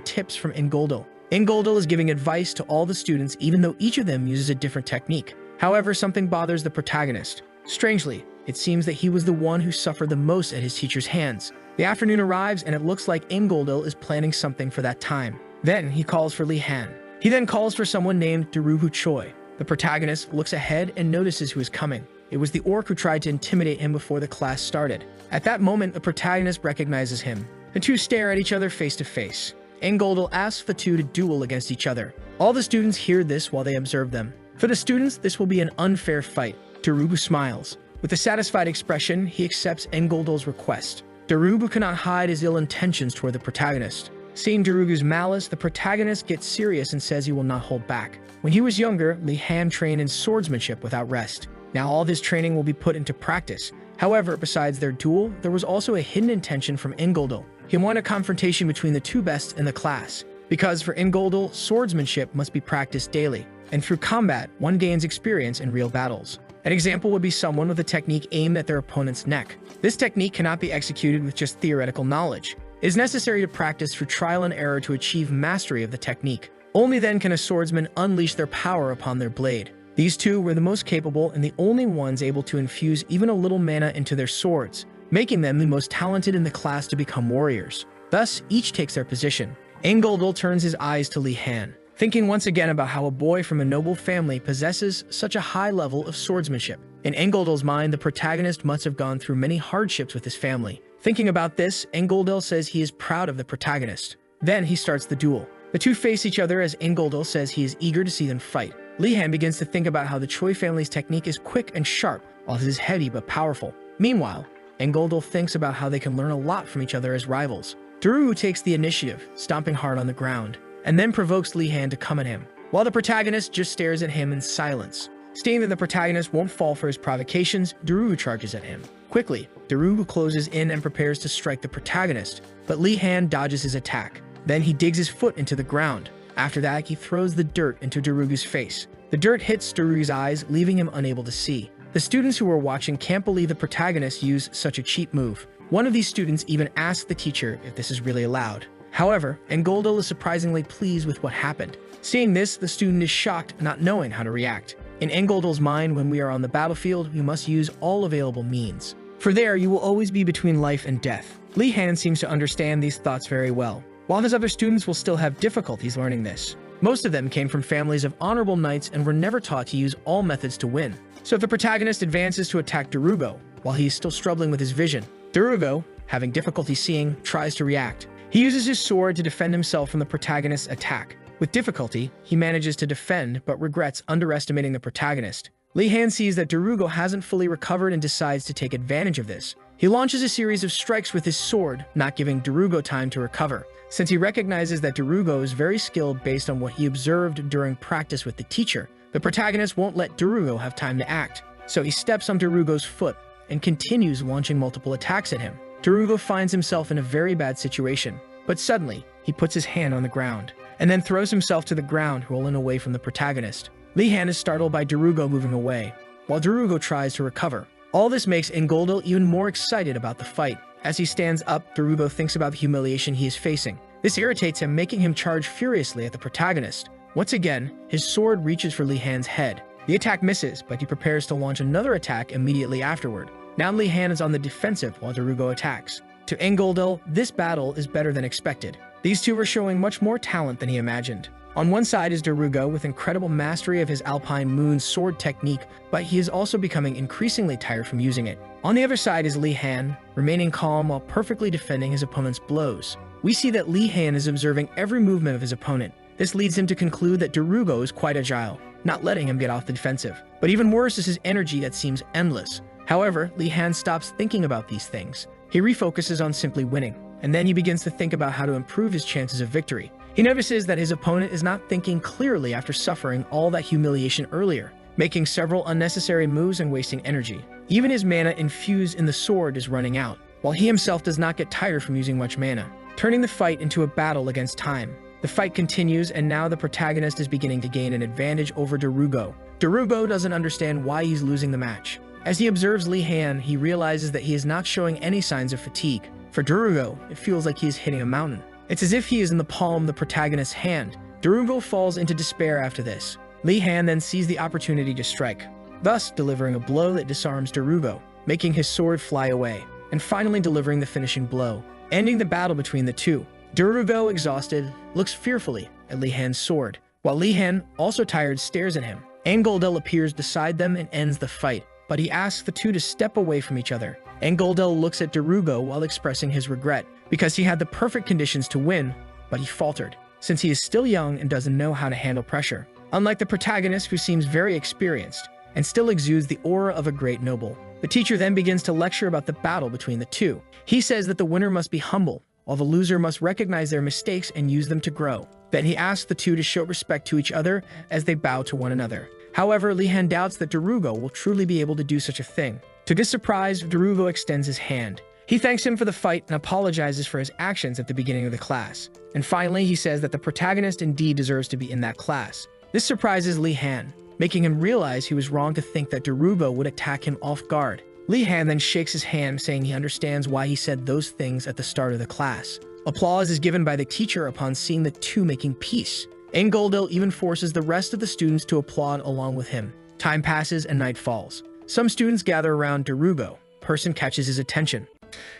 tips from Engoldal. Engoldal is giving advice to all the students even though each of them uses a different technique. However, something bothers the protagonist. Strangely, it seems that he was the one who suffered the most at his teacher's hands. The afternoon arrives and it looks like Engoldal is planning something for that time. Then he calls for Li Han. He then calls for someone named Daruhu Choi. The protagonist looks ahead and notices who is coming. It was the orc who tried to intimidate him before the class started. At that moment, the protagonist recognizes him. The two stare at each other face to face. Engoldal asks the two to duel against each other. All the students hear this while they observe them. For the students, this will be an unfair fight. Daruhu smiles. With a satisfied expression, he accepts Engoldal's request. Daruhu cannot hide his ill intentions toward the protagonist. Seeing Daruhu's malice, the protagonist gets serious and says he will not hold back. When he was younger, Li Han trained in swordsmanship without rest. Now all this training will be put into practice. However, besides their duel, there was also a hidden intention from Engoldal. He wanted a confrontation between the two best in the class. Because for Engoldal, swordsmanship must be practiced daily, and through combat, one gains experience in real battles. An example would be someone with a technique aimed at their opponent's neck. This technique cannot be executed with just theoretical knowledge. It is necessary to practice through trial and error to achieve mastery of the technique. Only then can a swordsman unleash their power upon their blade. These two were the most capable and the only ones able to infuse even a little mana into their swords, making them the most talented in the class to become warriors. Thus, each takes their position. Engoldal turns his eyes to Li Han, thinking once again about how a boy from a noble family possesses such a high level of swordsmanship. In Engoldal's mind, the protagonist must have gone through many hardships with his family. Thinking about this, Engoldal says he is proud of the protagonist. Then he starts the duel. The two face each other as Engoldal says he is eager to see them fight. Li Han begins to think about how the Choi family's technique is quick and sharp, while his is heavy but powerful. Meanwhile, Engoldal thinks about how they can learn a lot from each other as rivals. Daruhu takes the initiative, stomping hard on the ground, and then provokes Li Han to come at him, while the protagonist just stares at him in silence. Seeing that the protagonist won't fall for his provocations, Daruhu charges at him. Quickly, Daruhu closes in and prepares to strike the protagonist, but Li Han dodges his attack. Then he digs his foot into the ground. After that, he throws the dirt into Daruhu's face. The dirt hits Daruhu's eyes, leaving him unable to see. The students who were watching can't believe the protagonist used such a cheap move. One of these students even asked the teacher if this is really allowed. However, Engoldal is surprisingly pleased with what happened. Seeing this, the student is shocked, not knowing how to react. In Engoldal's mind, when we are on the battlefield, we must use all available means. For there, you will always be between life and death. Li Han seems to understand these thoughts very well, while his other students will still have difficulties learning this. Most of them came from families of honorable knights and were never taught to use all methods to win. So if the protagonist advances to attack Darugo, while he is still struggling with his vision, Darugo, having difficulty seeing, tries to react. He uses his sword to defend himself from the protagonist's attack. With difficulty, he manages to defend, but regrets underestimating the protagonist. Li Han sees that Darugo hasn't fully recovered and decides to take advantage of this. He launches a series of strikes with his sword, not giving Darugo time to recover. Since he recognizes that Darugo is very skilled based on what he observed during practice with the teacher, the protagonist won't let Darugo have time to act. So he steps on Darugo's foot and continues launching multiple attacks at him. Darugo finds himself in a very bad situation, but suddenly, he puts his hand on the ground, and then throws himself to the ground, rolling away from the protagonist. Li Han is startled by Darugo moving away, while Darugo tries to recover. All this makes Engoldal even more excited about the fight. As he stands up, Darugo thinks about the humiliation he is facing. This irritates him, making him charge furiously at the protagonist. Once again, his sword reaches for Li Han's head. The attack misses, but he prepares to launch another attack immediately afterward. Now Li Han is on the defensive while Darugo attacks. To Engoldal, this battle is better than expected. These two are showing much more talent than he imagined. On one side is Darugo with incredible mastery of his Alpine Moon sword technique, but he is also becoming increasingly tired from using it. On the other side is Li Han, remaining calm while perfectly defending his opponent's blows. We see that Li Han is observing every movement of his opponent. This leads him to conclude that Darugo is quite agile, not letting him get off the defensive. But even worse is his energy that seems endless. However, Li Han stops thinking about these things. He refocuses on simply winning. and then he begins to think about how to improve his chances of victory. He notices that his opponent is not thinking clearly after suffering all that humiliation earlier, making several unnecessary moves and wasting energy. Even his mana infused in the sword is running out, while he himself does not get tired from using much mana, turning the fight into a battle against time. The fight continues, and now the protagonist is beginning to gain an advantage over Darugo. Darugo doesn't understand why he's losing the match. As he observes Li Han, he realizes that he is not showing any signs of fatigue. For Darugo, it feels like he is hitting a mountain. It's as if he is in the palm of the protagonist's hand. Darugo falls into despair after this. Li Han then sees the opportunity to strike, thus delivering a blow that disarms Darugo, making his sword fly away, and finally delivering the finishing blow, ending the battle between the two. Darugo, exhausted, looks fearfully at Li Han's sword, while Li Han, also tired, stares at him. Angoldel appears beside them and ends the fight, but he asks the two to step away from each other. Angoldel looks at Darugo while expressing his regret, because he had the perfect conditions to win, but he faltered, since he is still young and doesn't know how to handle pressure. Unlike the protagonist, who seems very experienced and still exudes the aura of a great noble. The teacher then begins to lecture about the battle between the two. He says that the winner must be humble, while the loser must recognize their mistakes and use them to grow. Then he asks the two to show respect to each other as they bow to one another. However, Li Han doubts that Darugo will truly be able to do such a thing. To his surprise, Darugo extends his hand. He thanks him for the fight and apologizes for his actions at the beginning of the class. And finally, he says that the protagonist indeed deserves to be in that class. This surprises Li Han, making him realize he was wrong to think that Darugo would attack him off guard. Li Han then shakes his hand, saying he understands why he said those things at the start of the class. Applause is given by the teacher upon seeing the two making peace. Angoldel even forces the rest of the students to applaud along with him. Time passes and night falls. Some students gather around Darugo. Person catches his attention,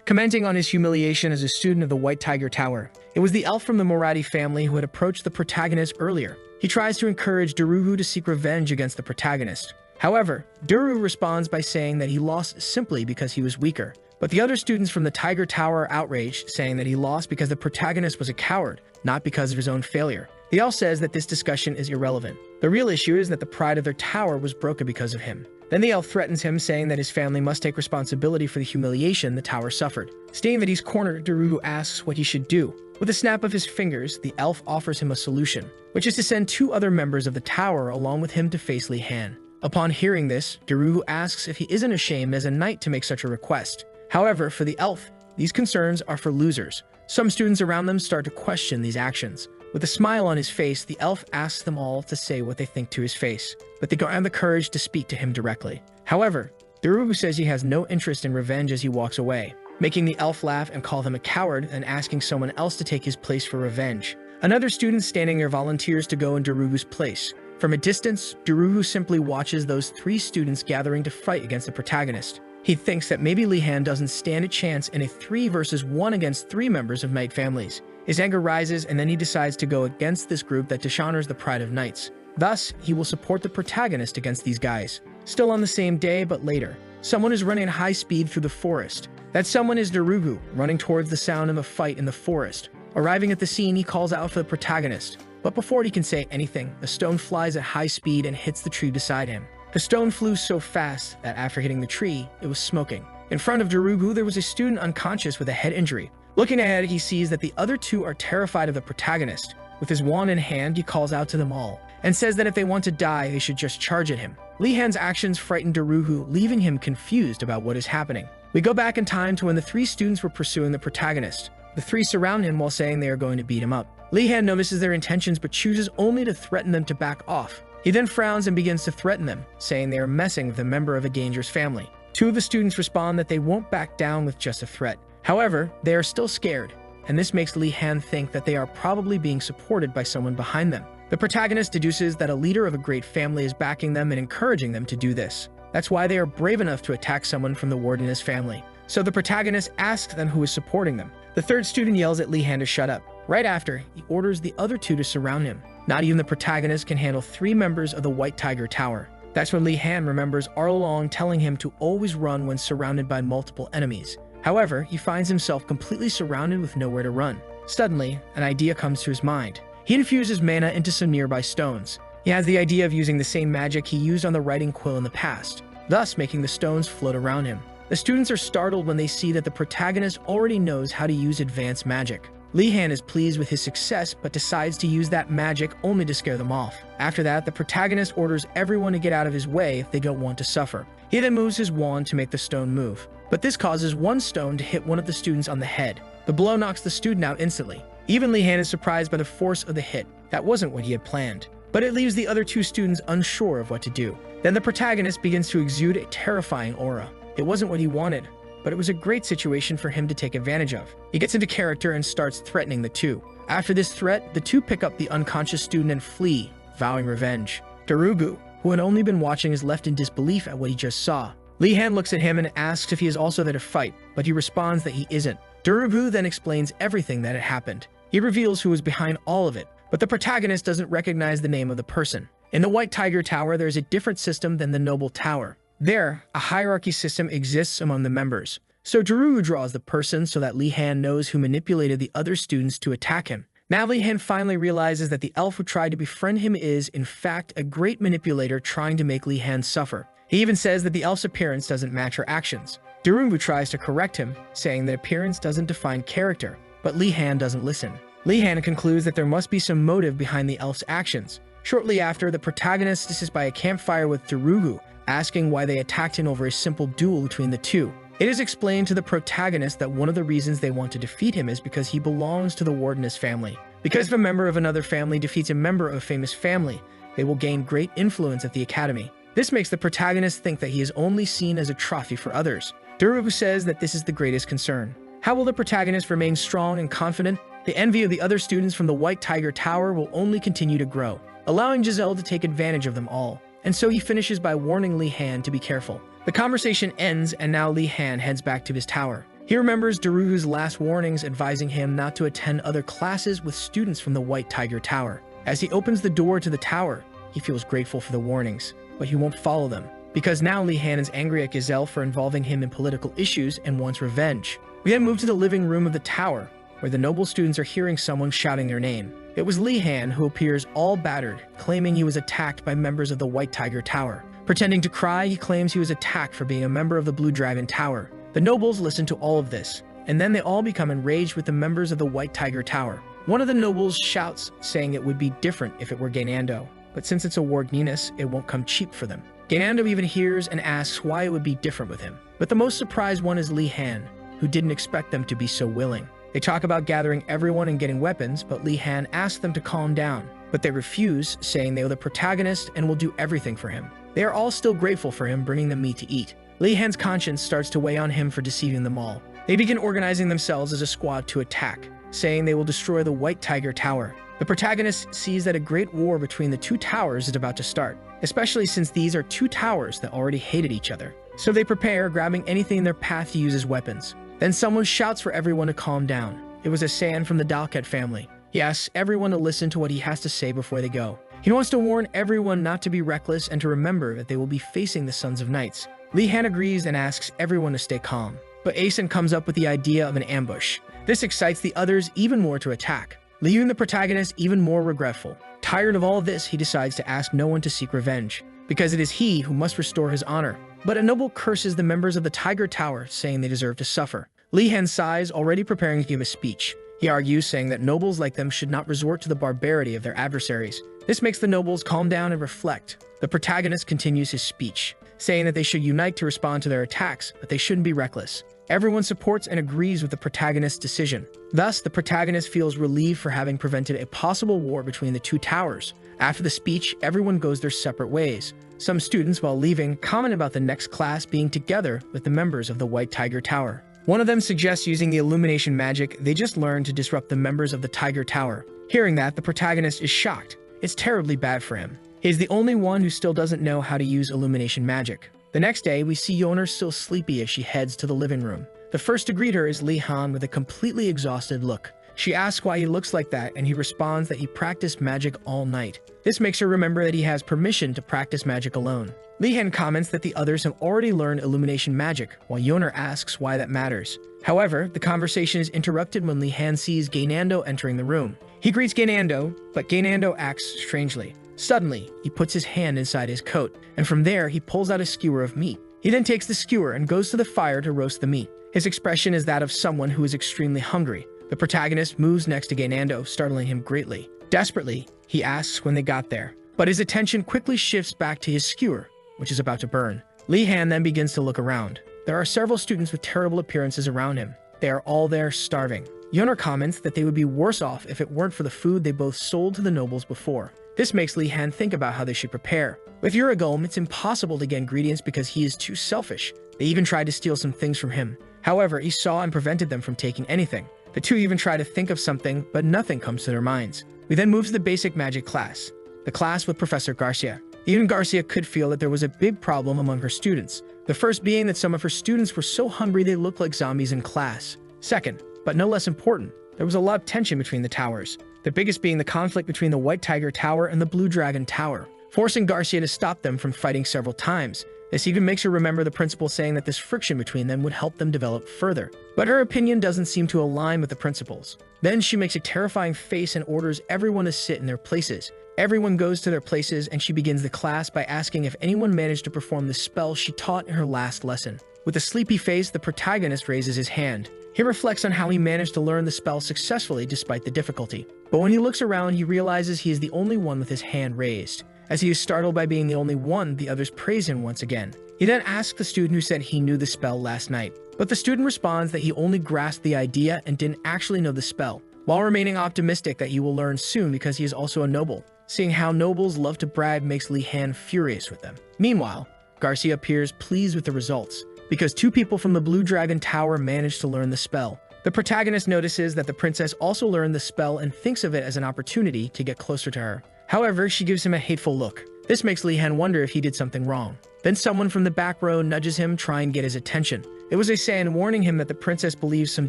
commenting on his humiliation as a student of the White Tiger Tower. It was the elf from the Moradi family who had approached the protagonist earlier. He tries to encourage Darugo to seek revenge against the protagonist. However, Darugo responds by saying that he lost simply because he was weaker. But the other students from the Tiger Tower are outraged, saying that he lost because the protagonist was a coward, not because of his own failure. The elf says that this discussion is irrelevant. The real issue is that the pride of their tower was broken because of him. Then the elf threatens him, saying that his family must take responsibility for the humiliation the tower suffered. Stating that he's cornered, Darugo asks what he should do. With a snap of his fingers, the elf offers him a solution, which is to send two other members of the tower along with him to face Li Han. Upon hearing this, Darugo asks if he isn't ashamed as a knight to make such a request. However, for the elf, these concerns are for losers. Some students around them start to question these actions. With a smile on his face, the elf asks them all to say what they think to his face, but they don't have the courage to speak to him directly. However, Darugo says he has no interest in revenge as he walks away, making the elf laugh and call him a coward and asking someone else to take his place for revenge. Another student standing there volunteers to go in Darugo's place. From a distance, Darugo simply watches those three students gathering to fight against the protagonist. He thinks that maybe Li Han doesn't stand a chance in a 3 versus 1 against 3 members of knight families. His anger rises, and then he decides to go against this group that dishonors the pride of knights. Thus, he will support the protagonist against these guys. Still on the same day, but later, someone is running at high speed through the forest. That someone is Darugo, running towards the sound of a fight in the forest. Arriving at the scene, he calls out for the protagonist. But before he can say anything, a stone flies at high speed and hits the tree beside him. The stone flew so fast that after hitting the tree, it was smoking. In front of Darugo, there was a student unconscious with a head injury. Looking ahead, he sees that the other two are terrified of the protagonist. With his wand in hand, he calls out to them all, and says that if they want to die, they should just charge at him. Li Han's actions frighten Darugo, leaving him confused about what is happening. We go back in time to when the 3 students were pursuing the protagonist. The 3 surround him while saying they are going to beat him up. Li Han notices their intentions but chooses only to threaten them to back off. He then frowns and begins to threaten them, saying they are messing with a member of a dangerous family. 2 of the students respond that they won't back down with just a threat. However, they are still scared, and this makes Li Han think that they are probably being supported by someone behind them. The protagonist deduces that a leader of a great family is backing them and encouraging them to do this. That's why they are brave enough to attack someone from the warden's family. So the protagonist asks them who is supporting them. The 3rd student yells at Li Han to shut up. Right after, he orders the other 2 to surround him. Not even the protagonist can handle 3 members of the White Tiger Tower. That's when Li Han remembers all along telling him to always run when surrounded by multiple enemies. However, he finds himself completely surrounded with nowhere to run. Suddenly, an idea comes to his mind. He infuses mana into some nearby stones. He has the idea of using the same magic he used on the writing quill in the past, thus making the stones float around him. The students are startled when they see that the protagonist already knows how to use advanced magic. Li-Han is pleased with his success, but decides to use that magic only to scare them off. After that, the protagonist orders everyone to get out of his way if they don't want to suffer. He then moves his wand to make the stone move, but this causes one stone to hit one of the students on the head. The blow knocks the student out instantly. Even Li-Han is surprised by the force of the hit. That wasn't what he had planned, but it leaves the other two students unsure of what to do. Then the protagonist begins to exude a terrifying aura. It wasn't what he wanted, but it was a great situation for him to take advantage of. He gets into character and starts threatening the two. After this threat, the two pick up the unconscious student and flee, vowing revenge. Darugu, who had only been watching, is left in disbelief at what he just saw. Li-Han looks at him and asks if he is also there to fight, but he responds that he isn't. Darugu then explains everything that had happened. He reveals who was behind all of it, but the protagonist doesn't recognize the name of the person. In the White Tiger Tower, there is a different system than the Noble Tower. There, a hierarchy system exists among the members. So Darugu draws the person so that Li-Han knows who manipulated the other students to attack him. Now Li-Han finally realizes that the elf who tried to befriend him is, in fact, a great manipulator trying to make Li-Han suffer. He even says that the elf's appearance doesn't match her actions. Darugu tries to correct him, saying that appearance doesn't define character, but Li-Han doesn't listen. Li-Han concludes that there must be some motive behind the elf's actions. Shortly after, the protagonist sits by a campfire with Darugu, asking why they attacked him over a simple duel between the two. It is explained to the protagonist that one of the reasons they want to defeat him is because he belongs to the Wardeness family. Because if a member of another family defeats a member of a famous family, they will gain great influence at the academy. This makes the protagonist think that he is only seen as a trophy for others. Darugu says that this is the greatest concern. How will the protagonist remain strong and confident? The envy of the other students from the White Tiger Tower will only continue to grow, allowing Giselle to take advantage of them all. And so he finishes by warning Li-Han to be careful. The conversation ends, and now Li-Han heads back to his tower. He remembers Darugu's last warnings advising him not to attend other classes with students from the White Tiger Tower. As he opens the door to the tower, he feels grateful for the warnings, but he won't follow them, because now Li-Han is angry at Giselle for involving him in political issues and wants revenge. We then move to the living room of the tower, where the noble students are hearing someone shouting their name. It was Li-Han, who appears all battered, claiming he was attacked by members of the White Tiger Tower. Pretending to cry, he claims he was attacked for being a member of the Blue Dragon Tower. The nobles listen to all of this, and then they all become enraged with the members of the White Tiger Tower. One of the nobles shouts, saying it would be different if it were Gainando, but since it's a Wargninus, it won't come cheap for them. Gainando even hears and asks why it would be different with him. But the most surprised one is Li-Han, who didn't expect them to be so willing. They talk about gathering everyone and getting weapons, but Li-Han asks them to calm down. But they refuse, saying they are the protagonist and will do everything for him. They are all still grateful for him bringing them meat to eat. Li-Han's conscience starts to weigh on him for deceiving them all. They begin organizing themselves as a squad to attack, saying they will destroy the White Tiger Tower. The protagonist sees that a great war between the two towers is about to start, especially since these are two towers that already hated each other. So they prepare, grabbing anything in their path to use as weapons. Then someone shouts for everyone to calm down. It was a San from the Dalket family. He asks everyone to listen to what he has to say before they go. He wants to warn everyone not to be reckless and to remember that they will be facing the Sons of Knights. Li-Han agrees and asks everyone to stay calm. But Asen comes up with the idea of an ambush. This excites the others even more to attack, leaving the protagonist even more regretful. Tired of all this, he decides to ask no one to seek revenge, because it is he who must restore his honor. But a noble curses the members of the Tiger Tower, saying they deserve to suffer. Li-Han sighs, already preparing to give a speech. He argues, saying that nobles like them should not resort to the barbarity of their adversaries. This makes the nobles calm down and reflect. The protagonist continues his speech, saying that they should unite to respond to their attacks, but they shouldn't be reckless. Everyone supports and agrees with the protagonist's decision. Thus, the protagonist feels relieved for having prevented a possible war between the two towers. After the speech, everyone goes their separate ways. Some students, while leaving, comment about the next class being together with the members of the White Tiger Tower. One of them suggests using the illumination magic they just learned to disrupt the members of the Tiger Tower. Hearing that, the protagonist is shocked. It's terribly bad for him. He is the only one who still doesn't know how to use illumination magic. The next day, we see Yoner still sleepy as she heads to the living room. The first to greet her is Li-Han with a completely exhausted look. She asks why he looks like that, and he responds that he practiced magic all night. This makes her remember that he has permission to practice magic alone. Li-Han comments that the others have already learned illumination magic, while Yoner asks why that matters. However, the conversation is interrupted when Li-Han sees Gainando entering the room. He greets Gainando, but Gainando acts strangely. Suddenly, he puts his hand inside his coat, and from there he pulls out a skewer of meat. He then takes the skewer and goes to the fire to roast the meat. His expression is that of someone who is extremely hungry. The protagonist moves next to Gainando, startling him greatly. Desperately, he asks when they got there, but his attention quickly shifts back to his skewer, which is about to burn. Li Han then begins to look around. There are several students with terrible appearances around him. They are all there starving. Yeoner comments that they would be worse off if it weren't for the food they both sold to the nobles before. This makes Li Han think about how they should prepare. With Uragolm, it's impossible to get ingredients because he is too selfish. They even tried to steal some things from him. However, he saw and prevented them from taking anything. The two even try to think of something, but nothing comes to their minds. We then move to the basic magic class, the class with Professor Garcia. Even Garcia could feel that there was a big problem among her students. The first being that some of her students were so hungry they looked like zombies in class. Second, but no less important, there was a lot of tension between the towers. The biggest being the conflict between the White Tiger Tower and the Blue Dragon Tower, forcing Garcia to stop them from fighting several times. This even makes her remember the principal saying that this friction between them would help them develop further. But her opinion doesn't seem to align with the principal's. Then she makes a terrifying face and orders everyone to sit in their places. Everyone goes to their places and she begins the class by asking if anyone managed to perform the spell she taught in her last lesson. With a sleepy face, the protagonist raises his hand. He reflects on how he managed to learn the spell successfully despite the difficulty. But when he looks around, he realizes he is the only one with his hand raised. As he is startled by being the only one, the others praise him once again. He then asks the student who said he knew the spell last night. But the student responds that he only grasped the idea and didn't actually know the spell, while remaining optimistic that he will learn soon because he is also a noble. Seeing how nobles love to brag makes Li Han furious with them. Meanwhile, Garcia appears pleased with the results, because two people from the Blue Dragon Tower managed to learn the spell. The protagonist notices that the princess also learned the spell and thinks of it as an opportunity to get closer to her. However, she gives him a hateful look. This makes Li Han wonder if he did something wrong. Then someone from the back row nudges him, trying to get his attention. It was a San warning him that the princess believes some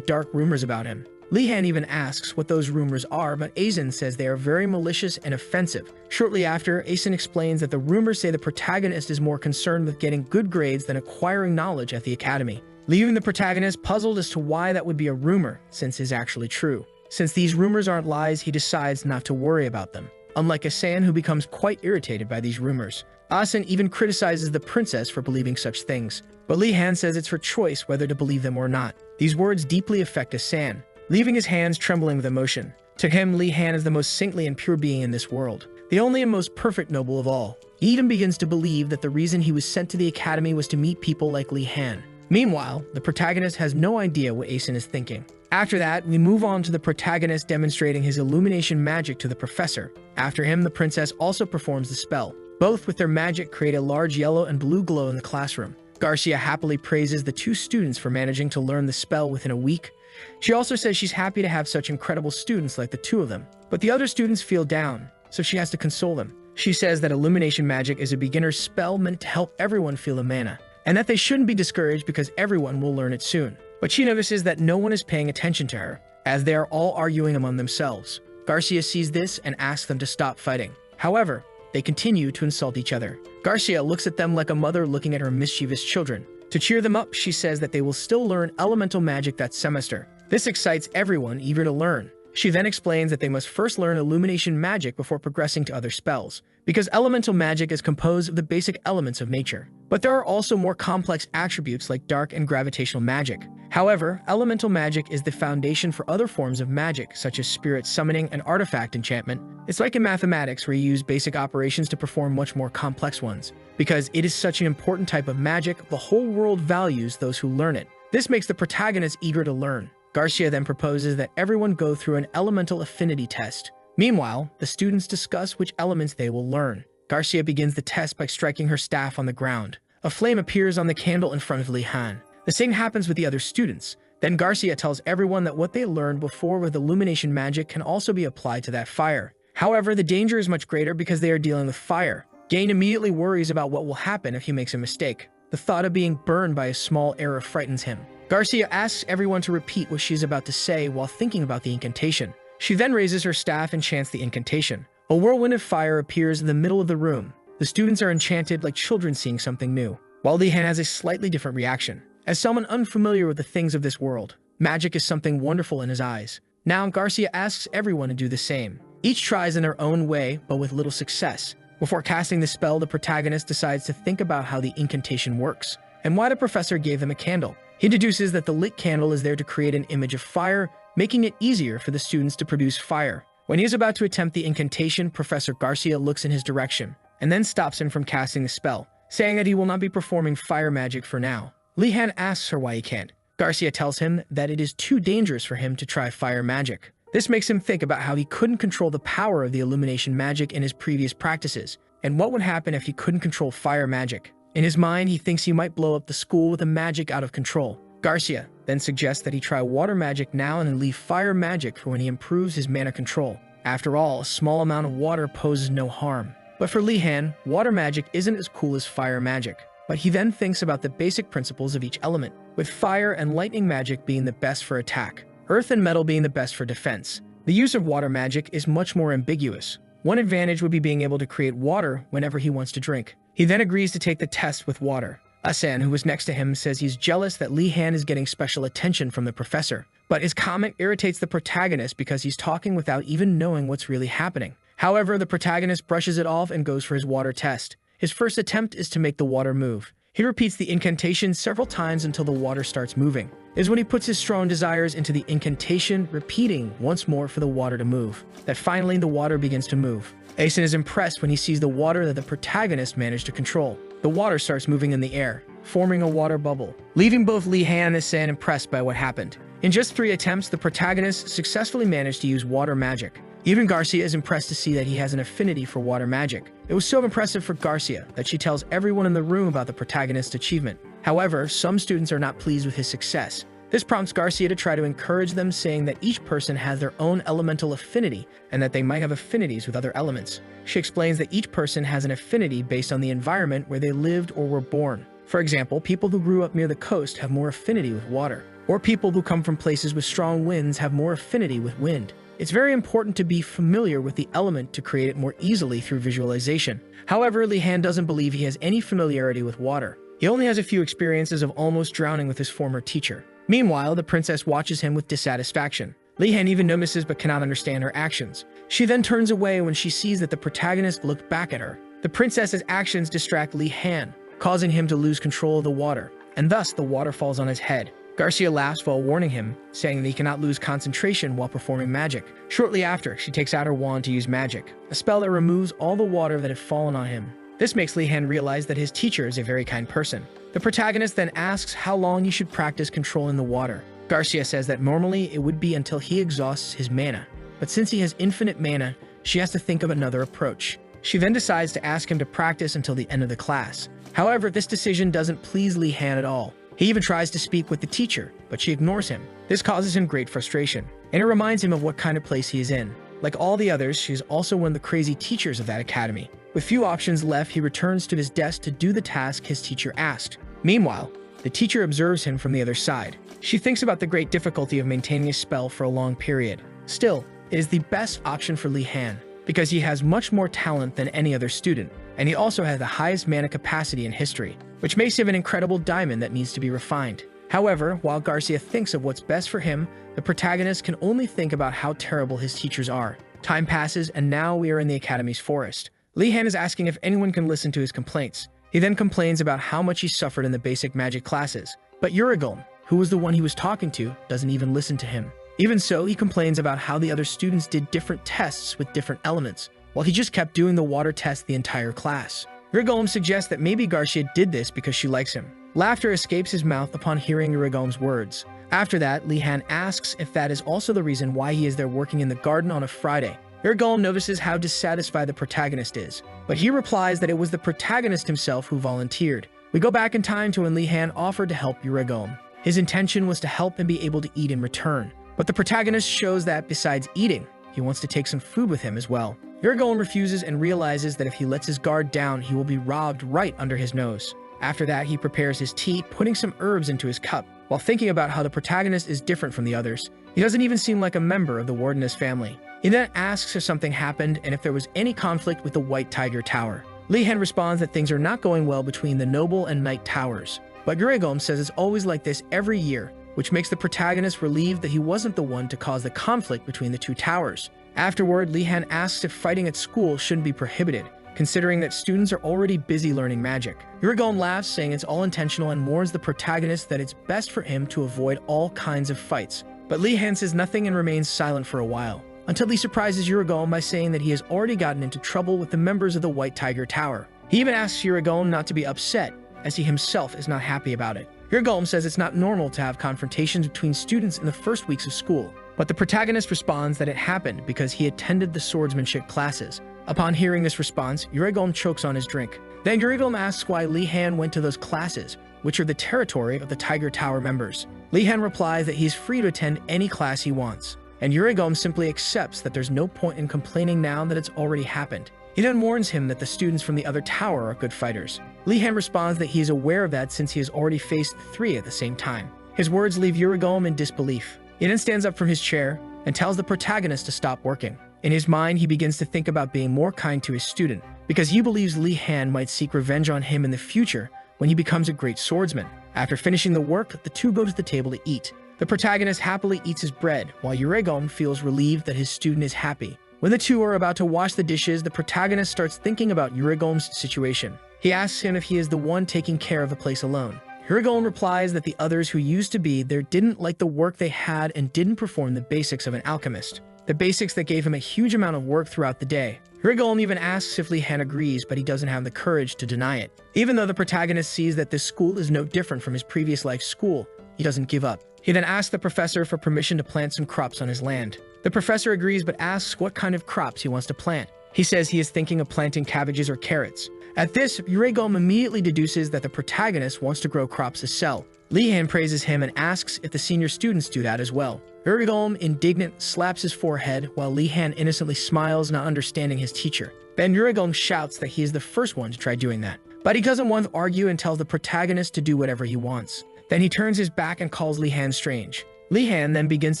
dark rumors about him. Li Han even asks what those rumors are, but Aizen says they are very malicious and offensive. Shortly after, Aizen explains that the rumors say the protagonist is more concerned with getting good grades than acquiring knowledge at the academy, leaving the protagonist puzzled as to why that would be a rumor, since it is actually true. Since these rumors aren't lies, he decides not to worry about them. Unlike Asan, who becomes quite irritated by these rumors. Asan even criticizes the princess for believing such things, but Li Han says it's her choice whether to believe them or not. These words deeply affect Asan, leaving his hands trembling with emotion. To him, Li Han is the most saintly and pure being in this world, the only and most perfect noble of all. He even begins to believe that the reason he was sent to the academy was to meet people like Li Han. Meanwhile, the protagonist has no idea what Asan is thinking. After that, we move on to the protagonist demonstrating his illumination magic to the professor. After him, the princess also performs the spell. Both with their magic create a large yellow and blue glow in the classroom. Garcia happily praises the two students for managing to learn the spell within a week. She also says she's happy to have such incredible students like the two of them. But the other students feel down, so she has to console them. She says that illumination magic is a beginner's spell meant to help everyone feel a mana, and that they shouldn't be discouraged because everyone will learn it soon. But she notices that no one is paying attention to her, as they are all arguing among themselves. Garcia sees this and asks them to stop fighting. However, they continue to insult each other. Garcia looks at them like a mother looking at her mischievous children. To cheer them up, she says that they will still learn elemental magic that semester. This excites everyone eager to learn. She then explains that they must first learn illumination magic before progressing to other spells, because elemental magic is composed of the basic elements of nature. But there are also more complex attributes like dark and gravitational magic. However, elemental magic is the foundation for other forms of magic, such as spirit summoning and artifact enchantment. It's like in mathematics, where you use basic operations to perform much more complex ones. Because it is such an important type of magic, the whole world values those who learn it. This makes the protagonist eager to learn. Garcia then proposes that everyone go through an elemental affinity test. Meanwhile, the students discuss which elements they will learn. Garcia begins the test by striking her staff on the ground. A flame appears on the candle in front of Li Han. The same happens with the other students. Then Garcia tells everyone that what they learned before with illumination magic can also be applied to that fire. However, the danger is much greater because they are dealing with fire. Gain immediately worries about what will happen if he makes a mistake. The thought of being burned by a small error frightens him. Garcia asks everyone to repeat what she's about to say while thinking about the incantation. She then raises her staff and chants the incantation. A whirlwind of fire appears in the middle of the room. The students are enchanted like children seeing something new, while Li Han has a slightly different reaction. As someone unfamiliar with the things of this world, magic is something wonderful in his eyes. Now, Garcia asks everyone to do the same. Each tries in their own way, but with little success. Before casting the spell, the protagonist decides to think about how the incantation works. and why the professor gave them a candle. He deduces that the lit candle is there to create an image of fire, making it easier for the students to produce fire. When he is about to attempt the incantation, Professor Garcia looks in his direction, and then stops him from casting the spell, saying that he will not be performing fire magic for now. Li-Han asks her why he can't. Garcia tells him that it is too dangerous for him to try fire magic. This makes him think about how he couldn't control the power of the illumination magic in his previous practices, and what would happen if he couldn't control fire magic. In his mind, he thinks he might blow up the school with a magic out of control. Garcia then suggests that he try water magic now and then leave fire magic for when he improves his mana control. After all, a small amount of water poses no harm. But for Li-Han, water magic isn't as cool as fire magic. But he then thinks about the basic principles of each element, with fire and lightning magic being the best for attack, earth and metal being the best for defense. The use of water magic is much more ambiguous. One advantage would be being able to create water whenever he wants to drink. He then agrees to take the test with water. Asan, who was next to him, says he's jealous that Li-Han is getting special attention from the professor. But his comment irritates the protagonist because he's talking without even knowing what's really happening. However, the protagonist brushes it off and goes for his water test. His first attempt is to make the water move. He repeats the incantation several times until the water starts moving. It is when he puts his strong desires into the incantation, repeating once more for the water to move, that finally the water begins to move. Asen is impressed when he sees the water that the protagonist managed to control. The water starts moving in the air, forming a water bubble, leaving both Li-Han and Asan impressed by what happened. In just 3 attempts, the protagonist successfully managed to use water magic. Even Garcia is impressed to see that he has an affinity for water magic. It was so impressive for Garcia that she tells everyone in the room about the protagonist's achievement. However, some students are not pleased with his success. This prompts Garcia to try to encourage them, saying that each person has their own elemental affinity and that they might have affinities with other elements. She explains that each person has an affinity based on the environment where they lived or were born. For example, people who grew up near the coast have more affinity with water, or people who come from places with strong winds have more affinity with wind. It's very important to be familiar with the element to create it more easily through visualization. However, Li-Han doesn't believe he has any familiarity with water. He only has a few experiences of almost drowning with his former teacher. Meanwhile, the princess watches him with dissatisfaction. Li-Han even notices but cannot understand her actions. She then turns away when she sees that the protagonist looked back at her. The princess's actions distract Li-Han, causing him to lose control of the water, and thus the water falls on his head. Garcia laughs while warning him, saying that he cannot lose concentration while performing magic. Shortly after, she takes out her wand to use magic, a spell that removes all the water that had fallen on him. This makes Li-Han realize that his teacher is a very kind person. The protagonist then asks how long he should practice controlling the water. Garcia says that normally it would be until he exhausts his mana, but since he has infinite mana, she has to think of another approach. She then decides to ask him to practice until the end of the class. However, this decision doesn't please Li-Han at all. He even tries to speak with the teacher, but she ignores him. This causes him great frustration, and it reminds him of what kind of place he is in. Like all the others, she is also one of the crazy teachers of that academy. With few options left, he returns to his desk to do the task his teacher asked. Meanwhile, the teacher observes him from the other side. She thinks about the great difficulty of maintaining a spell for a long period. Still, it is the best option for Li-Han, because he has much more talent than any other student, and he also has the highest mana capacity in history, which makes him an incredible diamond that needs to be refined. However, while Garcia thinks of what's best for him, the protagonist can only think about how terrible his teachers are. Time passes, and now we are in the academy's forest. Li-Han is asking if anyone can listen to his complaints. He then complains about how much he suffered in the basic magic classes. But Uragulm, who was the one he was talking to, doesn't even listen to him. Even so, he complains about how the other students did different tests with different elements, while he just kept doing the water test the entire class. Uragulm suggests that maybe Garcia did this because she likes him. Laughter escapes his mouth upon hearing Uragulm's words. After that, Li-Han asks if that is also the reason why he is there working in the garden on a Friday. Uragulm notices how dissatisfied the protagonist is, but he replies that it was the protagonist himself who volunteered. We go back in time to when Li-Han offered to help Uragulm. His intention was to help and be able to eat in return, but the protagonist shows that besides eating, he wants to take some food with him as well. Uragulm refuses and realizes that if he lets his guard down, he will be robbed right under his nose. After that, he prepares his tea, putting some herbs into his cup, while thinking about how the protagonist is different from the others. He doesn't even seem like a member of the Wardeness family. He then asks if something happened and if there was any conflict with the White Tiger Tower. Li-Han responds that things are not going well between the Noble and Knight Towers, but Uragulm says it's always like this every year, which makes the protagonist relieved that he wasn't the one to cause the conflict between the two towers. Afterward, Li-Han asks if fighting at school shouldn't be prohibited. considering that students are already busy learning magic. Yurigom laughs, saying it's all intentional, and warns the protagonist that it's best for him to avoid all kinds of fights. But Li-Han says nothing and remains silent for a while, until he surprises Yurigom by saying that he has already gotten into trouble with the members of the White Tiger Tower. He even asks Yurigom not to be upset, as he himself is not happy about it. Yurigom says it's not normal to have confrontations between students in the first weeks of school, but the protagonist responds that it happened because he attended the swordsmanship classes. Upon hearing this response, Yurigom chokes on his drink. Then Yurigom asks why Li-Han went to those classes, which are the territory of the Tiger Tower members. Li-Han replies that he's free to attend any class he wants, and Yurigom simply accepts that there's no point in complaining now that it's already happened. He then warns him that the students from the other tower are good fighters. Li-Han responds that he is aware of that since he has already faced 3 at the same time. His words leave Yurigom in disbelief. He then stands up from his chair and tells the protagonist to stop working. In his mind, he begins to think about being more kind to his student, because he believes Li-Han might seek revenge on him in the future when he becomes a great swordsman. After finishing the work, the two go to the table to eat. The protagonist happily eats his bread, while Yurigom feels relieved that his student is happy. When the two are about to wash the dishes, the protagonist starts thinking about Yurigom's situation. He asks him if he is the one taking care of the place alone. Yurigom replies that the others who used to be there didn't like the work they had and didn't perform the basics of an alchemist. The basics that gave him a huge amount of work throughout the day. Yurigom even asks if Li-Han agrees, but he doesn't have the courage to deny it. Even though the protagonist sees that this school is no different from his previous life school, he doesn't give up. He then asks the professor for permission to plant some crops on his land. The professor agrees but asks what kind of crops he wants to plant. He says he is thinking of planting cabbages or carrots. At this, Yurigom immediately deduces that the protagonist wants to grow crops to sell. Li-Han praises him and asks if the senior students do that as well. Yurigom, indignant, slaps his forehead, while Li-Han innocently smiles, not understanding his teacher. Then Yurigom shouts that he is the first one to try doing that. But he doesn't want to argue and tells the protagonist to do whatever he wants. Then he turns his back and calls Li-Han strange. Li-Han then begins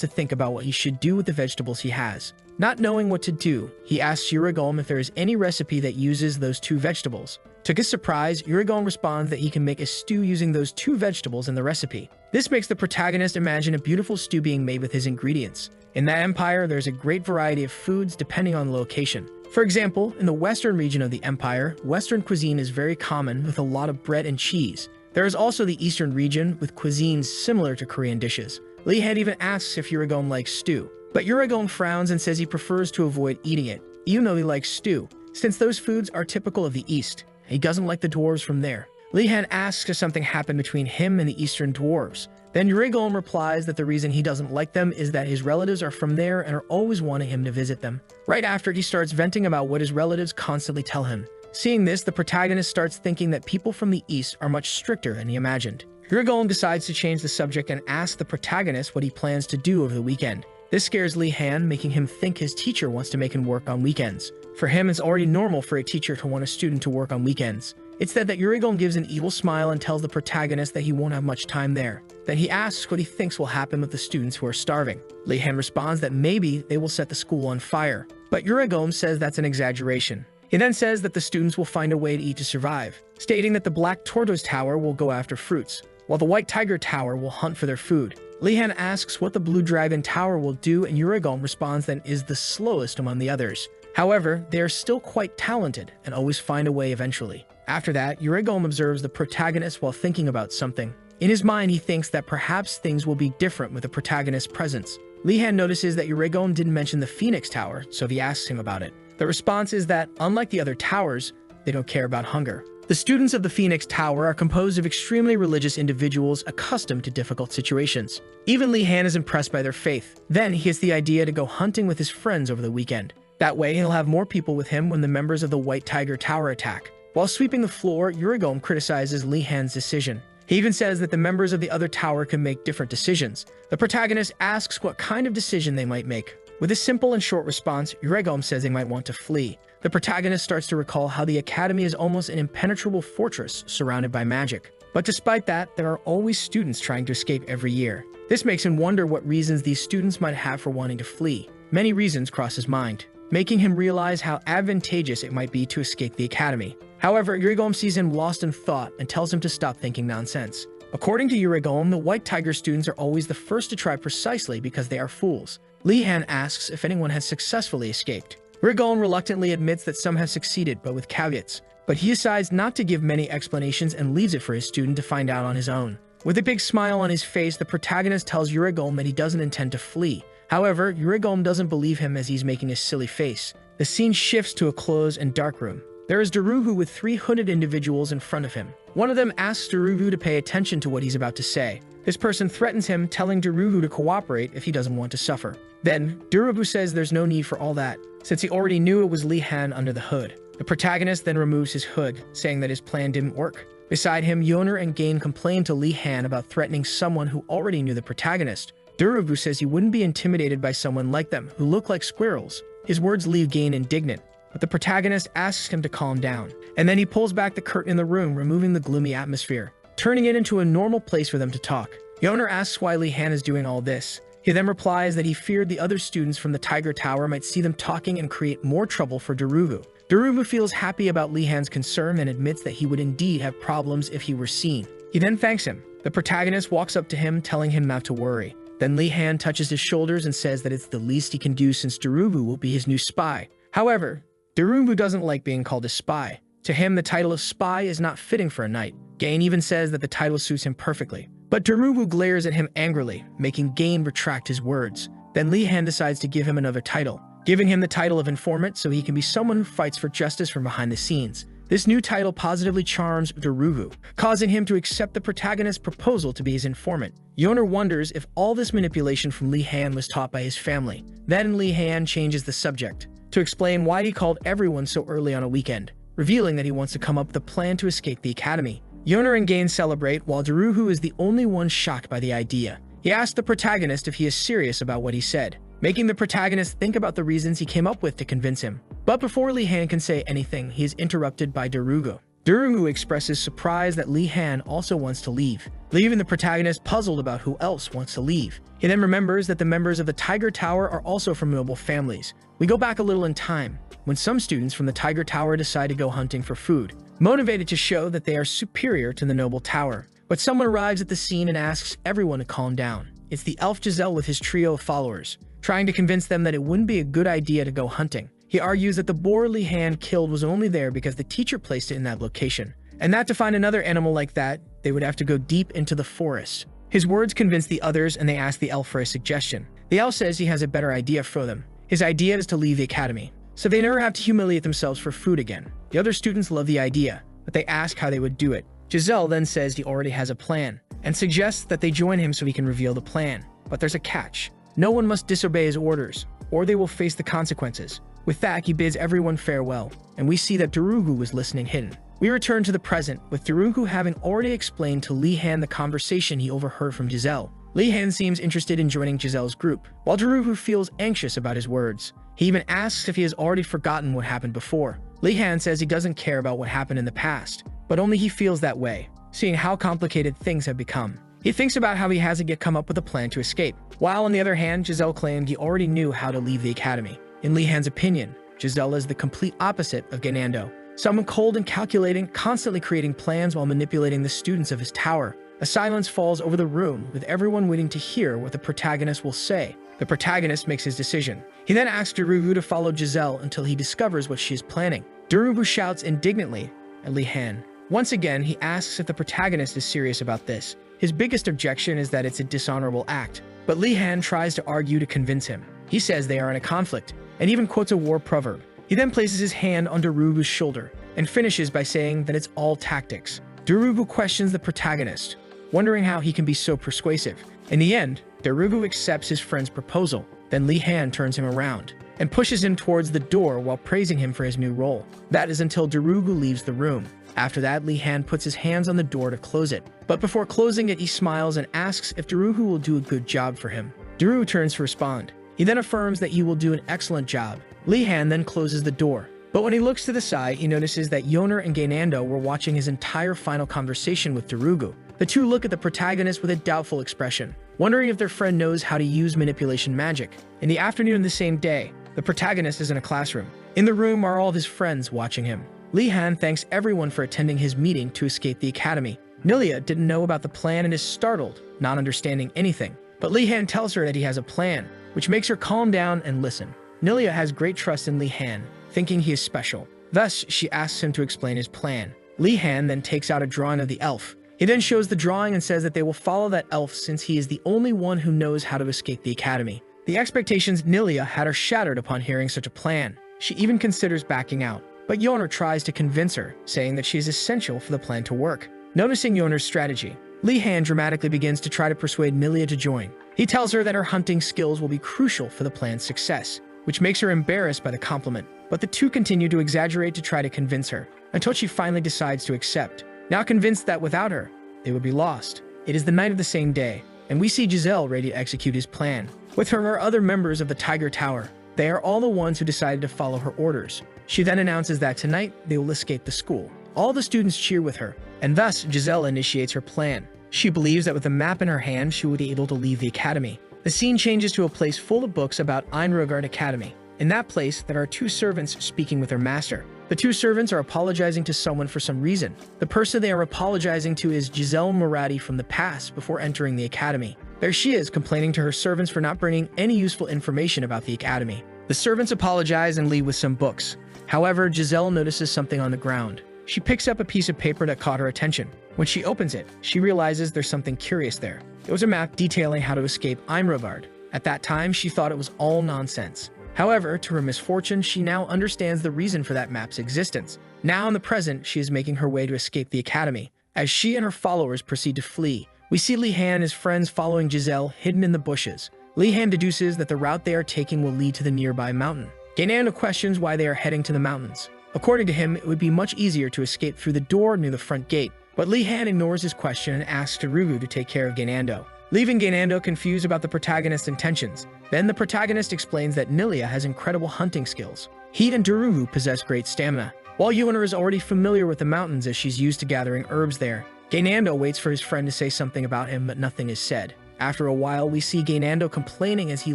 to think about what he should do with the vegetables he has. Not knowing what to do, he asks Yurigom if there is any recipe that uses those 2 vegetables. To his surprise, Yurigom responds that he can make a stew using those 2 vegetables in the recipe. This makes the protagonist imagine a beautiful stew being made with his ingredients. In that empire, there's a great variety of foods depending on the location. For example, in the western region of the empire, Western cuisine is very common with a lot of bread and cheese. There is also the eastern region with cuisines similar to Korean dishes. Li-Han even asks if Yurigom likes stew, but Yurigom frowns and says he prefers to avoid eating it, even though he likes stew, since those foods are typical of the East. He doesn't like the dwarves from there. Li-Han asks if something happened between him and the Eastern dwarves. Then Yurigom replies that the reason he doesn't like them is that his relatives are from there and are always wanting him to visit them. Right after, he starts venting about what his relatives constantly tell him. Seeing this, the protagonist starts thinking that people from the East are much stricter than he imagined. Yurigom decides to change the subject and asks the protagonist what he plans to do over the weekend. This scares Li-Han, making him think his teacher wants to make him work on weekends. For him, it's already normal for a teacher to want a student to work on weekends. It's that Yurigom gives an evil smile and tells the protagonist that he won't have much time there. Then he asks what he thinks will happen with the students who are starving. Li-Han responds that maybe they will set the school on fire. But Yurigom says that's an exaggeration. He then says that the students will find a way to eat to survive, stating that the Black Tortoise Tower will go after fruits, while the White Tiger Tower will hunt for their food. Li-Han asks what the Blue Dragon Tower will do, and Yurigom responds that it is the slowest among the others. However, they are still quite talented and always find a way eventually. After that, Yurigom observes the protagonist while thinking about something. In his mind, he thinks that perhaps things will be different with the protagonist's presence. Li-Han notices that Yurigom didn't mention the Phoenix Tower, so he asks him about it. The response is that, unlike the other towers, they don't care about hunger. The students of the Phoenix Tower are composed of extremely religious individuals accustomed to difficult situations. Even Li-Han is impressed by their faith. Then he gets the idea to go hunting with his friends over the weekend. That way, he'll have more people with him when the members of the White Tiger Tower attack. While sweeping the floor, Yurigom criticizes Li-Han's decision. He even says that the members of the other tower can make different decisions. The protagonist asks what kind of decision they might make. With a simple and short response, Yurigom says they might want to flee. The protagonist starts to recall how the academy is almost an impenetrable fortress surrounded by magic. But despite that, there are always students trying to escape every year. This makes him wonder what reasons these students might have for wanting to flee. Many reasons cross his mind, making him realize how advantageous it might be to escape the academy. However, Yurigom sees him lost in thought and tells him to stop thinking nonsense. According to Yurigom, the White Tiger students are always the first to try precisely because they are fools. Li-Han asks if anyone has successfully escaped. Urigalm reluctantly admits that some have succeeded, but with caveats. But he decides not to give many explanations and leaves it for his student to find out on his own. With a big smile on his face, the protagonist tells Urigalm that he doesn't intend to flee. However, Urigalm doesn't believe him as he's making a silly face. The scene shifts to a closed and dark room. There is Darugu with 3 hooded individuals in front of him. One of them asks Darugu to pay attention to what he's about to say. This person threatens him, telling Darugu to cooperate if he doesn't want to suffer. Then, Darugu says there's no need for all that, since he already knew it was Li-Han under the hood. The protagonist then removes his hood, saying that his plan didn't work. Beside him, Yoner and Gain complain to Li-Han about threatening someone who already knew the protagonist. Darugu says he wouldn't be intimidated by someone like them, who look like squirrels. His words leave Gain indignant, but the protagonist asks him to calm down. And then he pulls back the curtain in the room, removing the gloomy atmosphere, turning it into a normal place for them to talk. Yoner asks why Li-Han is doing all this. He then replies that he feared the other students from the Tiger Tower might see them talking and create more trouble for Darugu. Darugu feels happy about Li-Han's concern and admits that he would indeed have problems if he were seen. He then thanks him. The protagonist walks up to him, telling him not to worry. Then Li-Han touches his shoulders and says that it's the least he can do since Darugu will be his new spy. However, Darugu doesn't like being called a spy. To him, the title of spy is not fitting for a knight. Gain even says that the title suits him perfectly. But Darugu glares at him angrily, making Gain retract his words. Then Li-Han decides to give him another title, giving him the title of informant so he can be someone who fights for justice from behind the scenes. This new title positively charms Darugu, causing him to accept the protagonist's proposal to be his informant. Yoner wonders if all this manipulation from Li-Han was taught by his family. Then Li-Han changes the subject to explain why he called everyone so early on a weekend, revealing that he wants to come up with a plan to escape the academy. Yoner and Gain celebrate, while Darugu is the only one shocked by the idea. He asks the protagonist if he is serious about what he said, making the protagonist think about the reasons he came up with to convince him. But before Li-Han can say anything, he is interrupted by Darugu. Darugu expresses surprise that Li-Han also wants to leave, leaving the protagonist puzzled about who else wants to leave. He then remembers that the members of the Tiger Tower are also from noble families. We go back a little in time, when some students from the Tiger Tower decide to go hunting for food, motivated to show that they are superior to the noble tower. But someone arrives at the scene and asks everyone to calm down. It's the elf Giselle with his trio of followers, trying to convince them that it wouldn't be a good idea to go hunting. He argues that the boar Li-Han killed was only there because the teacher placed it in that location, and that to find another animal like that, they would have to go deep into the forest. His words convince the others and they ask the elf for a suggestion. The elf says he has a better idea for them. His idea is to leave the academy, so they never have to humiliate themselves for food again. The other students love the idea, but they ask how they would do it. Giselle then says he already has a plan, and suggests that they join him so he can reveal the plan. But there's a catch. No one must disobey his orders, or they will face the consequences. With that, he bids everyone farewell, and we see that Darugu was listening hidden. We return to the present, with Darugu having already explained to Li-Han the conversation he overheard from Giselle. Li-Han seems interested in joining Giselle's group, while Darugu feels anxious about his words. He even asks if he has already forgotten what happened before. Li-Han says he doesn't care about what happened in the past, but only he feels that way, seeing how complicated things have become. He thinks about how he hasn't yet come up with a plan to escape, while on the other hand, Giselle claimed he already knew how to leave the academy. In Li-Han's opinion, Giselle is the complete opposite of Ganando, someone cold and calculating, constantly creating plans while manipulating the students of his tower. A silence falls over the room, with everyone waiting to hear what the protagonist will say. The protagonist makes his decision. He then asks Darugu to follow Giselle until he discovers what she is planning. Darugu shouts indignantly at Li-Han. Once again, he asks if the protagonist is serious about this. His biggest objection is that it's a dishonorable act, but Li-Han tries to argue to convince him. He says they are in a conflict, and even quotes a war proverb. He then places his hand on Darugu's shoulder, and finishes by saying that it's all tactics. Darugu questions the protagonist, wondering how he can be so persuasive. In the end, Darugu accepts his friend's proposal. Then Li-Han turns him around, and pushes him towards the door while praising him for his new role. That is until Darugu leaves the room. After that, Li-Han puts his hands on the door to close it. But before closing it, he smiles and asks if Darugu will do a good job for him. Darugu turns to respond. He then affirms that he will do an excellent job. Li-Han then closes the door. But when he looks to the side, he notices that Yoner and Gainando were watching his entire final conversation with Darugu. The two look at the protagonist with a doubtful expression, wondering if their friend knows how to use manipulation magic. In the afternoon of the same day, the protagonist is in a classroom. In the room are all of his friends watching him. Li-Han thanks everyone for attending his meeting to escape the academy. Nilia didn't know about the plan and is startled, not understanding anything. But Li-Han tells her that he has a plan, which makes her calm down and listen. Nilia has great trust in Li Han, thinking he is special. Thus, she asks him to explain his plan. Li Han then takes out a drawing of the elf. He then shows the drawing and says that they will follow that elf since he is the only one who knows how to escape the academy. The expectations Nilia had are shattered upon hearing such a plan. She even considers backing out, but Yoner tries to convince her, saying that she is essential for the plan to work. Noticing Yoner's strategy, Li Han dramatically begins to try to persuade Nilia to join. He tells her that her hunting skills will be crucial for the plan's success, which makes her embarrassed by the compliment. But the two continue to exaggerate to try to convince her, until she finally decides to accept. Now convinced that without her, they would be lost. It is the night of the same day, and we see Giselle ready to execute his plan. With her are other members of the Tiger Tower. They are all the ones who decided to follow her orders. She then announces that tonight they will escape the school. All the students cheer with her, and thus Giselle initiates her plan. She believes that with a map in her hand, she will be able to leave the academy. The scene changes to a place full of books about Einrogard Academy. In that place, there are two servants speaking with their master. The two servants are apologizing to someone for some reason. The person they are apologizing to is Giselle Morati from the past before entering the academy. There she is, complaining to her servants for not bringing any useful information about the academy. The servants apologize and leave with some books. However, Giselle notices something on the ground. She picks up a piece of paper that caught her attention. When she opens it, she realizes there's something curious there. It was a map detailing how to escape Einrogard. At that time, she thought it was all nonsense. However, to her misfortune, she now understands the reason for that map's existence. Now in the present, she is making her way to escape the academy. As she and her followers proceed to flee, we see Li Han and his friends following Giselle hidden in the bushes. Li Han deduces that the route they are taking will lead to the nearby mountain. Gainando questions why they are heading to the mountains. According to him, it would be much easier to escape through the door near the front gate. But Li Han ignores his question and asks Darugu to take care of Gainando, leaving Gainando confused about the protagonist's intentions. Then the protagonist explains that Nilia has incredible hunting skills. He and Darugu possess great stamina, while Yuiner is already familiar with the mountains as she's used to gathering herbs there. Gainando waits for his friend to say something about him, but nothing is said. After a while, we see Gainando complaining as he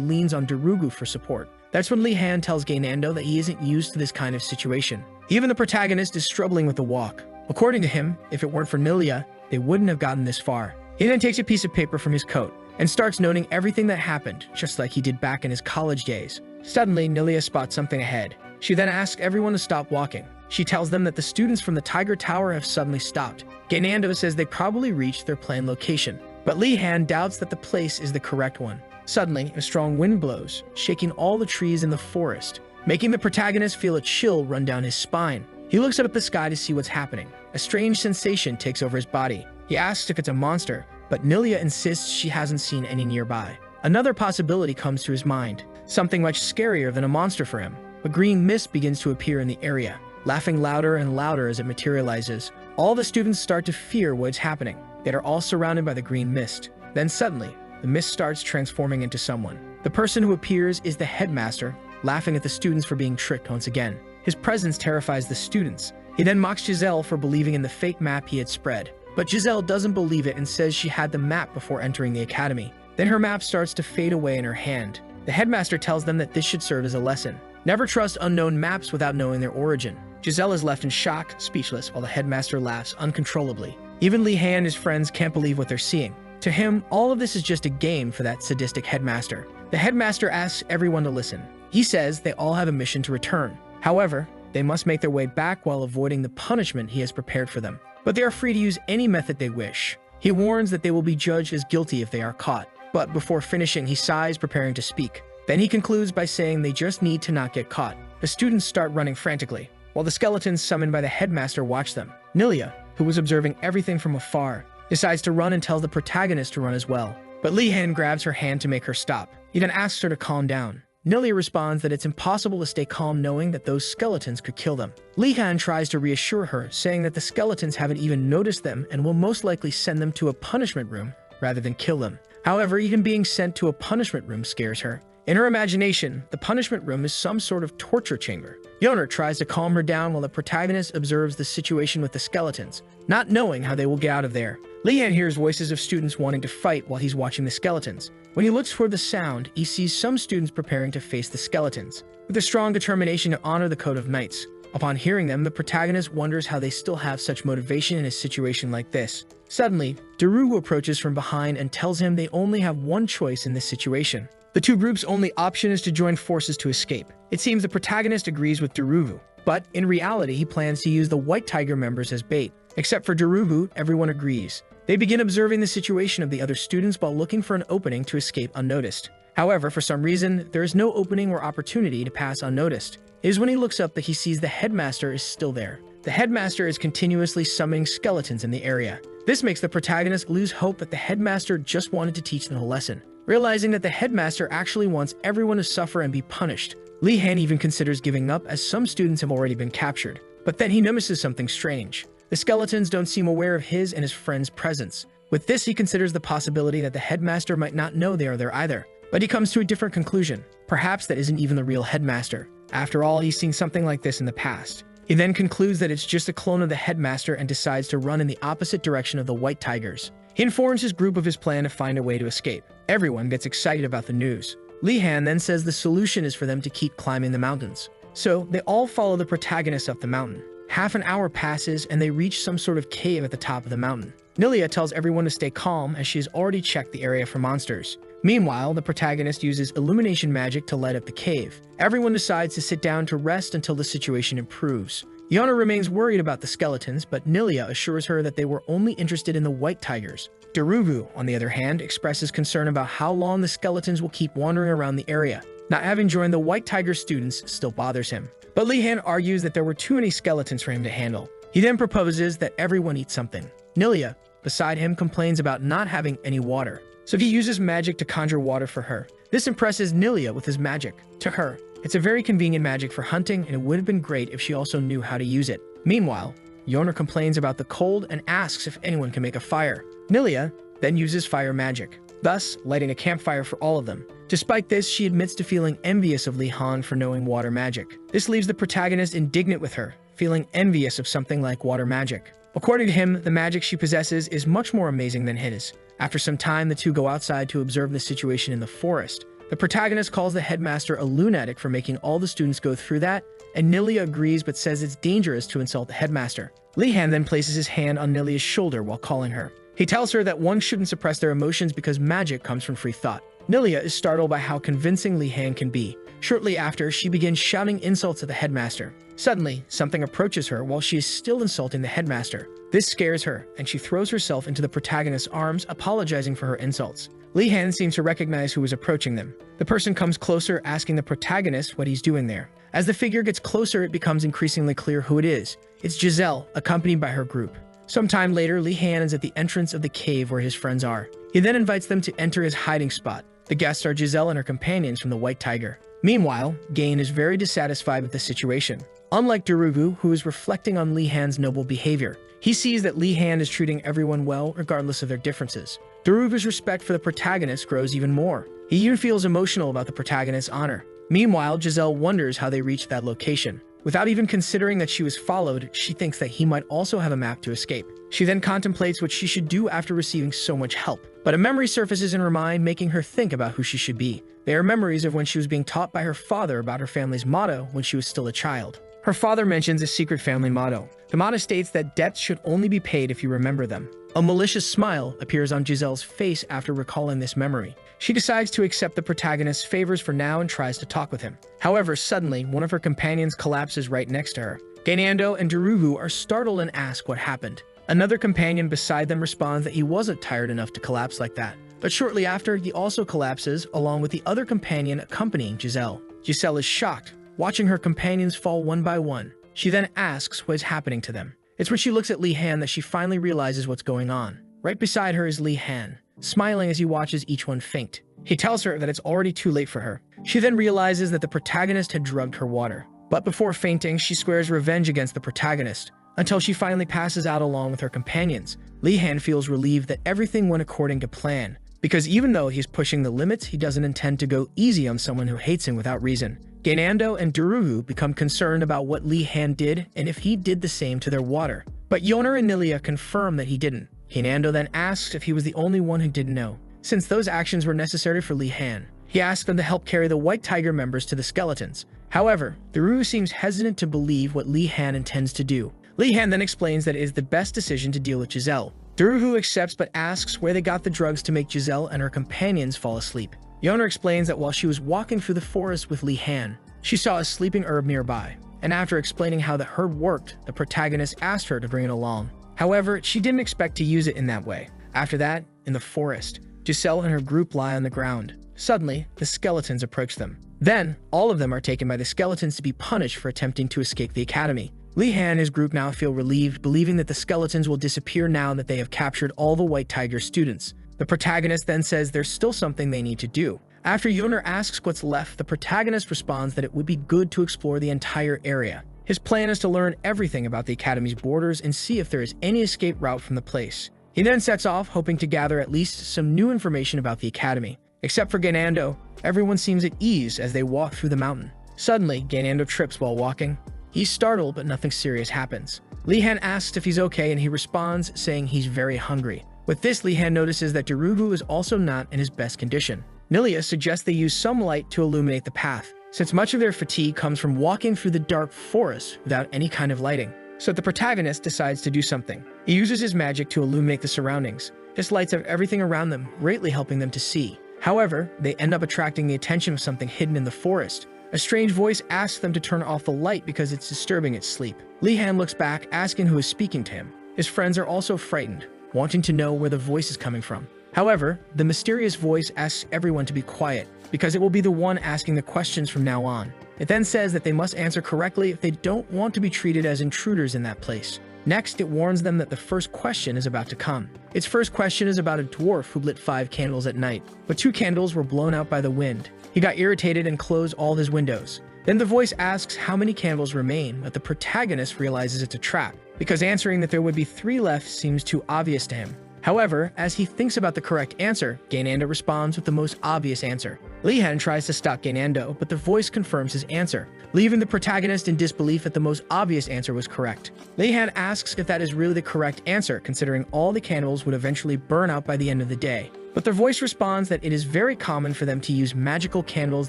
leans on Darugu for support. That's when Li Han tells Gainando that he isn't used to this kind of situation. Even the protagonist is struggling with the walk. According to him, if it weren't for Nilia, they wouldn't have gotten this far. He then takes a piece of paper from his coat and starts noting everything that happened, just like he did back in his college days. Suddenly, Nilia spots something ahead. She then asks everyone to stop walking. She tells them that the students from the Tiger Tower have suddenly stopped. Gainando says they probably reached their planned location, but Li Han doubts that the place is the correct one. Suddenly, a strong wind blows, shaking all the trees in the forest, making the protagonist feel a chill run down his spine. He looks up at the sky to see what's happening. A strange sensation takes over his body. He asks if it's a monster, but Nilia insists she hasn't seen any nearby. Another possibility comes to his mind, something much scarier than a monster for him. A green mist begins to appear in the area, laughing louder and louder as it materializes. All the students start to fear what's happening. They are all surrounded by the green mist. Then suddenly, the mist starts transforming into someone. The person who appears is the headmaster, laughing at the students for being tricked once again. His presence terrifies the students. He then mocks Giselle for believing in the fake map he had spread. But Giselle doesn't believe it and says she had the map before entering the academy. Then her map starts to fade away in her hand. The headmaster tells them that this should serve as a lesson. Never trust unknown maps without knowing their origin. Giselle is left in shock, speechless, while the headmaster laughs uncontrollably. Even Li Han and his friends can't believe what they're seeing. To him, all of this is just a game for that sadistic headmaster. The headmaster asks everyone to listen. He says they all have a mission to return. However, they must make their way back while avoiding the punishment he has prepared for them. But they are free to use any method they wish. He warns that they will be judged as guilty if they are caught. But before finishing, he sighs, preparing to speak. Then he concludes by saying they just need to not get caught. The students start running frantically, while the skeletons summoned by the headmaster watch them. Nilia, who was observing everything from afar, decides to run and tells the protagonist to run as well. But Li Han grabs her hand to make her stop. He then asks her to calm down. Nilia responds that it's impossible to stay calm knowing that those skeletons could kill them. Li Han tries to reassure her, saying that the skeletons haven't even noticed them and will most likely send them to a punishment room rather than kill them. However, even being sent to a punishment room scares her. In her imagination, the punishment room is some sort of torture chamber. Yoner tries to calm her down while the protagonist observes the situation with the skeletons, not knowing how they will get out of there. Li Han hears voices of students wanting to fight while he's watching the skeletons. When he looks toward the sound, he sees some students preparing to face the skeletons. With a strong determination to honor the Code of Knights, Upon hearing them, the protagonist wonders how they still have such motivation in a situation like this. Suddenly, Darugu approaches from behind and tells him they only have one choice in this situation. The two groups' only option is to join forces to escape. It seems the protagonist agrees with Darugu, but in reality he plans to use the White Tiger members as bait. Except for Darugu, everyone agrees. They begin observing the situation of the other students while looking for an opening to escape unnoticed. However, for some reason, there is no opening or opportunity to pass unnoticed. It is when he looks up that he sees the headmaster is still there. The headmaster is continuously summoning skeletons in the area. This makes the protagonist lose hope that the headmaster just wanted to teach them a lesson. Realizing that the headmaster actually wants everyone to suffer and be punished, Lee Han even considers giving up as some students have already been captured. But then he notices something strange. The skeletons don't seem aware of his and his friend's presence. With this, he considers the possibility that the headmaster might not know they are there either. But he comes to a different conclusion. Perhaps that isn't even the real headmaster. After all, he's seen something like this in the past. He then concludes that it's just a clone of the headmaster and decides to run in the opposite direction of the White Tigers. He informs his group of his plan to find a way to escape. Everyone gets excited about the news. Lee Han then says the solution is for them to keep climbing the mountains. So they all follow the protagonist up the mountain. Half an hour passes and they reach some sort of cave at the top of the mountain. Nilia tells everyone to stay calm as she has already checked the area for monsters. Meanwhile, the protagonist uses illumination magic to light up the cave. Everyone decides to sit down to rest until the situation improves. Yona remains worried about the skeletons, but Nilia assures her that they were only interested in the White Tigers. Darugu, on the other hand, expresses concern about how long the skeletons will keep wandering around the area. Not having joined the White Tiger students still bothers him. But Lee Han argues that there were too many skeletons for him to handle. He then proposes that everyone eat something. Nilia, beside him, complains about not having any water. So he uses magic to conjure water for her. This impresses Nilia with his magic. To her, it's a very convenient magic for hunting, and it would have been great if she also knew how to use it. Meanwhile, Yona complains about the cold and asks if anyone can make a fire. Nilia then uses fire magic, thus lighting a campfire for all of them. Despite this, she admits to feeling envious of Lee Han for knowing water magic. This leaves the protagonist indignant with her, feeling envious of something like water magic. According to him, the magic she possesses is much more amazing than his. After some time, the two go outside to observe the situation in the forest. The protagonist calls the headmaster a lunatic for making all the students go through that, and Nilia agrees but says it's dangerous to insult the headmaster. Lee Han then places his hand on Nilia's shoulder while calling her. He tells her that one shouldn't suppress their emotions because magic comes from free thought. Nilia is startled by how convincing Lee Han can be. Shortly after, she begins shouting insults at the headmaster. Suddenly, something approaches her while she is still insulting the headmaster. This scares her, and she throws herself into the protagonist's arms, apologizing for her insults. Lee Han seems to recognize who is approaching them. The person comes closer, asking the protagonist what he's doing there. As the figure gets closer, it becomes increasingly clear who it is. It's Giselle, accompanied by her group. Sometime later, Lee Han is at the entrance of the cave where his friends are. He then invites them to enter his hiding spot. The guests are Giselle and her companions from the White Tiger. Meanwhile, Gain is very dissatisfied with the situation. Unlike Darugu, who is reflecting on Lee Han's noble behavior, he sees that Lee Han is treating everyone well regardless of their differences. Darugu's respect for the protagonist grows even more. He even feels emotional about the protagonist's honor. Meanwhile, Giselle wonders how they reached that location. Without even considering that she was followed, she thinks that he might also have a map to escape. She then contemplates what she should do after receiving so much help. But a memory surfaces in her mind, making her think about who she should be. They are memories of when she was being taught by her father about her family's motto when she was still a child. Her father mentions a secret family motto. The motto states that debts should only be paid if you remember them. A malicious smile appears on Giselle's face after recalling this memory. She decides to accept the protagonist's favors for now and tries to talk with him. However, suddenly, one of her companions collapses right next to her. Gainando and Darugu are startled and ask what happened. Another companion beside them responds that he wasn't tired enough to collapse like that. But shortly after, he also collapses, along with the other companion accompanying Giselle. Giselle is shocked, watching her companions fall one by one. She then asks what is happening to them. It's when she looks at Lee Han that she finally realizes what's going on. Right beside her is Lee Han, smiling as he watches each one faint. He tells her that it's already too late for her. She then realizes that the protagonist had drugged her water. But before fainting, she swears revenge against the protagonist, until she finally passes out along with her companions. Lee Han feels relieved that everything went according to plan, because even though he's pushing the limits, he doesn't intend to go easy on someone who hates him without reason. Gainando and Darugu become concerned about what Lee Han did and if he did the same to their water. But Yona and Nilia confirm that he didn't. Gainando then asks if he was the only one who didn't know, since those actions were necessary for Lee Han. He asks them to help carry the White Tiger members to the skeletons. However, Daru seems hesitant to believe what Li Han intends to do. Li Han then explains that it is the best decision to deal with Giselle. Daru accepts but asks where they got the drugs to make Giselle and her companions fall asleep. Yeoner explains that while she was walking through the forest with Li Han, she saw a sleeping herb nearby, and after explaining how the herb worked, the protagonist asked her to bring it along. However, she didn't expect to use it in that way. After that, in the forest, Giselle and her group lie on the ground. Suddenly, the skeletons approach them. Then, all of them are taken by the skeletons to be punished for attempting to escape the academy. Li Han and his group now feel relieved, believing that the skeletons will disappear now that they have captured all the White Tiger students. The protagonist then says there's still something they need to do. After Yeoner asks what's left, the protagonist responds that it would be good to explore the entire area. His plan is to learn everything about the academy's borders and see if there is any escape route from the place. He then sets off, hoping to gather at least some new information about the academy. Except for Ganando, everyone seems at ease as they walk through the mountain. Suddenly, Ganando trips while walking. He's startled, but nothing serious happens. Li Han asks if he's okay, and he responds saying he's very hungry. With this, Li Han notices that Darugu is also not in his best condition. Nilia suggests they use some light to illuminate the path, since much of their fatigue comes from walking through the dark forest without any kind of lighting. So the protagonist decides to do something. He uses his magic to illuminate the surroundings. This lights up everything around them, greatly helping them to see. However, they end up attracting the attention of something hidden in the forest. A strange voice asks them to turn off the light because it's disturbing its sleep. Li Han looks back, asking who is speaking to him. His friends are also frightened, wanting to know where the voice is coming from. However, the mysterious voice asks everyone to be quiet, because it will be the one asking the questions from now on. It then says that they must answer correctly if they don't want to be treated as intruders in that place. Next, it warns them that the first question is about to come. Its first question is about a dwarf who lit 5 candles at night, but 2 candles were blown out by the wind. He got irritated and closed all his windows. Then the voice asks how many candles remain, but the protagonist realizes it's a trap, because answering that there would be 3 left seems too obvious to him. However, as he thinks about the correct answer, Ganando responds with the most obvious answer. Li Han tries to stop Ganando, but the voice confirms his answer, leaving the protagonist in disbelief that the most obvious answer was correct. Li Han asks if that is really the correct answer, considering all the candles would eventually burn out by the end of the day. But the voice responds that it is very common for them to use magical candles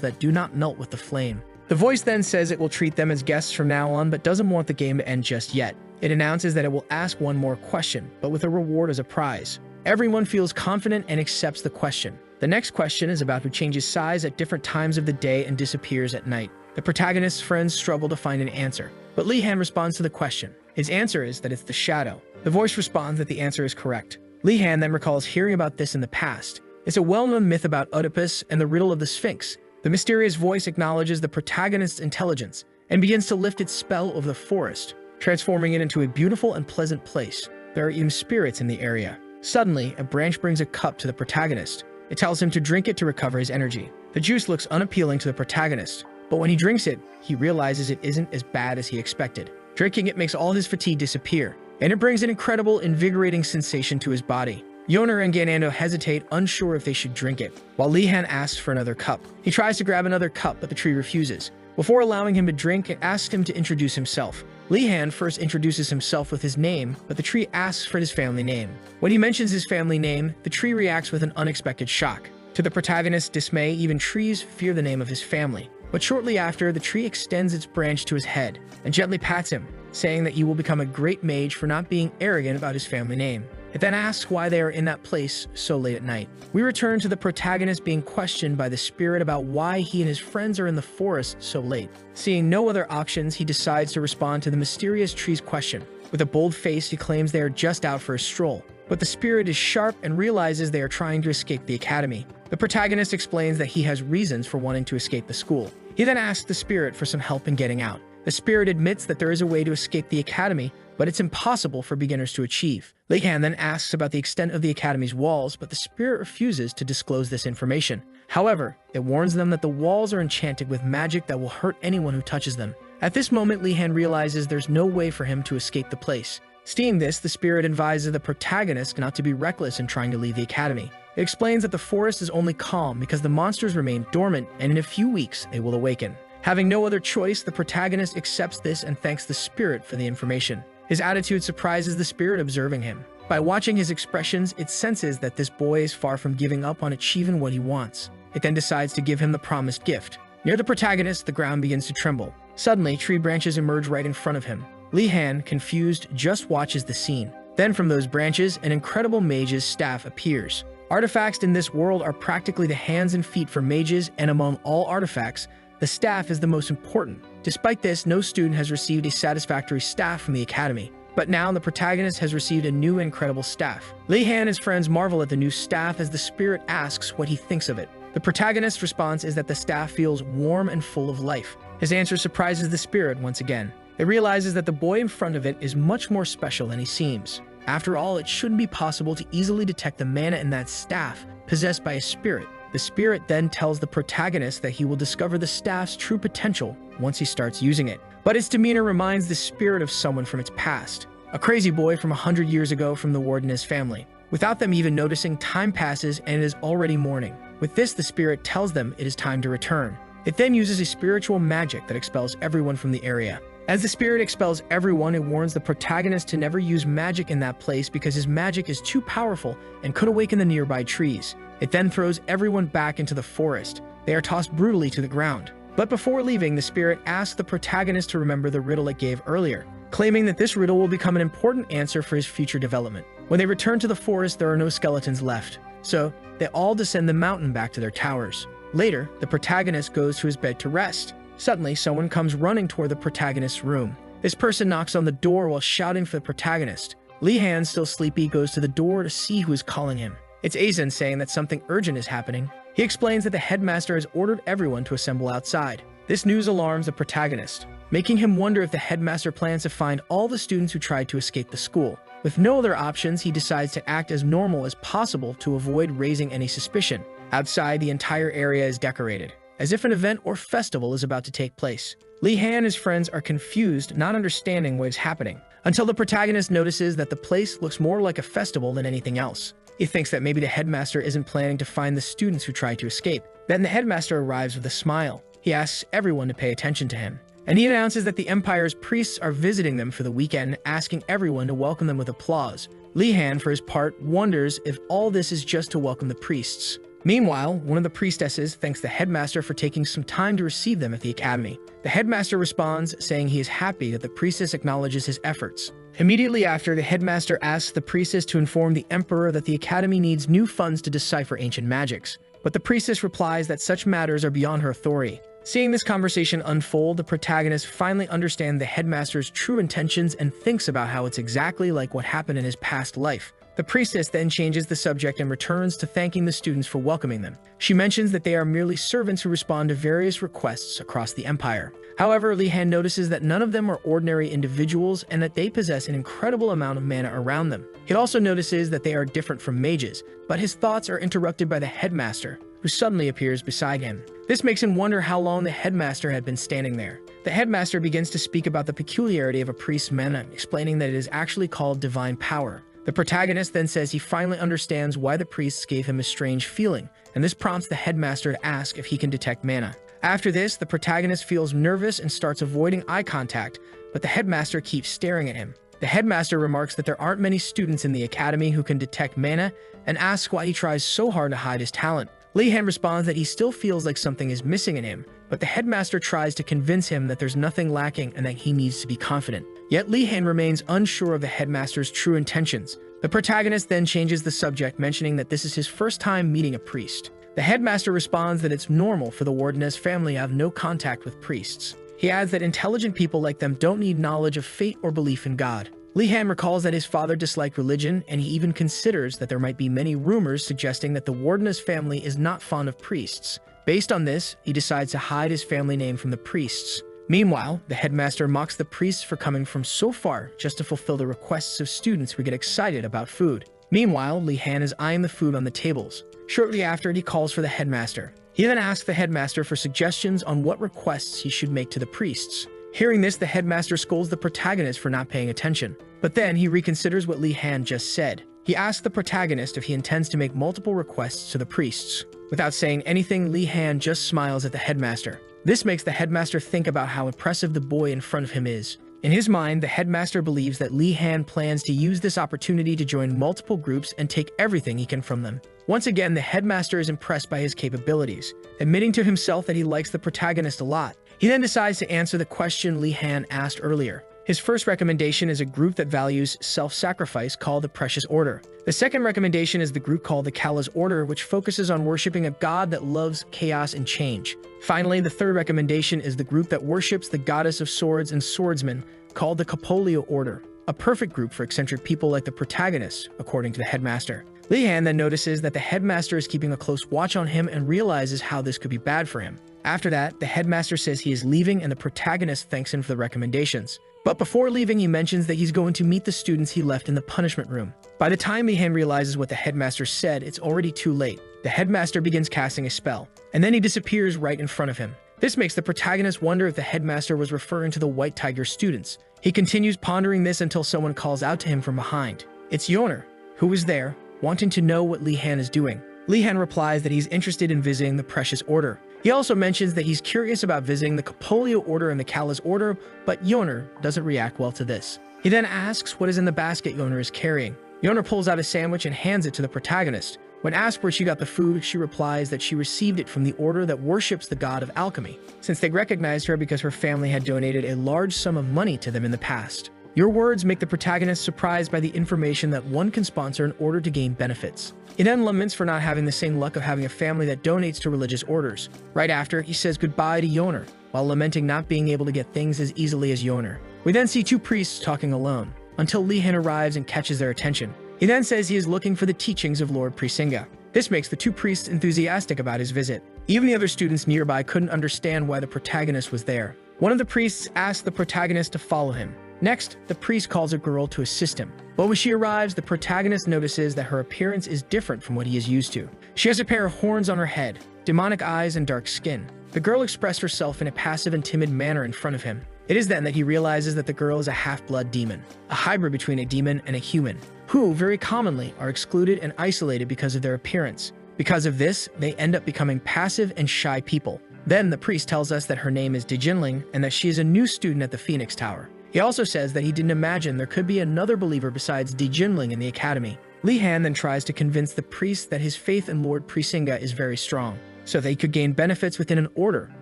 that do not melt with the flame. The voice then says it will treat them as guests from now on, but doesn't want the game to end just yet. It announces that it will ask one more question, but with a reward as a prize. Everyone feels confident and accepts the question. The next question is about who changes size at different times of the day and disappears at night. The protagonist's friends struggle to find an answer, but Li Han responds to the question. His answer is that it's the shadow. The voice responds that the answer is correct. Li Han then recalls hearing about this in the past. It's a well-known myth about Oedipus and the riddle of the Sphinx. The mysterious voice acknowledges the protagonist's intelligence and begins to lift its spell over the forest, transforming it into a beautiful and pleasant place. There are even spirits in the area. Suddenly, a branch brings a cup to the protagonist. It tells him to drink it to recover his energy. The juice looks unappealing to the protagonist, but when he drinks it, he realizes it isn't as bad as he expected. Drinking it makes all his fatigue disappear, and it brings an incredible, invigorating sensation to his body. Yeoner and Ganando hesitate, unsure if they should drink it, while Li Han asks for another cup. He tries to grab another cup, but the tree refuses. Before allowing him to drink, it asks him to introduce himself. Li Han first introduces himself with his name, but the tree asks for his family name. When he mentions his family name, the tree reacts with an unexpected shock. To the protagonist's dismay, even trees fear the name of his family. But shortly after, the tree extends its branch to his head and gently pats him, saying that he will become a great mage for not being arrogant about his family name. It then asks why they are in that place so late at night. We return to the protagonist being questioned by the spirit about why he and his friends are in the forest so late. Seeing no other options, he decides to respond to the mysterious tree's question. With a bold face, he claims they are just out for a stroll. But the spirit is sharp and realizes they are trying to escape the academy. The protagonist explains that he has reasons for wanting to escape the school. He then asks the spirit for some help in getting out. The spirit admits that there is a way to escape the academy, but it's impossible for beginners to achieve. Li Han then asks about the extent of the academy's walls, but the spirit refuses to disclose this information. However, it warns them that the walls are enchanted with magic that will hurt anyone who touches them. At this moment, Li Han realizes there's no way for him to escape the place. Seeing this, the spirit advises the protagonist not to be reckless in trying to leave the academy. It explains that the forest is only calm because the monsters remain dormant, and in a few weeks, they will awaken. Having no other choice, the protagonist accepts this and thanks the spirit for the information. His attitude surprises the spirit observing him. By watching his expressions, it senses that this boy is far from giving up on achieving what he wants. It then decides to give him the promised gift. Near the protagonist, the ground begins to tremble. Suddenly, tree branches emerge right in front of him. Li Han, confused, just watches the scene. Then from those branches, an incredible mage's staff appears. Artifacts in this world are practically the hands and feet for mages, and among all artifacts, the staff is the most important. Despite this, no student has received a satisfactory staff from the academy. But now the protagonist has received a new incredible staff. Li Han and his friends marvel at the new staff as the spirit asks what he thinks of it. The protagonist's response is that the staff feels warm and full of life. His answer surprises the spirit once again. It realizes that the boy in front of it is much more special than he seems. After all, it shouldn't be possible to easily detect the mana in that staff possessed by a spirit. The spirit then tells the protagonist that he will discover the staff's true potential once he starts using it. But its demeanor reminds the spirit of someone from its past, a crazy boy from 100 years ago from the ward and his family. Without them even noticing, time passes and it is already morning. With this, the spirit tells them it is time to return. It then uses a spiritual magic that expels everyone from the area. As the spirit expels everyone, it warns the protagonist to never use magic in that place because his magic is too powerful and could awaken the nearby trees. It then throws everyone back into the forest. They are tossed brutally to the ground. But before leaving, the spirit asks the protagonist to remember the riddle it gave earlier, claiming that this riddle will become an important answer for his future development. When they return to the forest, there are no skeletons left, so they all descend the mountain back to their towers. Later, the protagonist goes to his bed to rest. Suddenly, someone comes running toward the protagonist's room. This person knocks on the door while shouting for the protagonist. Li Han, still sleepy, goes to the door to see who is calling him. It's Aizen, saying that something urgent is happening. He explains that the headmaster has ordered everyone to assemble outside. This news alarms the protagonist, making him wonder if the headmaster plans to find all the students who tried to escape the school. With no other options, he decides to act as normal as possible to avoid raising any suspicion. Outside, the entire area is decorated, as if an event or festival is about to take place. Li Han and his friends are confused, not understanding what is happening, until the protagonist notices that the place looks more like a festival than anything else. He thinks that maybe the headmaster isn't planning to find the students who tried to escape. Then the headmaster arrives with a smile. He asks everyone to pay attention to him, and he announces that the Empire's priests are visiting them for the weekend, asking everyone to welcome them with applause. Li Han, for his part, wonders if all this is just to welcome the priests. Meanwhile, one of the priestesses thanks the headmaster for taking some time to receive them at the academy. The headmaster responds, saying he is happy that the priestess acknowledges his efforts. Immediately after, the headmaster asks the priestess to inform the emperor that the academy needs new funds to decipher ancient magics. But the priestess replies that such matters are beyond her authority. Seeing this conversation unfold, the protagonist finally understands the headmaster's true intentions and thinks about how it's exactly like what happened in his past life. The priestess then changes the subject and returns to thanking the students for welcoming them. She mentions that they are merely servants who respond to various requests across the empire. However, Li Han notices that none of them are ordinary individuals and that they possess an incredible amount of mana around them. He also notices that they are different from mages, but his thoughts are interrupted by the headmaster, who suddenly appears beside him. This makes him wonder how long the headmaster had been standing there. The headmaster begins to speak about the peculiarity of a priest's mana, explaining that it is actually called divine power. The protagonist then says he finally understands why the priests gave him a strange feeling, and this prompts the headmaster to ask if he can detect mana. After this, the protagonist feels nervous and starts avoiding eye contact, but the headmaster keeps staring at him. The headmaster remarks that there aren't many students in the academy who can detect mana and asks why he tries so hard to hide his talent. Li Han responds that he still feels like something is missing in him, but the headmaster tries to convince him that there's nothing lacking and that he needs to be confident. Yet Li Han remains unsure of the headmaster's true intentions. The protagonist then changes the subject, mentioning that this is his first time meeting a priest. The headmaster responds that it's normal for the ward and his family to have no contact with priests. He adds that intelligent people like them don't need knowledge of fate or belief in God. Li Han recalls that his father disliked religion, and he even considers that there might be many rumors suggesting that the ward and his family is not fond of priests. Based on this, he decides to hide his family name from the priests. Meanwhile, the headmaster mocks the priests for coming from so far just to fulfill the requests of students who get excited about food. Meanwhile, Li Han is eyeing the food on the tables. Shortly after, he calls for the headmaster. He then asks the headmaster for suggestions on what requests he should make to the priests. Hearing this, the headmaster scolds the protagonist for not paying attention. But then he reconsiders what Li Han just said. He asks the protagonist if he intends to make multiple requests to the priests. Without saying anything, Li Han just smiles at the headmaster. This makes the headmaster think about how impressive the boy in front of him is. In his mind, the headmaster believes that Li Han plans to use this opportunity to join multiple groups and take everything he can from them. Once again, the headmaster is impressed by his capabilities, admitting to himself that he likes the protagonist a lot. He then decides to answer the question Li Han asked earlier. His first recommendation is a group that values self-sacrifice called the Precious Order. The second recommendation is the group called the Kala's Order, which focuses on worshipping a god that loves chaos and change. Finally, the third recommendation is the group that worships the goddess of swords and swordsmen called the Capolio Order, a perfect group for eccentric people like the protagonist, according to the headmaster. Li Han then notices that the headmaster is keeping a close watch on him and realizes how this could be bad for him. After that, the headmaster says he is leaving and the protagonist thanks him for the recommendations. But before leaving, he mentions that he's going to meet the students he left in the punishment room. By the time Li Han realizes what the headmaster said, it's already too late. The headmaster begins casting a spell, and then he disappears right in front of him. This makes the protagonist wonder if the headmaster was referring to the White Tiger students. He continues pondering this until someone calls out to him from behind. It's Yoner, who is there, wanting to know what Li Han is doing. Li Han replies that he's interested in visiting the Precious Order. He also mentions that he's curious about visiting the Capolio Order and the Kala's Order, but Yoner doesn't react well to this. He then asks what is in the basket Yoner is carrying. Yoner pulls out a sandwich and hands it to the protagonist. When asked where she got the food, she replies that she received it from the order that worships the god of alchemy, since they recognized her because her family had donated a large sum of money to them in the past. Your words make the protagonist surprised by the information that one can sponsor in order to gain benefits. He then laments for not having the same luck of having a family that donates to religious orders. Right after, he says goodbye to Yoner, while lamenting not being able to get things as easily as Yoner. We then see two priests talking alone, until Li Han arrives and catches their attention. He then says he is looking for the teachings of Lord Prisinga. This makes the two priests enthusiastic about his visit. Even the other students nearby couldn't understand why the protagonist was there. One of the priests asks the protagonist to follow him. Next, the priest calls a girl to assist him. But when she arrives, the protagonist notices that her appearance is different from what he is used to. She has a pair of horns on her head, demonic eyes, and dark skin. The girl expressed herself in a passive and timid manner in front of him. It is then that he realizes that the girl is a half-blood demon, a hybrid between a demon and a human, who, very commonly, are excluded and isolated because of their appearance. Because of this, they end up becoming passive and shy people. Then the priest tells us that her name is Dijinling and that she is a new student at the Phoenix Tower. He also says that he didn't imagine there could be another believer besides Dijinling in the academy. Li Han then tries to convince the priest that his faith in Lord Prisinga is very strong, so they could gain benefits within an order.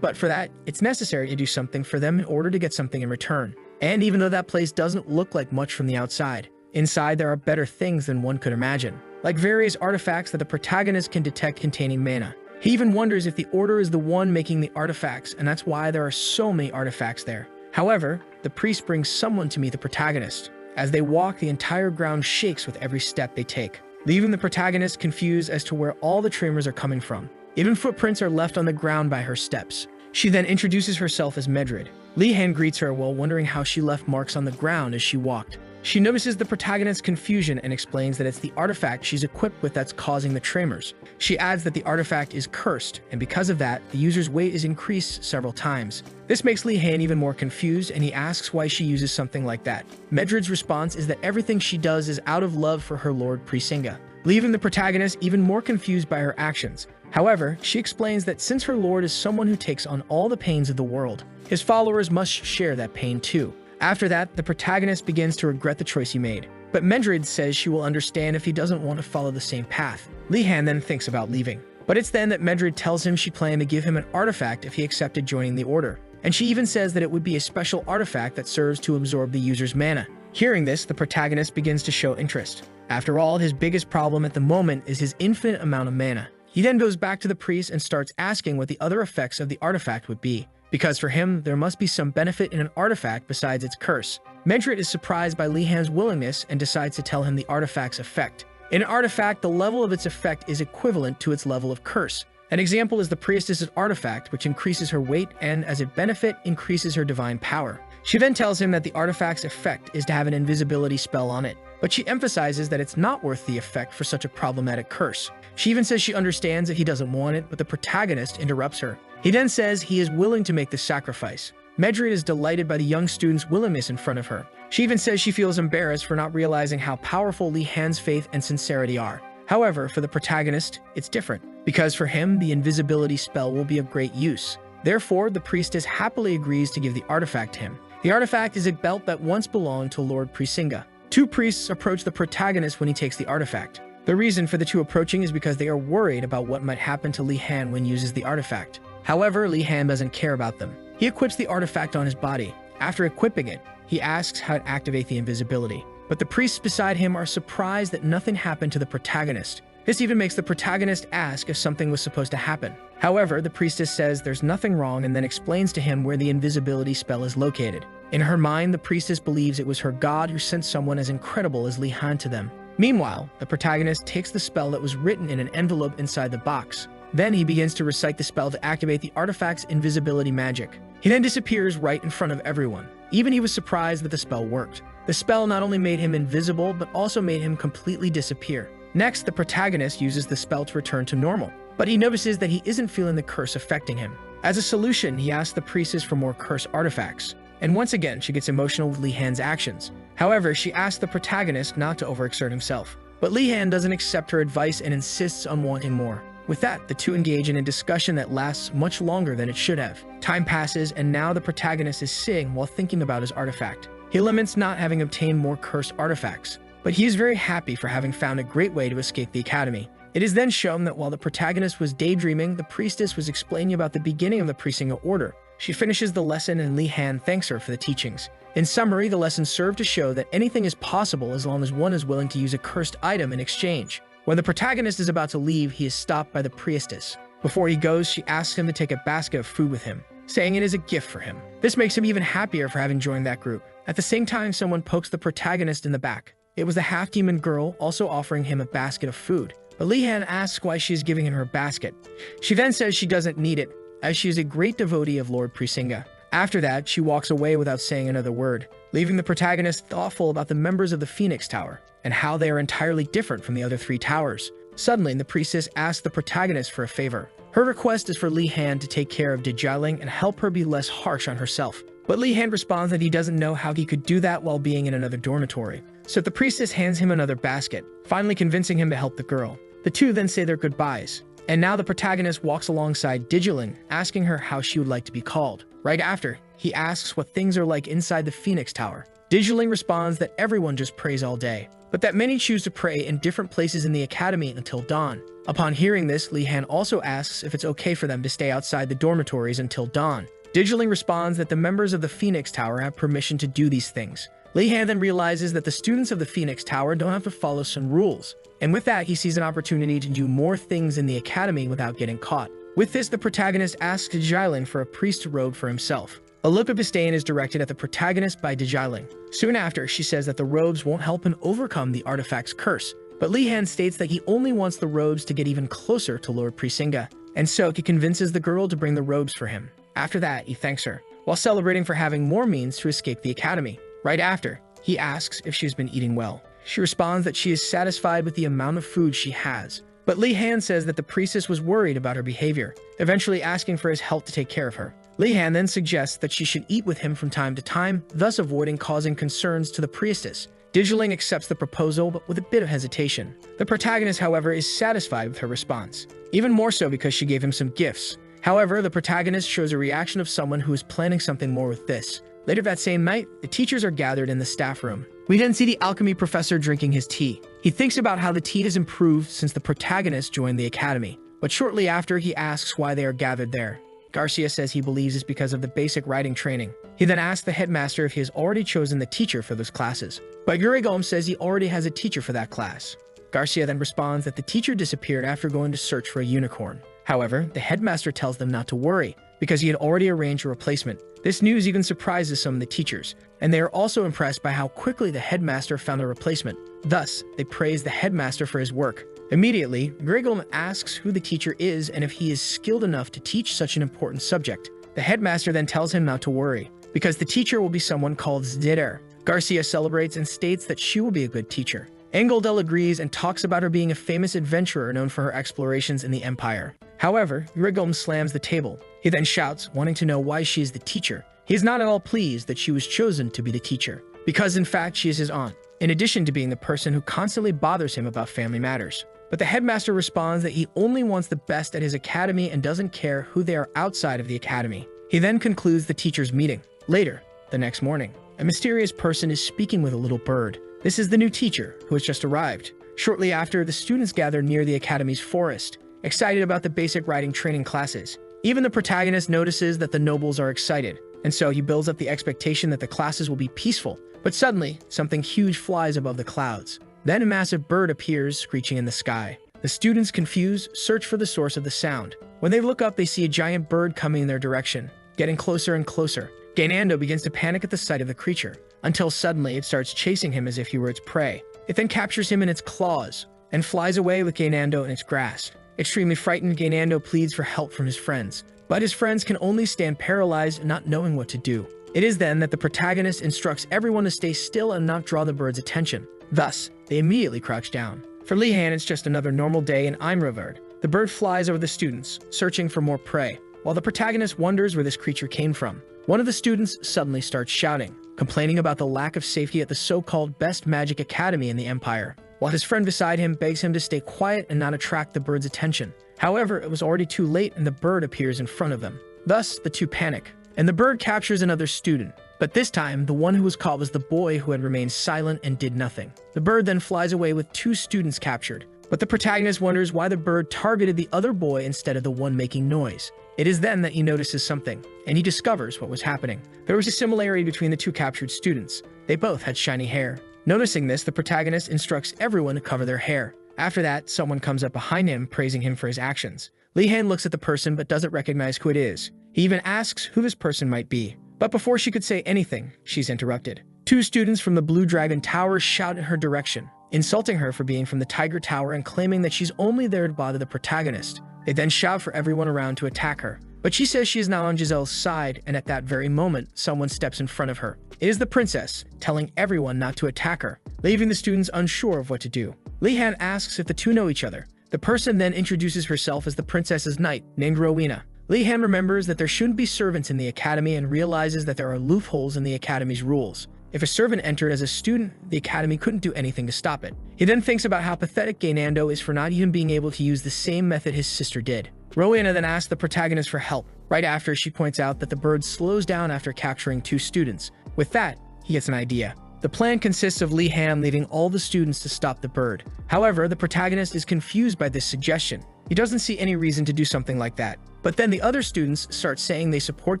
But for that, it's necessary to do something for them in order to get something in return. And even though that place doesn't look like much from the outside, inside there are better things than one could imagine, like various artifacts that the protagonist can detect containing mana. He even wonders if the order is the one making the artifacts, and that's why there are so many artifacts there. However, the priest brings someone to meet the protagonist. As they walk, the entire ground shakes with every step they take, leaving the protagonist confused as to where all the tremors are coming from. Even footprints are left on the ground by her steps. She then introduces herself as Medrid. Li Han greets her while wondering how she left marks on the ground as she walked. She notices the protagonist's confusion and explains that it's the artifact she's equipped with that's causing the tremors. She adds that the artifact is cursed, and because of that, the user's weight is increased several times. This makes Li Han even more confused, and he asks why she uses something like that. Medrid's response is that everything she does is out of love for her Lord Prisinga, leaving the protagonist even more confused by her actions. However, she explains that since her lord is someone who takes on all the pains of the world, his followers must share that pain too. After that, the protagonist begins to regret the choice he made, but Medrid says she will understand if he doesn't want to follow the same path. Li Han then thinks about leaving, but it's then that Medrid tells him she planned to give him an artifact if he accepted joining the order, and she even says that it would be a special artifact that serves to absorb the user's mana. Hearing this, the protagonist begins to show interest. After all, his biggest problem at the moment is his infinite amount of mana. He then goes back to the priest and starts asking what the other effects of the artifact would be, because for him, there must be some benefit in an artifact besides its curse. Medrid is surprised by Li Han's willingness and decides to tell him the artifact's effect. In an artifact, the level of its effect is equivalent to its level of curse. An example is the priestess's artifact, which increases her weight and, as a benefit, increases her divine power. She then tells him that the artifact's effect is to have an invisibility spell on it, but she emphasizes that it's not worth the effect for such a problematic curse. She even says she understands if he doesn't want it, but the protagonist interrupts her. He then says he is willing to make the sacrifice. Medrid is delighted by the young student's willingness in front of her. She even says she feels embarrassed for not realizing how powerful Li Han's faith and sincerity are. However, for the protagonist, it's different, because for him, the invisibility spell will be of great use. Therefore, the priestess happily agrees to give the artifact to him. The artifact is a belt that once belonged to Lord Presinga. Two priests approach the protagonist when he takes the artifact. The reason for the two approaching is because they are worried about what might happen to Li Han when uses the artifact. However, Li Han doesn't care about them. He equips the artifact on his body. After equipping it, he asks how to activate the invisibility. But the priests beside him are surprised that nothing happened to the protagonist. This even makes the protagonist ask if something was supposed to happen. However, the priestess says there's nothing wrong and then explains to him where the invisibility spell is located. In her mind, the priestess believes it was her god who sent someone as incredible as Li Han to them. Meanwhile, the protagonist takes the spell that was written in an envelope inside the box. Then he begins to recite the spell to activate the artifact's invisibility magic. He then disappears right in front of everyone. Even he was surprised that the spell worked. The spell not only made him invisible, but also made him completely disappear. Next, the protagonist uses the spell to return to normal, but he notices that he isn't feeling the curse affecting him. As a solution, he asks the priestess for more curse artifacts. And once again, she gets emotional with Li Han's actions. However, she asks the protagonist not to overexert himself. But Li Han doesn't accept her advice and insists on wanting more. With that, the two engage in a discussion that lasts much longer than it should have. Time passes, and now the protagonist is sitting while thinking about his artifact. He laments not having obtained more cursed artifacts, but he is very happy for having found a great way to escape the academy. It is then shown that while the protagonist was daydreaming, the priestess was explaining about the beginning of the Presinga order. She finishes the lesson and Li Han thanks her for the teachings. In summary, the lesson served to show that anything is possible as long as one is willing to use a cursed item in exchange. When the protagonist is about to leave, he is stopped by the priestess. Before he goes, she asks him to take a basket of food with him, saying it is a gift for him. This makes him even happier for having joined that group. At the same time, someone pokes the protagonist in the back. It was the half-demon girl also offering him a basket of food. But Li Han asks why she is giving him her basket. She then says she doesn't need it, as she is a great devotee of Lord Presinga. After that, she walks away without saying another word, leaving the protagonist thoughtful about the members of the Phoenix Tower and how they are entirely different from the other three towers. Suddenly, the priestess asks the protagonist for a favor. Her request is for Li Han to take care of Dajiling and help her be less harsh on herself. But Li Han responds that he doesn't know how he could do that while being in another dormitory. So the priestess hands him another basket, finally convincing him to help the girl. The two then say their goodbyes. And now the protagonist walks alongside Dajiling, asking her how she would like to be called. Right after, he asks what things are like inside the Phoenix Tower. Dajiling responds that everyone just prays all day, but that many choose to pray in different places in the academy until dawn. Upon hearing this, Li Han also asks if it's okay for them to stay outside the dormitories until dawn. Dajiling responds that the members of the Phoenix Tower have permission to do these things. Li Han then realizes that the students of the Phoenix Tower don't have to follow some rules, and with that, he sees an opportunity to do more things in the academy without getting caught. With this, the protagonist asks Dajiling for a priest robe for himself. A look of disdain is directed at the protagonist by Dajiling. Soon after, she says that the robes won't help him overcome the artifact's curse, but Li Han states that he only wants the robes to get even closer to Lord Presinga, and so he convinces the girl to bring the robes for him. After that, he thanks her, while celebrating for having more means to escape the academy. Right after, he asks if she's been eating well. She responds that she is satisfied with the amount of food she has. But Li Han says that the priestess was worried about her behavior, eventually asking for his help to take care of her. Li Han then suggests that she should eat with him from time to time, thus avoiding causing concerns to the priestess. Dajiling accepts the proposal, but with a bit of hesitation. The protagonist, however, is satisfied with her response, even more so because she gave him some gifts. However, the protagonist shows a reaction of someone who is planning something more with this. Later that same night, the teachers are gathered in the staff room. We then see the alchemy professor drinking his tea. He thinks about how the tea has improved since the protagonist joined the academy, but shortly after, he asks why they are gathered there. Garcia says he believes it's because of the basic writing training. He then asks the headmaster if he has already chosen the teacher for those classes, but Yurigom says he already has a teacher for that class. Garcia then responds that the teacher disappeared after going to search for a unicorn. However, the headmaster tells them not to worry, because he had already arranged a replacement. This news even surprises some of the teachers, and they are also impressed by how quickly the headmaster found a replacement. Thus, they praise the headmaster for his work. Immediately, Gregom asks who the teacher is and if he is skilled enough to teach such an important subject. The headmaster then tells him not to worry, because the teacher will be someone called Zdider. Garcia celebrates and states that she will be a good teacher. Engeldel agrees and talks about her being a famous adventurer known for her explorations in the Empire. However, Gregom slams the table. He then shouts, wanting to know why she is the teacher. He is not at all pleased that she was chosen to be the teacher, because in fact she is his aunt, in addition to being the person who constantly bothers him about family matters. But the headmaster responds that he only wants the best at his academy and doesn't care who they are outside of the academy. He then concludes the teachers' meeting. Later, The next morning, a mysterious person is speaking with a little bird. This is the new teacher, who has just arrived. Shortly after, the students gather near the academy's forest, excited about the basic writing training classes. Even the protagonist notices that the nobles are excited, and so he builds up the expectation that the classes will be peaceful. But suddenly, something huge flies above the clouds. Then a massive bird appears, screeching in the sky. The students, confused, search for the source of the sound. When they look up, they see a giant bird coming in their direction, getting closer and closer. Gainando begins to panic at the sight of the creature, until suddenly it starts chasing him as if he were its prey. It then captures him in its claws, and flies away with Gainando in its grasp. Extremely frightened, Gainando pleads for help from his friends, but his friends can only stand paralyzed, not knowing what to do. It is then that the protagonist instructs everyone to stay still and not draw the bird's attention. Thus, they immediately crouch down. For Li-Han, it's just another normal day in Imroverd. The bird flies over the students, searching for more prey, while the protagonist wonders where this creature came from. One of the students suddenly starts shouting, complaining about the lack of safety at the so-called best magic academy in the Empire, while his friend beside him begs him to stay quiet and not attract the bird's attention. However, it was already too late and the bird appears in front of them. Thus, the two panic, and the bird captures another student. But this time, the one who was caught was the boy who had remained silent and did nothing. The bird then flies away with two students captured, but the protagonist wonders why the bird targeted the other boy instead of the one making noise. It is then that he notices something, and he discovers what was happening. There was a similarity between the two captured students. They both had shiny hair. Noticing this, the protagonist instructs everyone to cover their hair. After that, someone comes up behind him, praising him for his actions. Li-Han looks at the person but doesn't recognize who it is. He even asks who this person might be. But before she could say anything, she's interrupted. Two students from the Blue Dragon Tower shout in her direction, insulting her for being from the Tiger Tower and claiming that she's only there to bother the protagonist. They then shout for everyone around to attack her. But she says she is now on Giselle's side, and at that very moment, someone steps in front of her. It is the princess, telling everyone not to attack her, leaving the students unsure of what to do. Li-Han asks if the two know each other. The person then introduces herself as the princess's knight, named Rowena. Li-Han remembers that there shouldn't be servants in the academy and realizes that there are loopholes in the academy's rules. If a servant entered as a student, the academy couldn't do anything to stop it. He then thinks about how pathetic Gainando is for not even being able to use the same method his sister did. Rowena then asks the protagonist for help. Right after, she points out that the bird slows down after capturing two students. With that, he gets an idea. The plan consists of Li-Han leading all the students to stop the bird. However, the protagonist is confused by this suggestion. He doesn't see any reason to do something like that. But then the other students start saying they support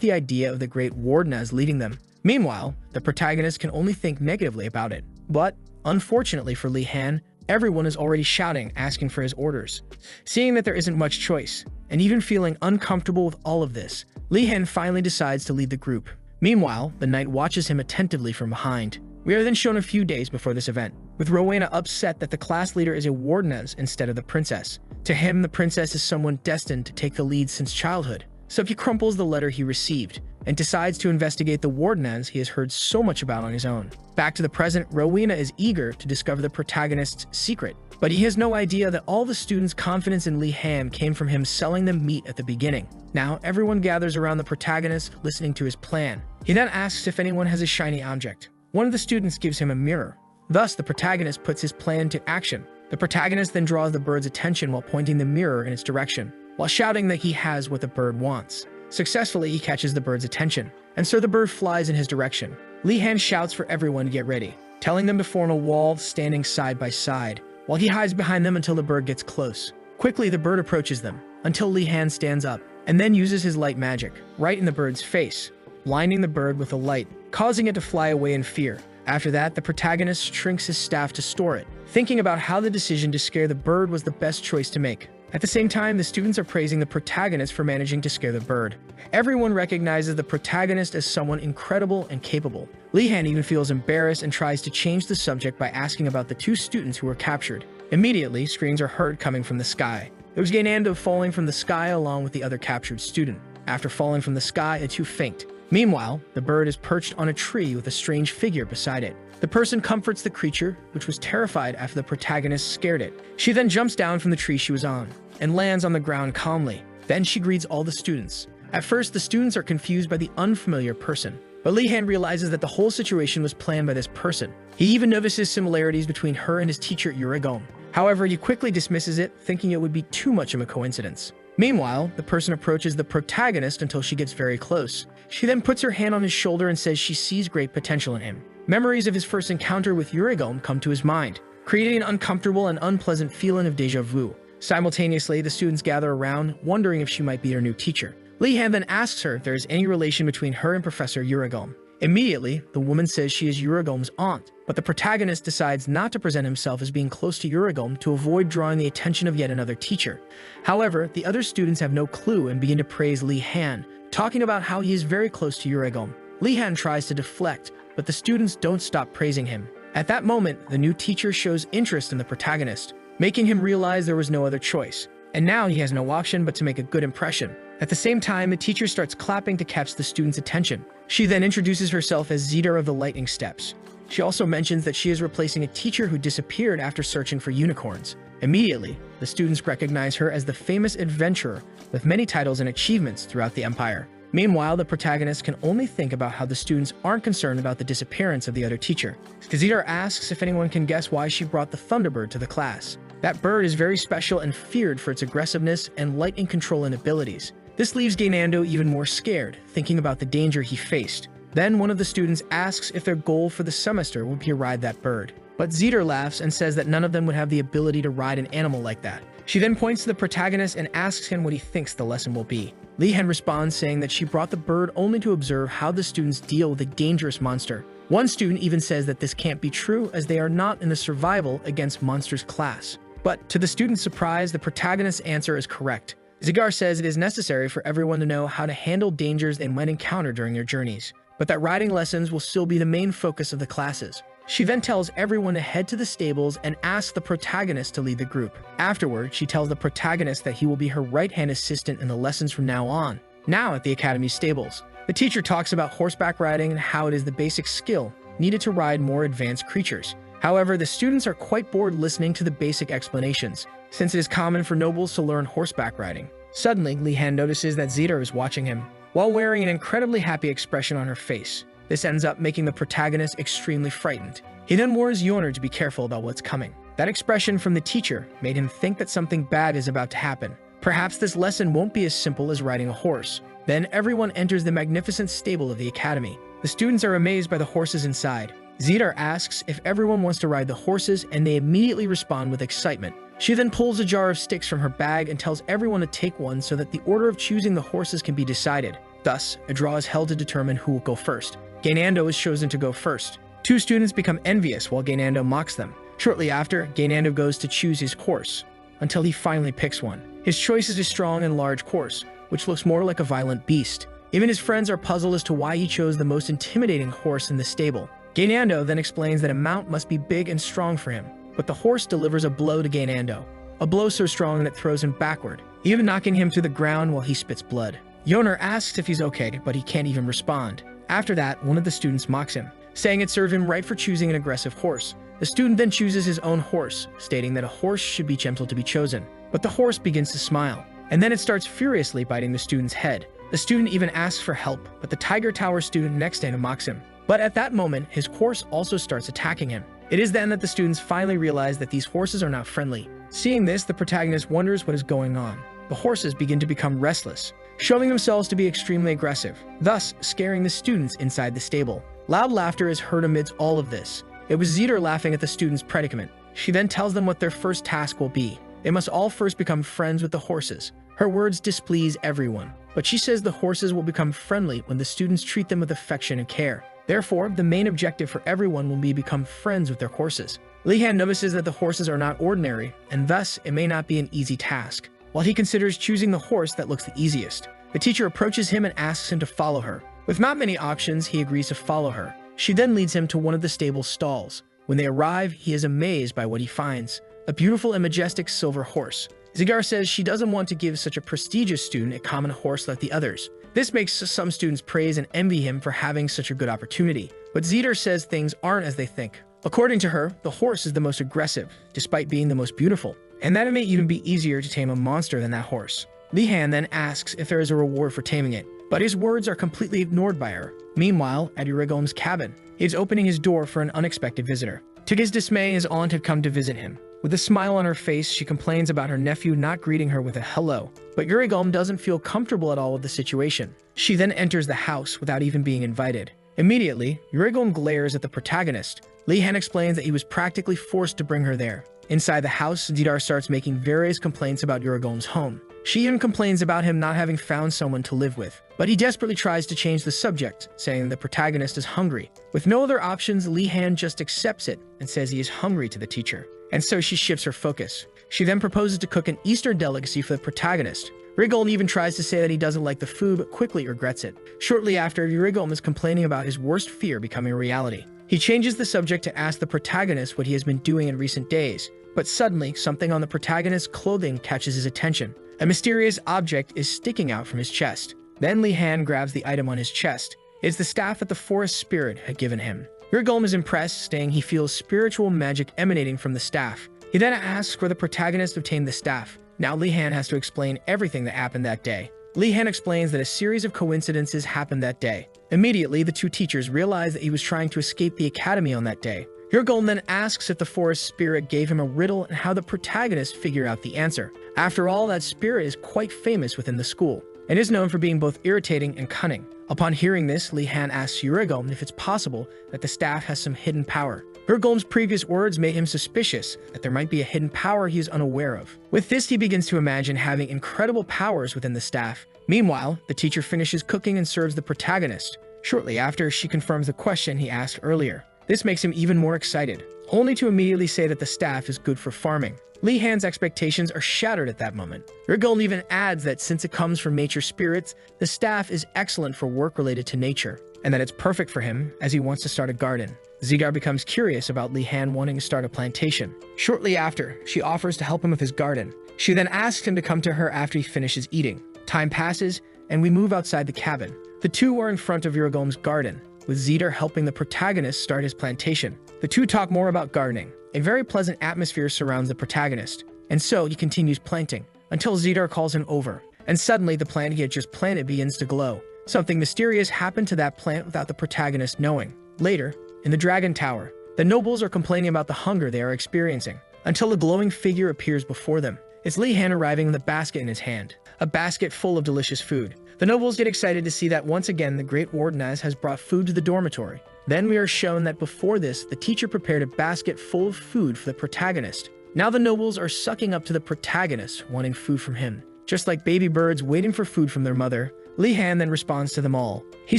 the idea of the Great Warden as leading them. Meanwhile, the protagonist can only think negatively about it. But, unfortunately for Li-Han, everyone is already shouting, asking for his orders. Seeing that there isn't much choice, and even feeling uncomfortable with all of this, Li-Han finally decides to lead the group. Meanwhile, the knight watches him attentively from behind. We are then shown a few days before this event, with Rowena upset that the class leader is a wardeness instead of the princess. To him, the princess is someone destined to take the lead since childhood. So he crumples the letter he received, and decides to investigate the wardeness he has heard so much about on his own. Back to the present, Rowena is eager to discover the protagonist's secret, but he has no idea that all the students' confidence in Li-Han came from him selling them meat at the beginning. Now, everyone gathers around the protagonist, listening to his plan. He then asks if anyone has a shiny object. One of the students gives him a mirror. Thus, the protagonist puts his plan to action. The protagonist then draws the bird's attention while pointing the mirror in its direction, while shouting that he has what the bird wants. Successfully, he catches the bird's attention, and so the bird flies in his direction. Li-Han shouts for everyone to get ready, telling them to form a wall standing side by side, while he hides behind them until the bird gets close. Quickly, the bird approaches them, until Li-Han stands up, and then uses his light magic, right in the bird's face, blinding the bird with the light, causing it to fly away in fear. After that, the protagonist shrinks his staff to store it, thinking about how the decision to scare the bird was the best choice to make. At the same time, the students are praising the protagonist for managing to scare the bird. Everyone recognizes the protagonist as someone incredible and capable. Li-Han even feels embarrassed and tries to change the subject by asking about the two students who were captured. Immediately, screams are heard coming from the sky. It was Gainando falling from the sky along with the other captured student. After falling from the sky, the two faint. Meanwhile, the bird is perched on a tree with a strange figure beside it. The person comforts the creature, which was terrified after the protagonist scared it. She then jumps down from the tree she was on, and lands on the ground calmly. Then she greets all the students. At first, the students are confused by the unfamiliar person, but Li-Han realizes that the whole situation was planned by this person. He even notices similarities between her and his teacher Yurigom. However, he quickly dismisses it, thinking it would be too much of a coincidence. Meanwhile, the person approaches the protagonist until she gets very close. She then puts her hand on his shoulder and says she sees great potential in him. Memories of his first encounter with Yurigome come to his mind, creating an uncomfortable and unpleasant feeling of deja vu. Simultaneously, the students gather around, wondering if she might be their new teacher. Li-Han then asks her if there is any relation between her and Professor Yurigome. Immediately, the woman says she is Yurigome's aunt, but the protagonist decides not to present himself as being close to Yurigome to avoid drawing the attention of yet another teacher. However, the other students have no clue and begin to praise Li-Han, talking about how he is very close to Yurigome. Li-Han tries to deflect, but the students don't stop praising him. At that moment, the new teacher shows interest in the protagonist, making him realize there was no other choice, and now he has no option but to make a good impression. At the same time, the teacher starts clapping to catch the students' attention. She then introduces herself as Zeta of the Lightning Steps. She also mentions that she is replacing a teacher who disappeared after searching for unicorns. Immediately, the students recognize her as the famous adventurer with many titles and achievements throughout the Empire. Meanwhile, the protagonist can only think about how the students aren't concerned about the disappearance of the other teacher. Zeta asks if anyone can guess why she brought the Thunderbird to the class. That bird is very special and feared for its aggressiveness and lightning controlling abilities. This leaves Gainando even more scared, thinking about the danger he faced. Then one of the students asks if their goal for the semester would be to ride that bird. But Zeta laughs and says that none of them would have the ability to ride an animal like that. She then points to the protagonist and asks him what he thinks the lesson will be. Li-Han responds saying that she brought the bird only to observe how the students deal with a dangerous monster. One student even says that this can't be true as they are not in the survival against monsters class. But to the student's surprise, the protagonist's answer is correct. Zigar says it is necessary for everyone to know how to handle dangers they might encounter during their journeys, but that riding lessons will still be the main focus of the classes. She then tells everyone to head to the stables and asks the protagonist to lead the group. Afterward, she tells the protagonist that he will be her right-hand assistant in the lessons from now on. Now at the Academy's stables, the teacher talks about horseback riding and how it is the basic skill needed to ride more advanced creatures. However, the students are quite bored listening to the basic explanations, since it is common for nobles to learn horseback riding. Suddenly, Li-Han notices that Zeta is watching him, while wearing an incredibly happy expression on her face. This ends up making the protagonist extremely frightened. He then warns Yoner to be careful about what's coming. That expression from the teacher made him think that something bad is about to happen. Perhaps this lesson won't be as simple as riding a horse. Then everyone enters the magnificent stable of the academy. The students are amazed by the horses inside. Zeta asks if everyone wants to ride the horses, and they immediately respond with excitement. She then pulls a jar of sticks from her bag and tells everyone to take one so that the order of choosing the horses can be decided. Thus, a draw is held to determine who will go first. Gainando is chosen to go first. Two students become envious while Gainando mocks them. Shortly after, Gainando goes to choose his horse, until he finally picks one. His choice is a strong and large horse, which looks more like a violent beast. Even his friends are puzzled as to why he chose the most intimidating horse in the stable. Gainando then explains that a mount must be big and strong for him, but the horse delivers a blow to Gainando. A blow so strong that it throws him backward, even knocking him to the ground while he spits blood. Yoner asks if he's okay, but he can't even respond. After that, one of the students mocks him, saying it served him right for choosing an aggressive horse. The student then chooses his own horse, stating that a horse should be gentle to be chosen. But the horse begins to smile, and then it starts furiously biting the student's head. The student even asks for help, but the Tiger Tower student next to him mocks him. But at that moment, his horse also starts attacking him. It is then that the students finally realize that these horses are not friendly. Seeing this, the protagonist wonders what is going on. The horses begin to become restless, showing themselves to be extremely aggressive, thus scaring the students inside the stable. Loud laughter is heard amidst all of this. It was Zeta laughing at the students' predicament. She then tells them what their first task will be. They must all first become friends with the horses. Her words displease everyone, but she says the horses will become friendly when the students treat them with affection and care. Therefore, the main objective for everyone will be to become friends with their horses. Li-Han notices that the horses are not ordinary, and thus it may not be an easy task. While he considers choosing the horse that looks the easiest, the teacher approaches him and asks him to follow her. With not many options, he agrees to follow her. She then leads him to one of the stable's stalls. When they arrive, he is amazed by what he finds: a beautiful and majestic silver horse. Zigar says she doesn't want to give such a prestigious student a common horse like the others. This makes some students praise and envy him for having such a good opportunity. But Zeta says things aren't as they think. According to her, the horse is the most aggressive, despite being the most beautiful, and that it may even be easier to tame a monster than that horse. Li-Han then asks if there is a reward for taming it, but his words are completely ignored by her. Meanwhile, at Yurigome's cabin, he is opening his door for an unexpected visitor. To his dismay, his aunt had come to visit him. With a smile on her face, she complains about her nephew not greeting her with a hello, but Urigulm doesn't feel comfortable at all with the situation. She then enters the house without even being invited. Immediately, Urigulm glares at the protagonist. Li-Han explains that he was practically forced to bring her there. Inside the house, Zidar starts making various complaints about Urigulm's home. She even complains about him not having found someone to live with, but he desperately tries to change the subject, saying the protagonist is hungry. With no other options, Li-Han just accepts it and says he is hungry to the teacher. And so she shifts her focus. She then proposes to cook an Easter delicacy for the protagonist. Urigulm even tries to say that he doesn't like the food, but quickly regrets it. Shortly after, Urigulm is complaining about his worst fear becoming a reality. He changes the subject to ask the protagonist what he has been doing in recent days, but suddenly, something on the protagonist's clothing catches his attention. A mysterious object is sticking out from his chest. Then Li-Han grabs the item on his chest. It's the staff that the forest spirit had given him. Urigulm is impressed, saying he feels spiritual magic emanating from the staff. He then asks where the protagonist obtained the staff. Now Li-Han has to explain everything that happened that day. Li-Han explains that a series of coincidences happened that day. Immediately, the two teachers realize that he was trying to escape the academy on that day. Urigulm then asks if the forest spirit gave him a riddle and how the protagonist figured out the answer. After all, that spirit is quite famous within the school, and is known for being both irritating and cunning. Upon hearing this, Li-Han asks Urigulm if it's possible that the staff has some hidden power. Urigulm's previous words made him suspicious that there might be a hidden power he is unaware of. With this, he begins to imagine having incredible powers within the staff. Meanwhile, the teacher finishes cooking and serves the protagonist. Shortly after, she confirms the question he asked earlier. This makes him even more excited, only to immediately say that the staff is good for farming. Li-Han's expectations are shattered at that moment. Urigulm even adds that since it comes from nature spirits, the staff is excellent for work related to nature, and that it's perfect for him as he wants to start a garden. Zidar becomes curious about Li-Han wanting to start a plantation. Shortly after, she offers to help him with his garden. She then asks him to come to her after he finishes eating. Time passes, and we move outside the cabin. The two are in front of Urigulm's garden, with Zidar helping the protagonist start his plantation. The two talk more about gardening. A very pleasant atmosphere surrounds the protagonist, and so he continues planting, until Zidar calls him over, and suddenly the plant he had just planted begins to glow. Something mysterious happened to that plant without the protagonist knowing. Later, in the Dragon Tower, the nobles are complaining about the hunger they are experiencing, until a glowing figure appears before them. It's Li-Han arriving with a basket in his hand, a basket full of delicious food. The nobles get excited to see that once again the Great Wardeness has brought food to the dormitory. Then we are shown that before this, the teacher prepared a basket full of food for the protagonist. Now the nobles are sucking up to the protagonist, wanting food from him. Just like baby birds waiting for food from their mother, Li-Han then responds to them all. He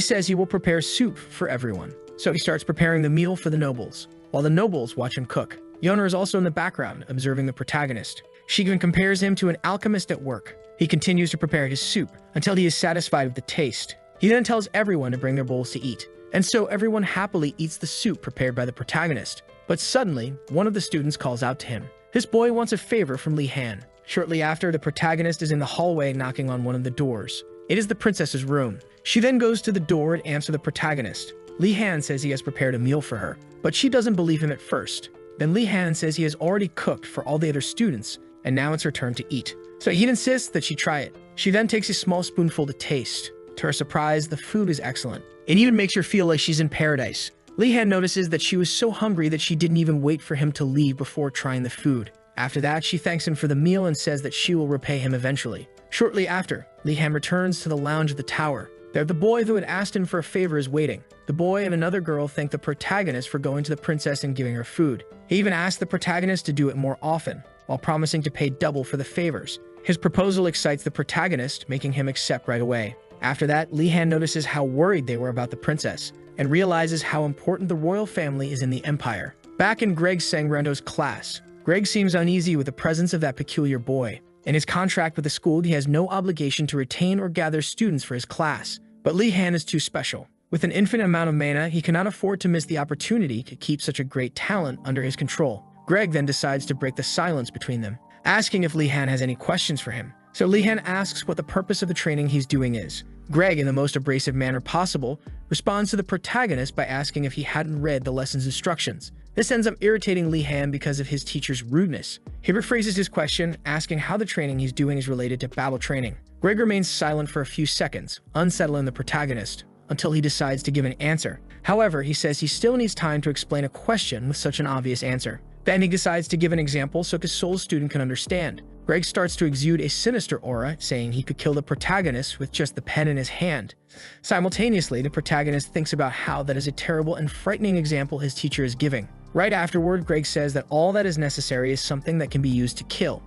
says he will prepare soup for everyone. So he starts preparing the meal for the nobles, while the nobles watch him cook. Yona is also in the background, observing the protagonist. She even compares him to an alchemist at work. He continues to prepare his soup until he is satisfied with the taste. He then tells everyone to bring their bowls to eat, and so everyone happily eats the soup prepared by the protagonist. But suddenly, one of the students calls out to him. This boy wants a favor from Li-Han. Shortly after, the protagonist is in the hallway knocking on one of the doors. It is the princess's room. She then goes to the door and answers the protagonist. Li-Han says he has prepared a meal for her, but she doesn't believe him at first. Then Li-Han says he has already cooked for all the other students, and now it's her turn to eat. So he insists that she try it. She then takes a small spoonful to taste. To her surprise, the food is excellent. It even makes her feel like she's in paradise. Li-Han notices that she was so hungry that she didn't even wait for him to leave before trying the food. After that, she thanks him for the meal and says that she will repay him eventually. Shortly after, Li-Han returns to the lounge of the tower. There, the boy who had asked him for a favor is waiting. The boy and another girl thank the protagonist for going to the princess and giving her food. He even asked the protagonist to do it more often, while promising to pay double for the favors. His proposal excites the protagonist, making him accept right away. After that, Li-Han notices how worried they were about the princess, and realizes how important the royal family is in the empire. Back in Greg Sangrando's class, Greg seems uneasy with the presence of that peculiar boy. In his contract with the school, he has no obligation to retain or gather students for his class. But Li-Han is too special. With an infinite amount of mana, he cannot afford to miss the opportunity to keep such a great talent under his control. Greg then decides to break the silence between them, asking if Li-Han has any questions for him. So Li-Han asks what the purpose of the training he's doing is. Greg, in the most abrasive manner possible, responds to the protagonist by asking if he hadn't read the lesson's instructions. This ends up irritating Li-Han because of his teacher's rudeness. He rephrases his question, asking how the training he's doing is related to battle training. Greg remains silent for a few seconds, unsettling the protagonist, until he decides to give an answer. However, he says he still needs time to explain a question with such an obvious answer. Then he decides to give an example so his soul student can understand. Greg starts to exude a sinister aura, saying he could kill the protagonist with just the pen in his hand. Simultaneously, the protagonist thinks about how that is a terrible and frightening example his teacher is giving. Right afterward, Greg says that all that is necessary is something that can be used to kill,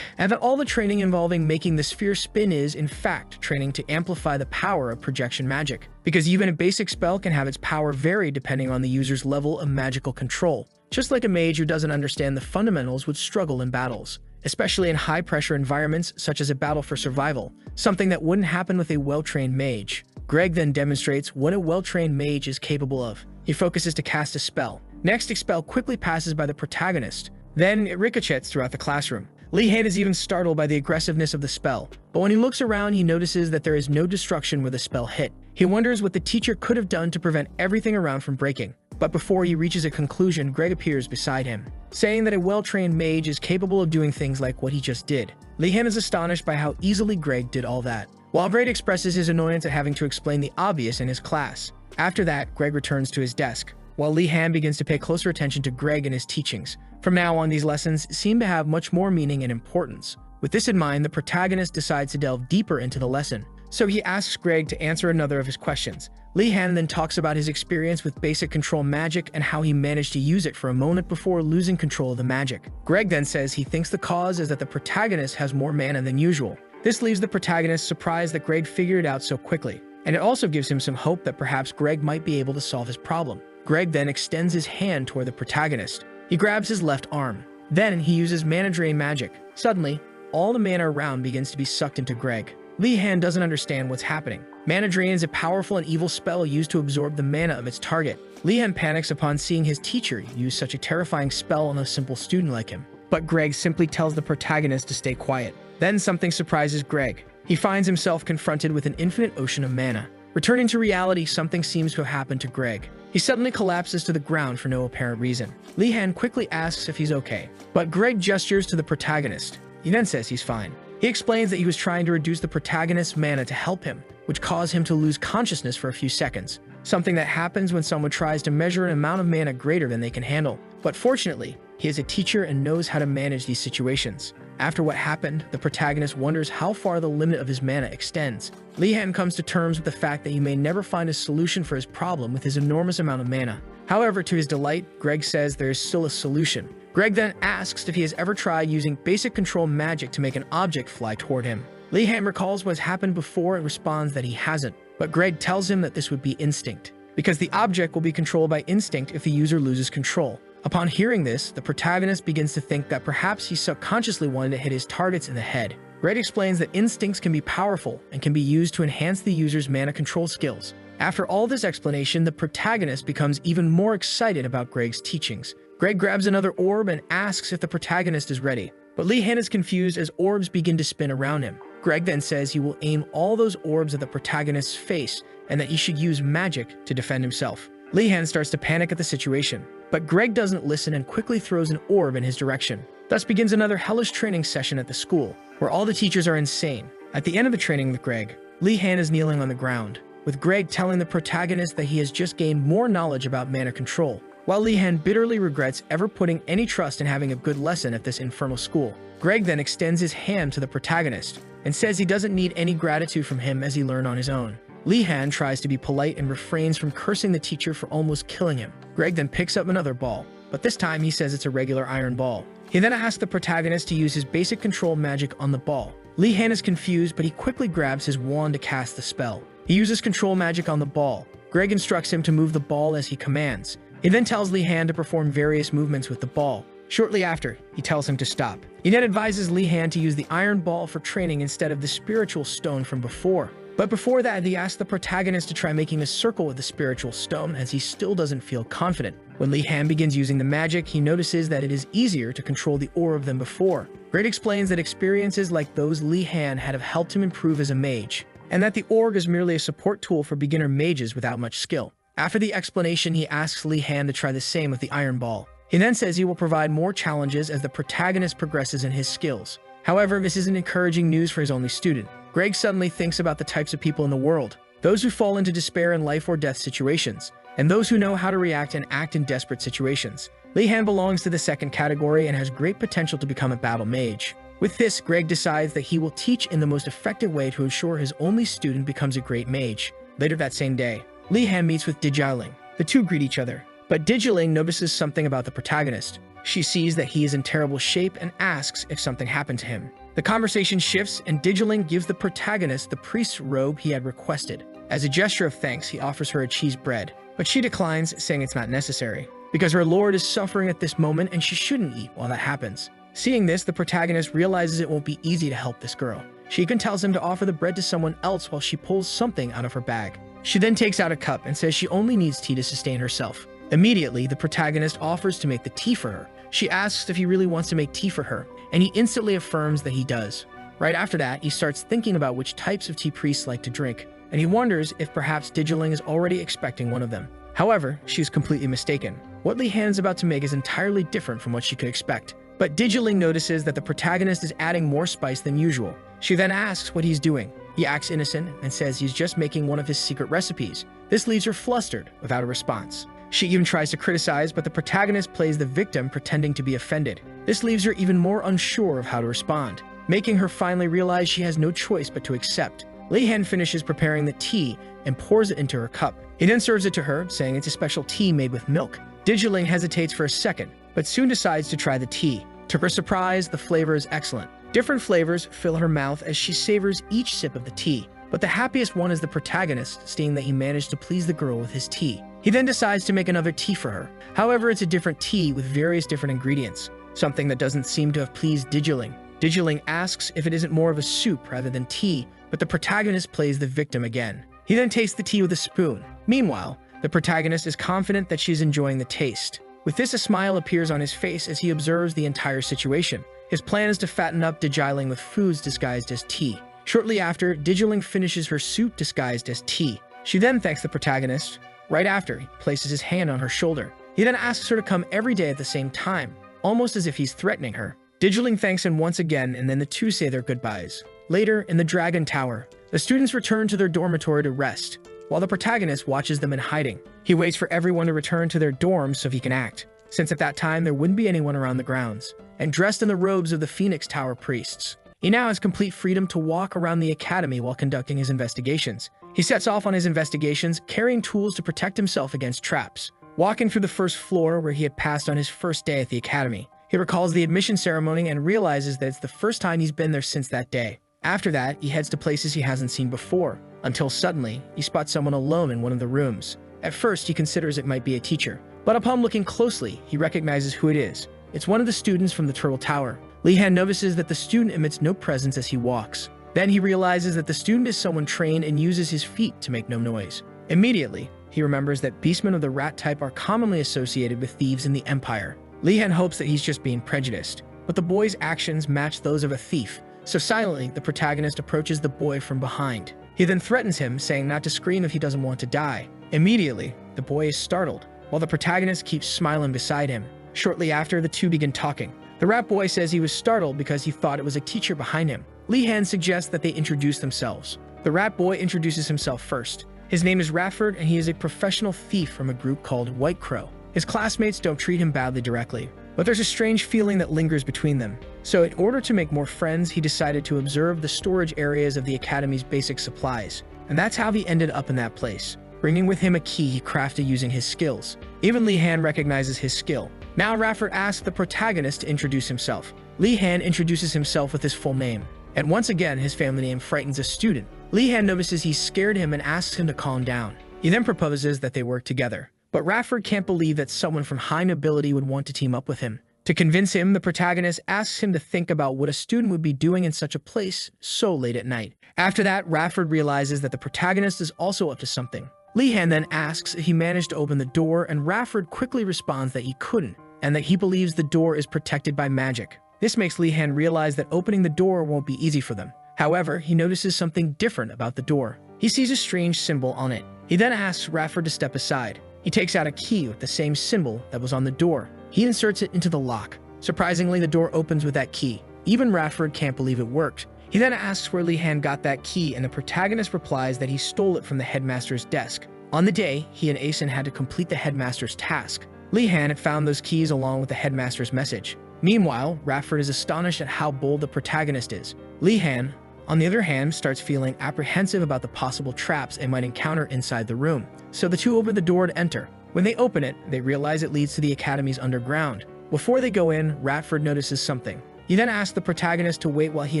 and that all the training involving making the sphere spin is, in fact, training to amplify the power of projection magic, because even a basic spell can have its power vary depending on the user's level of magical control. Just like a mage who doesn't understand the fundamentals would struggle in battles, especially in high-pressure environments such as a battle for survival, something that wouldn't happen with a well-trained mage. Greg then demonstrates what a well-trained mage is capable of. He focuses to cast a spell. Next, a spell quickly passes by the protagonist. Then it ricochets throughout the classroom. Li-Han is even startled by the aggressiveness of the spell, but when he looks around, he notices that there is no destruction where the spell hit. He wonders what the teacher could have done to prevent everything around from breaking. But before he reaches a conclusion, Greg appears beside him, saying that a well-trained mage is capable of doing things like what he just did. Li-Han is astonished by how easily Greg did all that, while Greg expresses his annoyance at having to explain the obvious in his class. After that, Greg returns to his desk, while Li-Han begins to pay closer attention to Greg and his teachings. From now on, these lessons seem to have much more meaning and importance. With this in mind, the protagonist decides to delve deeper into the lesson, so he asks Greg to answer another of his questions. Li-Han then talks about his experience with basic control magic and how he managed to use it for a moment before losing control of the magic. Greg then says he thinks the cause is that the protagonist has more mana than usual. This leaves the protagonist surprised that Greg figured it out so quickly, and it also gives him some hope that perhaps Greg might be able to solve his problem. Greg then extends his hand toward the protagonist. He grabs his left arm. Then he uses mana drain magic. Suddenly, all the mana around begins to be sucked into Greg. Li-Han doesn't understand what's happening. Mana drain is a powerful and evil spell used to absorb the mana of its target. Li-Han panics upon seeing his teacher use such a terrifying spell on a simple student like him. But Greg simply tells the protagonist to stay quiet. Then something surprises Greg. He finds himself confronted with an infinite ocean of mana. Returning to reality, something seems to have happened to Greg. He suddenly collapses to the ground for no apparent reason. Li-Han quickly asks if he's okay, but Greg gestures to the protagonist. He then says he's fine. He explains that he was trying to reduce the protagonist's mana to help him, which caused him to lose consciousness for a few seconds, something that happens when someone tries to measure an amount of mana greater than they can handle. But fortunately, he is a teacher and knows how to manage these situations. After what happened, the protagonist wonders how far the limit of his mana extends. Li-Han comes to terms with the fact that he may never find a solution for his problem with his enormous amount of mana. However, to his delight, Greg says there is still a solution. Greg then asks if he has ever tried using basic control magic to make an object fly toward him. Li-Han recalls what has happened before and responds that he hasn't, but Greg tells him that this would be instinct, because the object will be controlled by instinct if the user loses control. Upon hearing this, the protagonist begins to think that perhaps he subconsciously wanted to hit his targets in the head. Greg explains that instincts can be powerful and can be used to enhance the user's mana control skills. After all this explanation, the protagonist becomes even more excited about Greg's teachings. Greg grabs another orb and asks if the protagonist is ready, but Li-Han is confused as orbs begin to spin around him. Greg then says he will aim all those orbs at the protagonist's face and that he should use magic to defend himself. Li-Han starts to panic at the situation, but Greg doesn't listen and quickly throws an orb in his direction. Thus begins another hellish training session at the school, where all the teachers are insane. At the end of the training with Greg, Li-Han is kneeling on the ground, with Greg telling the protagonist that he has just gained more knowledge about mana control, while Li-Han bitterly regrets ever putting any trust in having a good lesson at this infernal school. Greg then extends his hand to the protagonist, and says he doesn't need any gratitude from him as he learned on his own. Li-Han tries to be polite and refrains from cursing the teacher for almost killing him. Greg then picks up another ball, but this time he says it's a regular iron ball. He then asks the protagonist to use his basic control magic on the ball. Li-Han is confused, but he quickly grabs his wand to cast the spell. He uses control magic on the ball. Greg instructs him to move the ball as he commands. He then tells Li-Han to perform various movements with the ball. Shortly after, he tells him to stop. He then advises Li-Han to use the iron ball for training instead of the spiritual stone from before. But before that, he asks the protagonist to try making a circle with the spiritual stone as he still doesn't feel confident. When Li-Han begins using the magic, he notices that it is easier to control the orb than before. Greg explains that experiences like those Li-Han had have helped him improve as a mage, and that the orb is merely a support tool for beginner mages without much skill. After the explanation, he asks Li-Han to try the same with the iron ball. He then says he will provide more challenges as the protagonist progresses in his skills. However, this isn't encouraging news for his only student. Greg suddenly thinks about the types of people in the world, those who fall into despair in life or death situations. and those who know how to react and act in desperate situations. Li-Han belongs to the second category and has great potential to become a battle mage. With this, Greg decides that he will teach in the most effective way to ensure his only student becomes a great mage. Later that same day, Li-Han meets with Digiling. The two greet each other, but Digiling notices something about the protagonist. She sees that he is in terrible shape and asks if something happened to him. The conversation shifts and Digiling gives the protagonist the priest's robe he had requested. As a gesture of thanks, he offers her a cheese bread, but she declines, saying it's not necessary, because her lord is suffering at this moment and she shouldn't eat while that happens. Seeing this, the protagonist realizes it won't be easy to help this girl. She even tells him to offer the bread to someone else while she pulls something out of her bag. She then takes out a cup and says she only needs tea to sustain herself. Immediately, the protagonist offers to make the tea for her. She asks if he really wants to make tea for her, and he instantly affirms that he does. Right after that, he starts thinking about which types of tea priests like to drink, and he wonders if perhaps Digiling is already expecting one of them. However, she is completely mistaken. What Li-Han is about to make is entirely different from what she could expect. But Digiling notices that the protagonist is adding more spice than usual. She then asks what he's doing. He acts innocent and says he's just making one of his secret recipes. This leaves her flustered without a response. She even tries to criticize, but the protagonist plays the victim pretending to be offended. This leaves her even more unsure of how to respond, making her finally realize she has no choice but to accept. Li-Han finishes preparing the tea and pours it into her cup. He then serves it to her, saying it's a special tea made with milk. Digiling hesitates for a second, but soon decides to try the tea. To her surprise, the flavor is excellent. Different flavors fill her mouth as she savors each sip of the tea. But the happiest one is the protagonist, seeing that he managed to please the girl with his tea. He then decides to make another tea for her. However, it's a different tea with various different ingredients, something that doesn't seem to have pleased Digiling. Digiling asks if it isn't more of a soup rather than tea, but the protagonist plays the victim again. He then tastes the tea with a spoon. Meanwhile, the protagonist is confident that she's enjoying the taste. With this, a smile appears on his face as he observes the entire situation. His plan is to fatten up Digiling with foods disguised as tea. Shortly after, Digiling finishes her soup disguised as tea. She then thanks the protagonist. Right after, he places his hand on her shoulder. He then asks her to come every day at the same time, almost as if he's threatening her. Digiling thanks him once again, and then the two say their goodbyes. Later, in the Dragon Tower, the students return to their dormitory to rest, while the protagonist watches them in hiding. He waits for everyone to return to their dorms so he can act, since at that time there wouldn't be anyone around the grounds, and dressed in the robes of the Phoenix Tower priests. He now has complete freedom to walk around the academy while conducting his investigations. He sets off on his investigations, carrying tools to protect himself against traps. Walking through the first floor where he had passed on his first day at the academy, he recalls the admission ceremony and realizes that it's the first time he's been there since that day. After that, he heads to places he hasn't seen before, until suddenly, he spots someone alone in one of the rooms. At first, he considers it might be a teacher, but upon looking closely, he recognizes who it is. It's one of the students from the Turtle Tower. Li-Han notices that the student emits no presence as he walks. Then he realizes that the student is someone trained and uses his feet to make no noise. Immediately, he remembers that beastmen of the rat type are commonly associated with thieves in the Empire. Li-Han hopes that he's just being prejudiced, but the boy's actions match those of a thief, so silently, the protagonist approaches the boy from behind. He then threatens him, saying not to scream if he doesn't want to die. Immediately, the boy is startled, while the protagonist keeps smiling beside him. Shortly after, the two begin talking. The rat boy says he was startled because he thought it was a teacher behind him. Li-Han suggests that they introduce themselves. The rat boy introduces himself first. His name is Rafford, and he is a professional thief from a group called White Crow. His classmates don't treat him badly directly, but there's a strange feeling that lingers between them. So in order to make more friends, he decided to observe the storage areas of the Academy's basic supplies. And that's how he ended up in that place, bringing with him a key he crafted using his skills. Even Li-Han recognizes his skill. Now Rafford asks the protagonist to introduce himself. Li-Han introduces himself with his full name, and once again his family name frightens a student. Li-Han notices he scared him and asks him to calm down. He then proposes that they work together. But Rafford can't believe that someone from high nobility would want to team up with him. To convince him, the protagonist asks him to think about what a student would be doing in such a place so late at night. After that, Rafford realizes that the protagonist is also up to something. Li-Han then asks if he managed to open the door, and Rafford quickly responds that he couldn't, and that he believes the door is protected by magic. This makes Li-Han realize that opening the door won't be easy for them. However, he notices something different about the door. He sees a strange symbol on it. He then asks Rafford to step aside. He takes out a key with the same symbol that was on the door. He inserts it into the lock. Surprisingly, the door opens with that key. Even Rafford can't believe it worked. He then asks where Li-Han got that key, and the protagonist replies that he stole it from the headmaster's desk. On the day, he and Asen had to complete the headmaster's task. Li-Han had found those keys along with the headmaster's message. Meanwhile, Radford is astonished at how bold the protagonist is. Li-Han, on the other hand, starts feeling apprehensive about the possible traps they might encounter inside the room. So the two open the door to enter. When they open it, they realize it leads to the academy's underground. Before they go in, Radford notices something. He then asks the protagonist to wait while he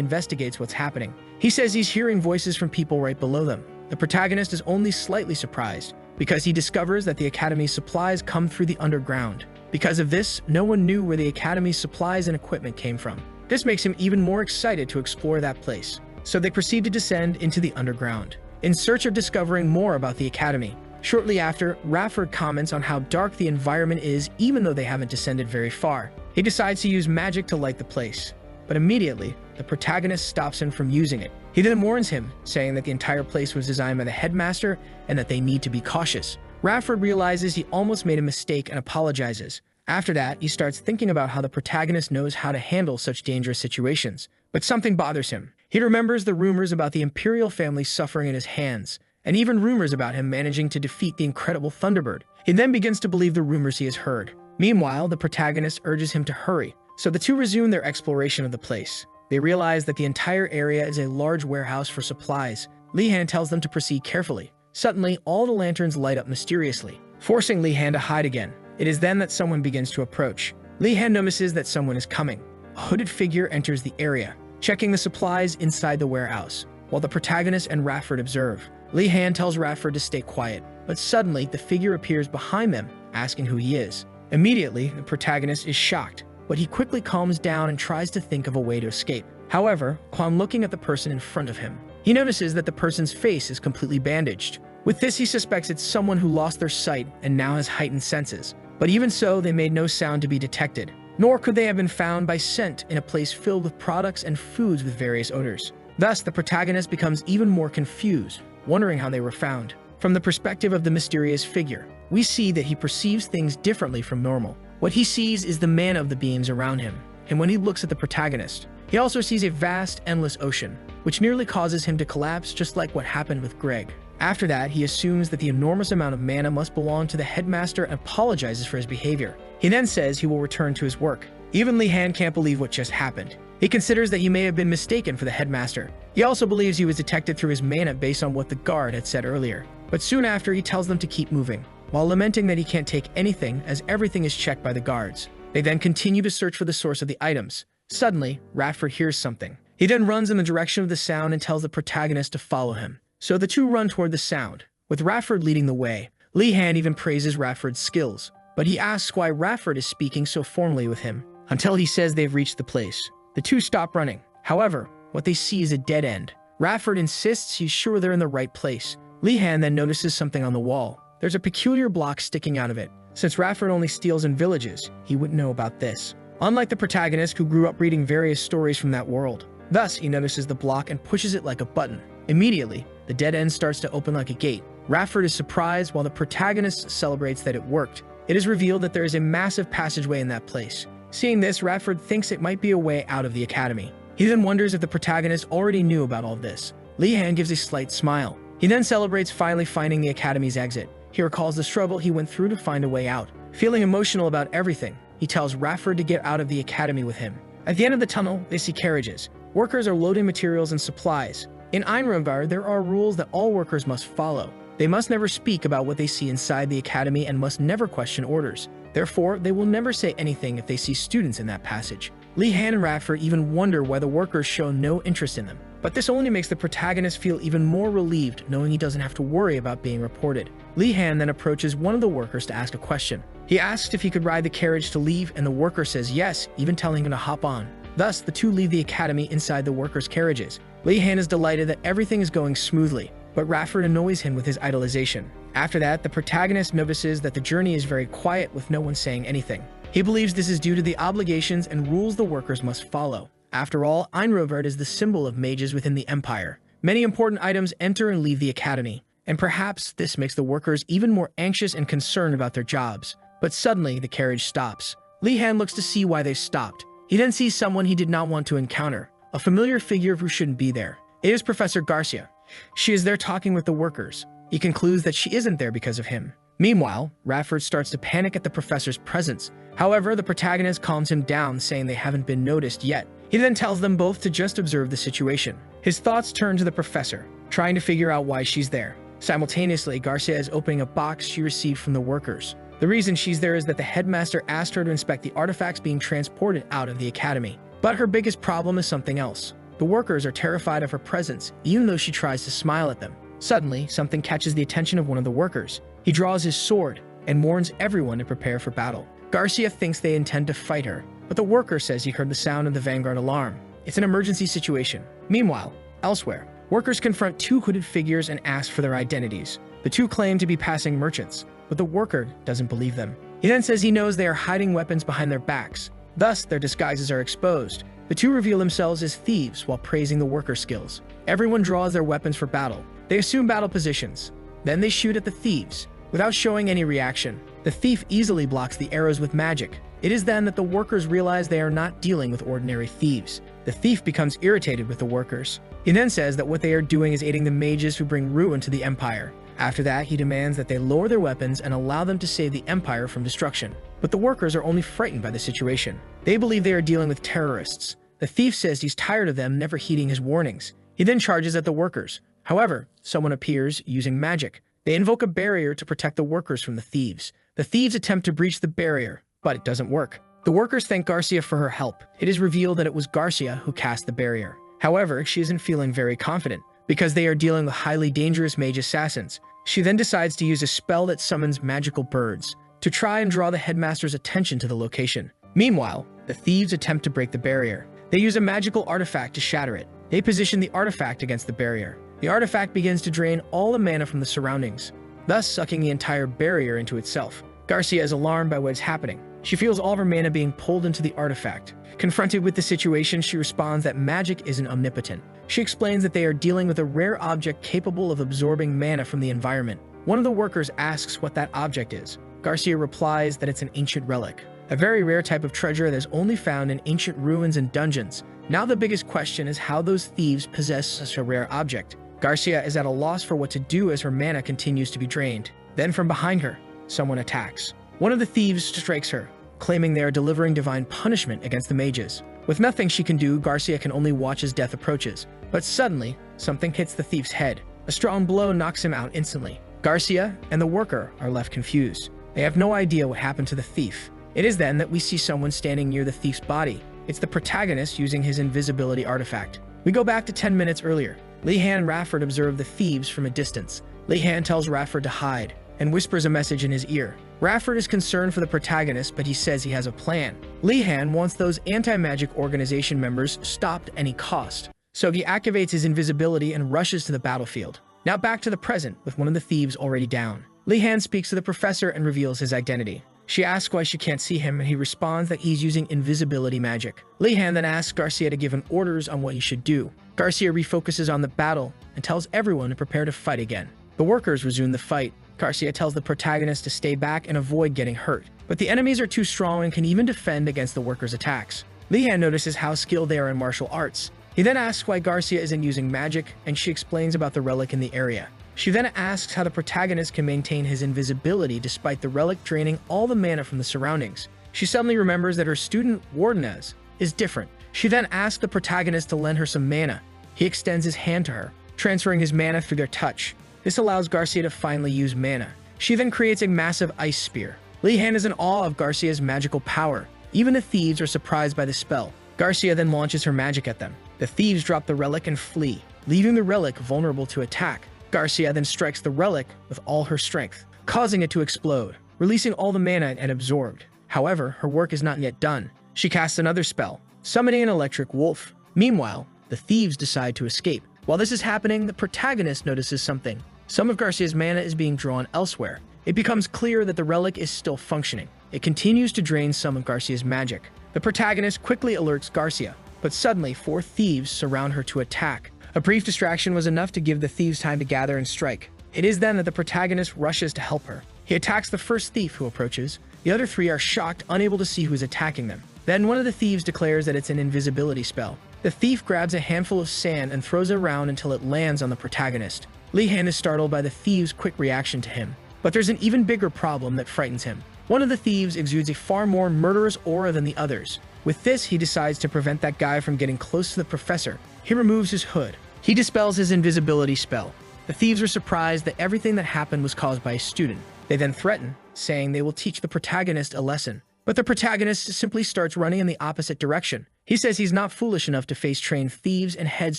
investigates what's happening. He says he's hearing voices from people right below them. The protagonist is only slightly surprised, because he discovers that the academy's supplies come through the underground. Because of this, no one knew where the academy's supplies and equipment came from. This makes him even more excited to explore that place. So they proceed to descend into the underground, in search of discovering more about the academy. Shortly after, Radford comments on how dark the environment is even though they haven't descended very far. He decides to use magic to light the place, but immediately, the protagonist stops him from using it. He then warns him, saying that the entire place was designed by the headmaster and that they need to be cautious. Radford realizes he almost made a mistake and apologizes. After that, he starts thinking about how the protagonist knows how to handle such dangerous situations. But something bothers him. He remembers the rumors about the Imperial family suffering at his hands, and even rumors about him managing to defeat the incredible Thunderbird. He then begins to believe the rumors he has heard. Meanwhile, the protagonist urges him to hurry, so the two resume their exploration of the place. They realize that the entire area is a large warehouse for supplies. Li-Han tells them to proceed carefully. Suddenly, all the lanterns light up mysteriously, forcing Li-Han to hide again. It is then that someone begins to approach. Li-Han notices that someone is coming. A hooded figure enters the area, checking the supplies inside the warehouse, while the protagonist and Radford observe. Li-Han tells Radford to stay quiet, but suddenly the figure appears behind them, asking who he is. Immediately, the protagonist is shocked, but he quickly calms down and tries to think of a way to escape. However, upon looking at the person in front of him, he notices that the person's face is completely bandaged. With this, he suspects it's someone who lost their sight and now has heightened senses. But even so, they made no sound to be detected, nor could they have been found by scent in a place filled with products and foods with various odors. Thus, the protagonist becomes even more confused, wondering how they were found. From the perspective of the mysterious figure, we see that he perceives things differently from normal. What he sees is the mana of the beings around him, and when he looks at the protagonist, he also sees a vast, endless ocean, which nearly causes him to collapse just like what happened with Greg. After that, he assumes that the enormous amount of mana must belong to the headmaster and apologizes for his behavior. He then says he will return to his work. Even Li-Han can't believe what just happened. He considers that he may have been mistaken for the headmaster. He also believes he was detected through his mana based on what the guard had said earlier. But soon after, he tells them to keep moving, while lamenting that he can't take anything as everything is checked by the guards. They then continue to search for the source of the items. Suddenly, Radford hears something. He then runs in the direction of the sound and tells the protagonist to follow him. So the two run toward the sound, with Radford leading the way. Li-Han even praises Radford's skills, but he asks why Radford is speaking so formally with him, until he says they've reached the place. The two stop running. However, what they see is a dead end. Radford insists he's sure they're in the right place. Li-Han then notices something on the wall. There's a peculiar block sticking out of it. Since Radford only steals in villages, he wouldn't know about this. Unlike the protagonist who grew up reading various stories from that world. Thus, he notices the block and pushes it like a button. Immediately, the dead end starts to open like a gate. Radford is surprised while the protagonist celebrates that it worked. It is revealed that there is a massive passageway in that place. Seeing this, Radford thinks it might be a way out of the academy. He then wonders if the protagonist already knew about all this. Li-Han gives a slight smile. He then celebrates finally finding the academy's exit. He recalls the struggle he went through to find a way out. Feeling emotional about everything, he tells Radford to get out of the academy with him. At the end of the tunnel, they see carriages. Workers are loading materials and supplies. In Einrömvar, there are rules that all workers must follow. They must never speak about what they see inside the academy and must never question orders. Therefore, they will never say anything if they see students in that passage. Li-Han and Radford even wonder why the workers show no interest in them. But this only makes the protagonist feel even more relieved knowing he doesn't have to worry about being reported. Li-Han then approaches one of the workers to ask a question. He asks if he could ride the carriage to leave, and the worker says yes, even telling him to hop on. Thus, the two leave the academy inside the workers' carriages. Li-Han is delighted that everything is going smoothly, but Radford annoys him with his idolization. After that, the protagonist notices that the journey is very quiet with no one saying anything. He believes this is due to the obligations and rules the workers must follow. After all, Einrömvar is the symbol of mages within the Empire. Many important items enter and leave the academy, and perhaps this makes the workers even more anxious and concerned about their jobs. But suddenly, the carriage stops. Li-Han looks to see why they stopped. He then sees someone he did not want to encounter, a familiar figure who shouldn't be there. It is Professor Garcia. She is there talking with the workers. He concludes that she isn't there because of him. Meanwhile, Rafford starts to panic at the professor's presence. However, the protagonist calms him down, saying they haven't been noticed yet. He then tells them both to just observe the situation. His thoughts turn to the professor, trying to figure out why she's there. Simultaneously, Garcia is opening a box she received from the workers. The reason she's there is that the headmaster asked her to inspect the artifacts being transported out of the academy. But her biggest problem is something else. The workers are terrified of her presence, even though she tries to smile at them. Suddenly, something catches the attention of one of the workers. He draws his sword and warns everyone to prepare for battle. Garcia thinks they intend to fight her, but the worker says he heard the sound of the Vanguard alarm. It's an emergency situation. Meanwhile, elsewhere, workers confront two hooded figures and ask for their identities. The two claim to be passing merchants, but the worker doesn't believe them. He then says he knows they are hiding weapons behind their backs. Thus, their disguises are exposed. The two reveal themselves as thieves while praising the workers' skills. Everyone draws their weapons for battle. They assume battle positions. Then they shoot at the thieves. Without showing any reaction, the thief easily blocks the arrows with magic. It is then that the workers realize they are not dealing with ordinary thieves. The thief becomes irritated with the workers. He then says that what they are doing is aiding the mages who bring ruin to the Empire. After that, he demands that they lower their weapons and allow them to save the Empire from destruction. But the workers are only frightened by the situation. They believe they are dealing with terrorists. The thief says he's tired of them never heeding his warnings. He then charges at the workers. However, someone appears using magic. They invoke a barrier to protect the workers from the thieves. The thieves attempt to breach the barrier, but it doesn't work. The workers thank Garcia for her help. It is revealed that it was Garcia who cast the barrier. However, she isn't feeling very confident, because they are dealing with highly dangerous mage assassins. She then decides to use a spell that summons magical birds to try and draw the headmaster's attention to the location. Meanwhile, the thieves attempt to break the barrier. They use a magical artifact to shatter it. They position the artifact against the barrier. The artifact begins to drain all the mana from the surroundings, thus sucking the entire barrier into itself. Garcia is alarmed by what is happening. She feels all of her mana being pulled into the artifact. Confronted with the situation, she responds that magic isn't omnipotent. She explains that they are dealing with a rare object capable of absorbing mana from the environment. One of the workers asks what that object is. Garcia replies that it's an ancient relic, a very rare type of treasure that is only found in ancient ruins and dungeons. Now the biggest question is how those thieves possess such a rare object. Garcia is at a loss for what to do as her mana continues to be drained. Then from behind her, someone attacks. One of the thieves strikes her, claiming they are delivering divine punishment against the mages. With nothing she can do, Garcia can only watch as death approaches. But suddenly, something hits the thief's head. A strong blow knocks him out instantly. Garcia and the worker are left confused. They have no idea what happened to the thief. It is then that we see someone standing near the thief's body. It's the protagonist using his invisibility artifact. We go back to 10 minutes earlier. Li-Han and Rafford observe the thieves from a distance. Li-Han tells Rafford to hide and whispers a message in his ear. Rafford is concerned for the protagonist, but he says he has a plan. Li-Han wants those anti-magic organization members stopped at any cost. So he activates his invisibility and rushes to the battlefield. Now back to the present, with one of the thieves already down. Li-Han speaks to the professor and reveals his identity. She asks why she can't see him, and he responds that he's using invisibility magic. Li-Han then asks Garcia to give him orders on what he should do. Garcia refocuses on the battle and tells everyone to prepare to fight again. The workers resume the fight. Garcia tells the protagonist to stay back and avoid getting hurt. But the enemies are too strong and can even defend against the workers' attacks. Li-Han notices how skilled they are in martial arts. He then asks why Garcia isn't using magic, and she explains about the relic in the area. She then asks how the protagonist can maintain his invisibility despite the relic draining all the mana from the surroundings. She suddenly remembers that her student, Wardenez, is different. She then asks the protagonist to lend her some mana. He extends his hand to her, transferring his mana through their touch. This allows Garcia to finally use mana. She then creates a massive ice spear. Li-Han is in awe of Garcia's magical power. Even the thieves are surprised by the spell. Garcia then launches her magic at them. The thieves drop the relic and flee, leaving the relic vulnerable to attack. Garcia then strikes the relic with all her strength, causing it to explode, releasing all the mana it had absorbed. However, her work is not yet done. She casts another spell, summoning an electric wolf. Meanwhile, the thieves decide to escape. While this is happening, the protagonist notices something. Some of Garcia's mana is being drawn elsewhere. It becomes clear that the relic is still functioning. It continues to drain some of Garcia's magic. The protagonist quickly alerts Garcia, but suddenly 4 thieves surround her to attack. A brief distraction was enough to give the thieves time to gather and strike. It is then that the protagonist rushes to help her. He attacks the first thief who approaches. The other 3 are shocked, unable to see who is attacking them. Then one of the thieves declares that it's an invisibility spell. The thief grabs a handful of sand and throws it around until it lands on the protagonist. Li Han is startled by the thieves' quick reaction to him. But there's an even bigger problem that frightens him. One of the thieves exudes a far more murderous aura than the others. With this, he decides to prevent that guy from getting close to the professor. He removes his hood. He dispels his invisibility spell. The thieves are surprised that everything that happened was caused by a student. They then threaten, saying they will teach the protagonist a lesson. But the protagonist simply starts running in the opposite direction. He says he's not foolish enough to face trained thieves and heads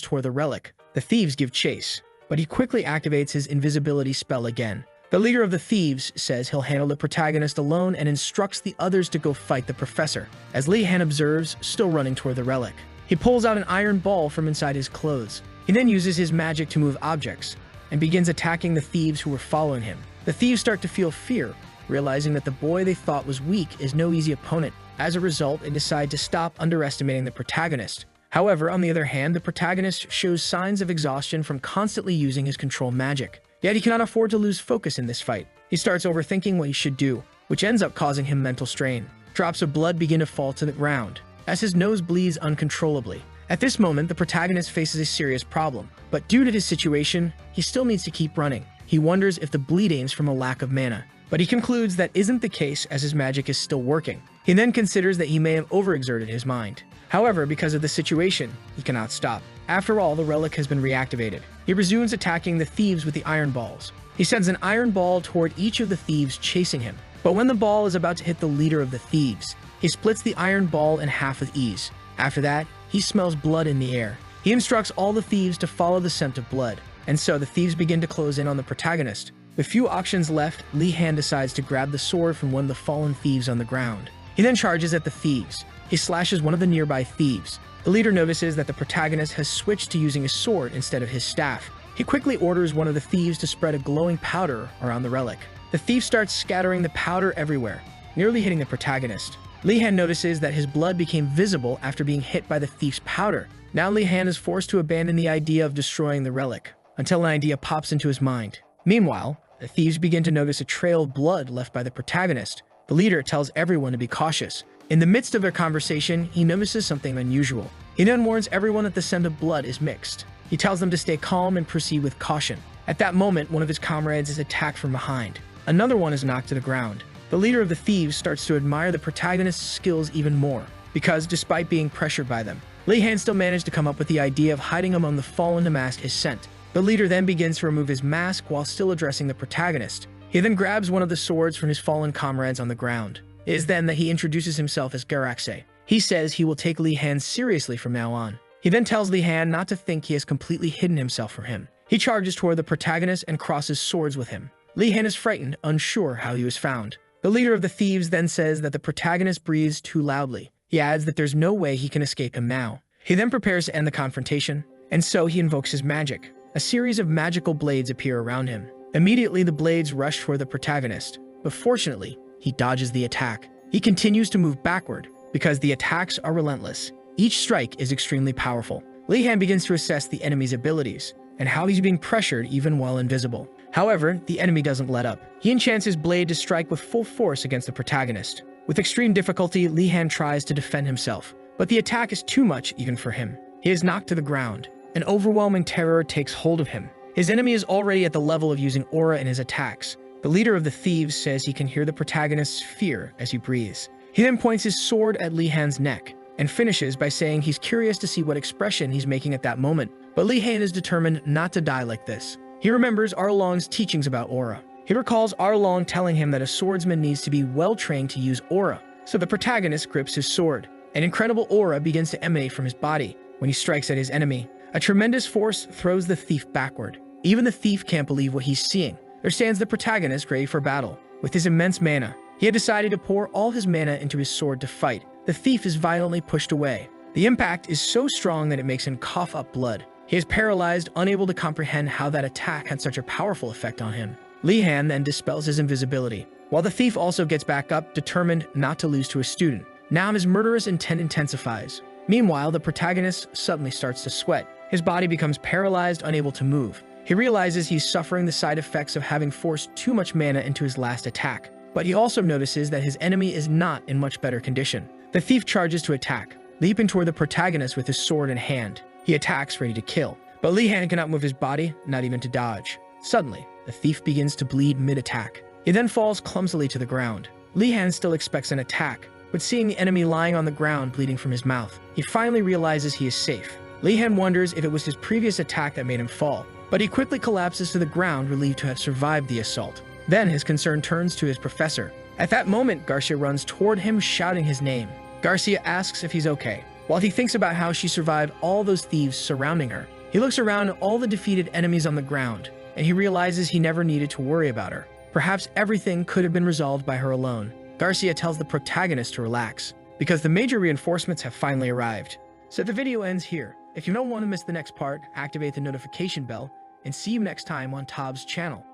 toward the relic. The thieves give chase, but he quickly activates his invisibility spell again. The leader of the thieves says he'll handle the protagonist alone and instructs the others to go fight the professor. As Li Han observes, still running toward the relic, he pulls out an iron ball from inside his clothes. He then uses his magic to move objects and begins attacking the thieves who were following him. The thieves start to feel fear, realizing that the boy they thought was weak is no easy opponent. As a result, they decide to stop underestimating the protagonist. However, on the other hand, the protagonist shows signs of exhaustion from constantly using his control magic. Yet he cannot afford to lose focus in this fight. He starts overthinking what he should do, which ends up causing him mental strain. Drops of blood begin to fall to the ground, as his nose bleeds uncontrollably. At this moment, the protagonist faces a serious problem, but due to his situation, he still needs to keep running. He wonders if the bleeding is from a lack of mana, but he concludes that isn't the case as his magic is still working. He then considers that he may have overexerted his mind. However, because of the situation, he cannot stop. After all, the relic has been reactivated. He resumes attacking the thieves with the iron balls. He sends an iron ball toward each of the thieves chasing him. But when the ball is about to hit the leader of the thieves, he splits the iron ball in half with ease. After that, he smells blood in the air. He instructs all the thieves to follow the scent of blood. And so the thieves begin to close in on the protagonist. With few options left, Li Han decides to grab the sword from one of the fallen thieves on the ground. He then charges at the thieves. He slashes one of the nearby thieves. The leader notices that the protagonist has switched to using a sword instead of his staff. He quickly orders one of the thieves to spread a glowing powder around the relic. The thief starts scattering the powder everywhere, nearly hitting the protagonist. Li Han notices that his blood became visible after being hit by the thief's powder. Now Li Han is forced to abandon the idea of destroying the relic, until an idea pops into his mind. Meanwhile, the thieves begin to notice a trail of blood left by the protagonist. The leader tells everyone to be cautious. In the midst of their conversation, he notices something unusual. He then warns everyone that the scent of blood is mixed. He tells them to stay calm and proceed with caution. At that moment, one of his comrades is attacked from behind. Another one is knocked to the ground. The leader of the thieves starts to admire the protagonist's skills even more, because despite being pressured by them, Li Han still managed to come up with the idea of hiding among the fallen to mask his scent. The leader then begins to remove his mask while still addressing the protagonist. He then grabs one of the swords from his fallen comrades on the ground. It is then that he introduces himself as Garaxe. He says he will take Li Han seriously from now on. He then tells Li Han not to think he has completely hidden himself from him. He charges toward the protagonist and crosses swords with him. Li Han is frightened, unsure how he was found. The leader of the thieves then says that the protagonist breathes too loudly. He adds that there's no way he can escape him now. He then prepares to end the confrontation, and so he invokes his magic. A series of magical blades appear around him. Immediately, the blades rush toward the protagonist, but fortunately, he dodges the attack. He continues to move backward, because the attacks are relentless. Each strike is extremely powerful. Li Han begins to assess the enemy's abilities, and how he's being pressured even while invisible. However, the enemy doesn't let up. He enchants his blade to strike with full force against the protagonist. With extreme difficulty, Li Han tries to defend himself, but the attack is too much even for him. He is knocked to the ground. An overwhelming terror takes hold of him. His enemy is already at the level of using aura in his attacks. The leader of the thieves says he can hear the protagonist's fear as he breathes. He then points his sword at Li Han's neck, and finishes by saying he's curious to see what expression he's making at that moment. But Li Han is determined not to die like this. He remembers Arlong's teachings about aura. He recalls Arlong telling him that a swordsman needs to be well-trained to use aura. So the protagonist grips his sword. An incredible aura begins to emanate from his body. When he strikes at his enemy, a tremendous force throws the thief backward. Even the thief can't believe what he's seeing. There stands the protagonist ready for battle. With his immense mana, he had decided to pour all his mana into his sword to fight. The thief is violently pushed away. The impact is so strong that it makes him cough up blood. He is paralyzed, unable to comprehend how that attack had such a powerful effect on him. Li Han then dispels his invisibility, while the thief also gets back up, determined not to lose to a student. Now his murderous intent intensifies. Meanwhile, the protagonist suddenly starts to sweat. His body becomes paralyzed, unable to move. He realizes he's suffering the side effects of having forced too much mana into his last attack. But he also notices that his enemy is not in much better condition. The thief charges to attack, leaping toward the protagonist with his sword in hand. He attacks, ready to kill. But Li Han cannot move his body, not even to dodge. Suddenly, the thief begins to bleed mid-attack. He then falls clumsily to the ground. Li-Han still expects an attack, but seeing the enemy lying on the ground bleeding from his mouth, he finally realizes he is safe. Li-Han wonders if it was his previous attack that made him fall, but he quickly collapses to the ground, relieved to have survived the assault. Then his concern turns to his professor. At that moment, Garcia runs toward him, shouting his name. Garcia asks if he's okay. While he thinks about how she survived all those thieves surrounding her, he looks around at all the defeated enemies on the ground, and he realizes he never needed to worry about her. Perhaps everything could have been resolved by her alone. Garcia tells the protagonist to relax, because the major reinforcements have finally arrived. So the video ends here. If you don't want to miss the next part, activate the notification bell, and see you next time on Tob's channel.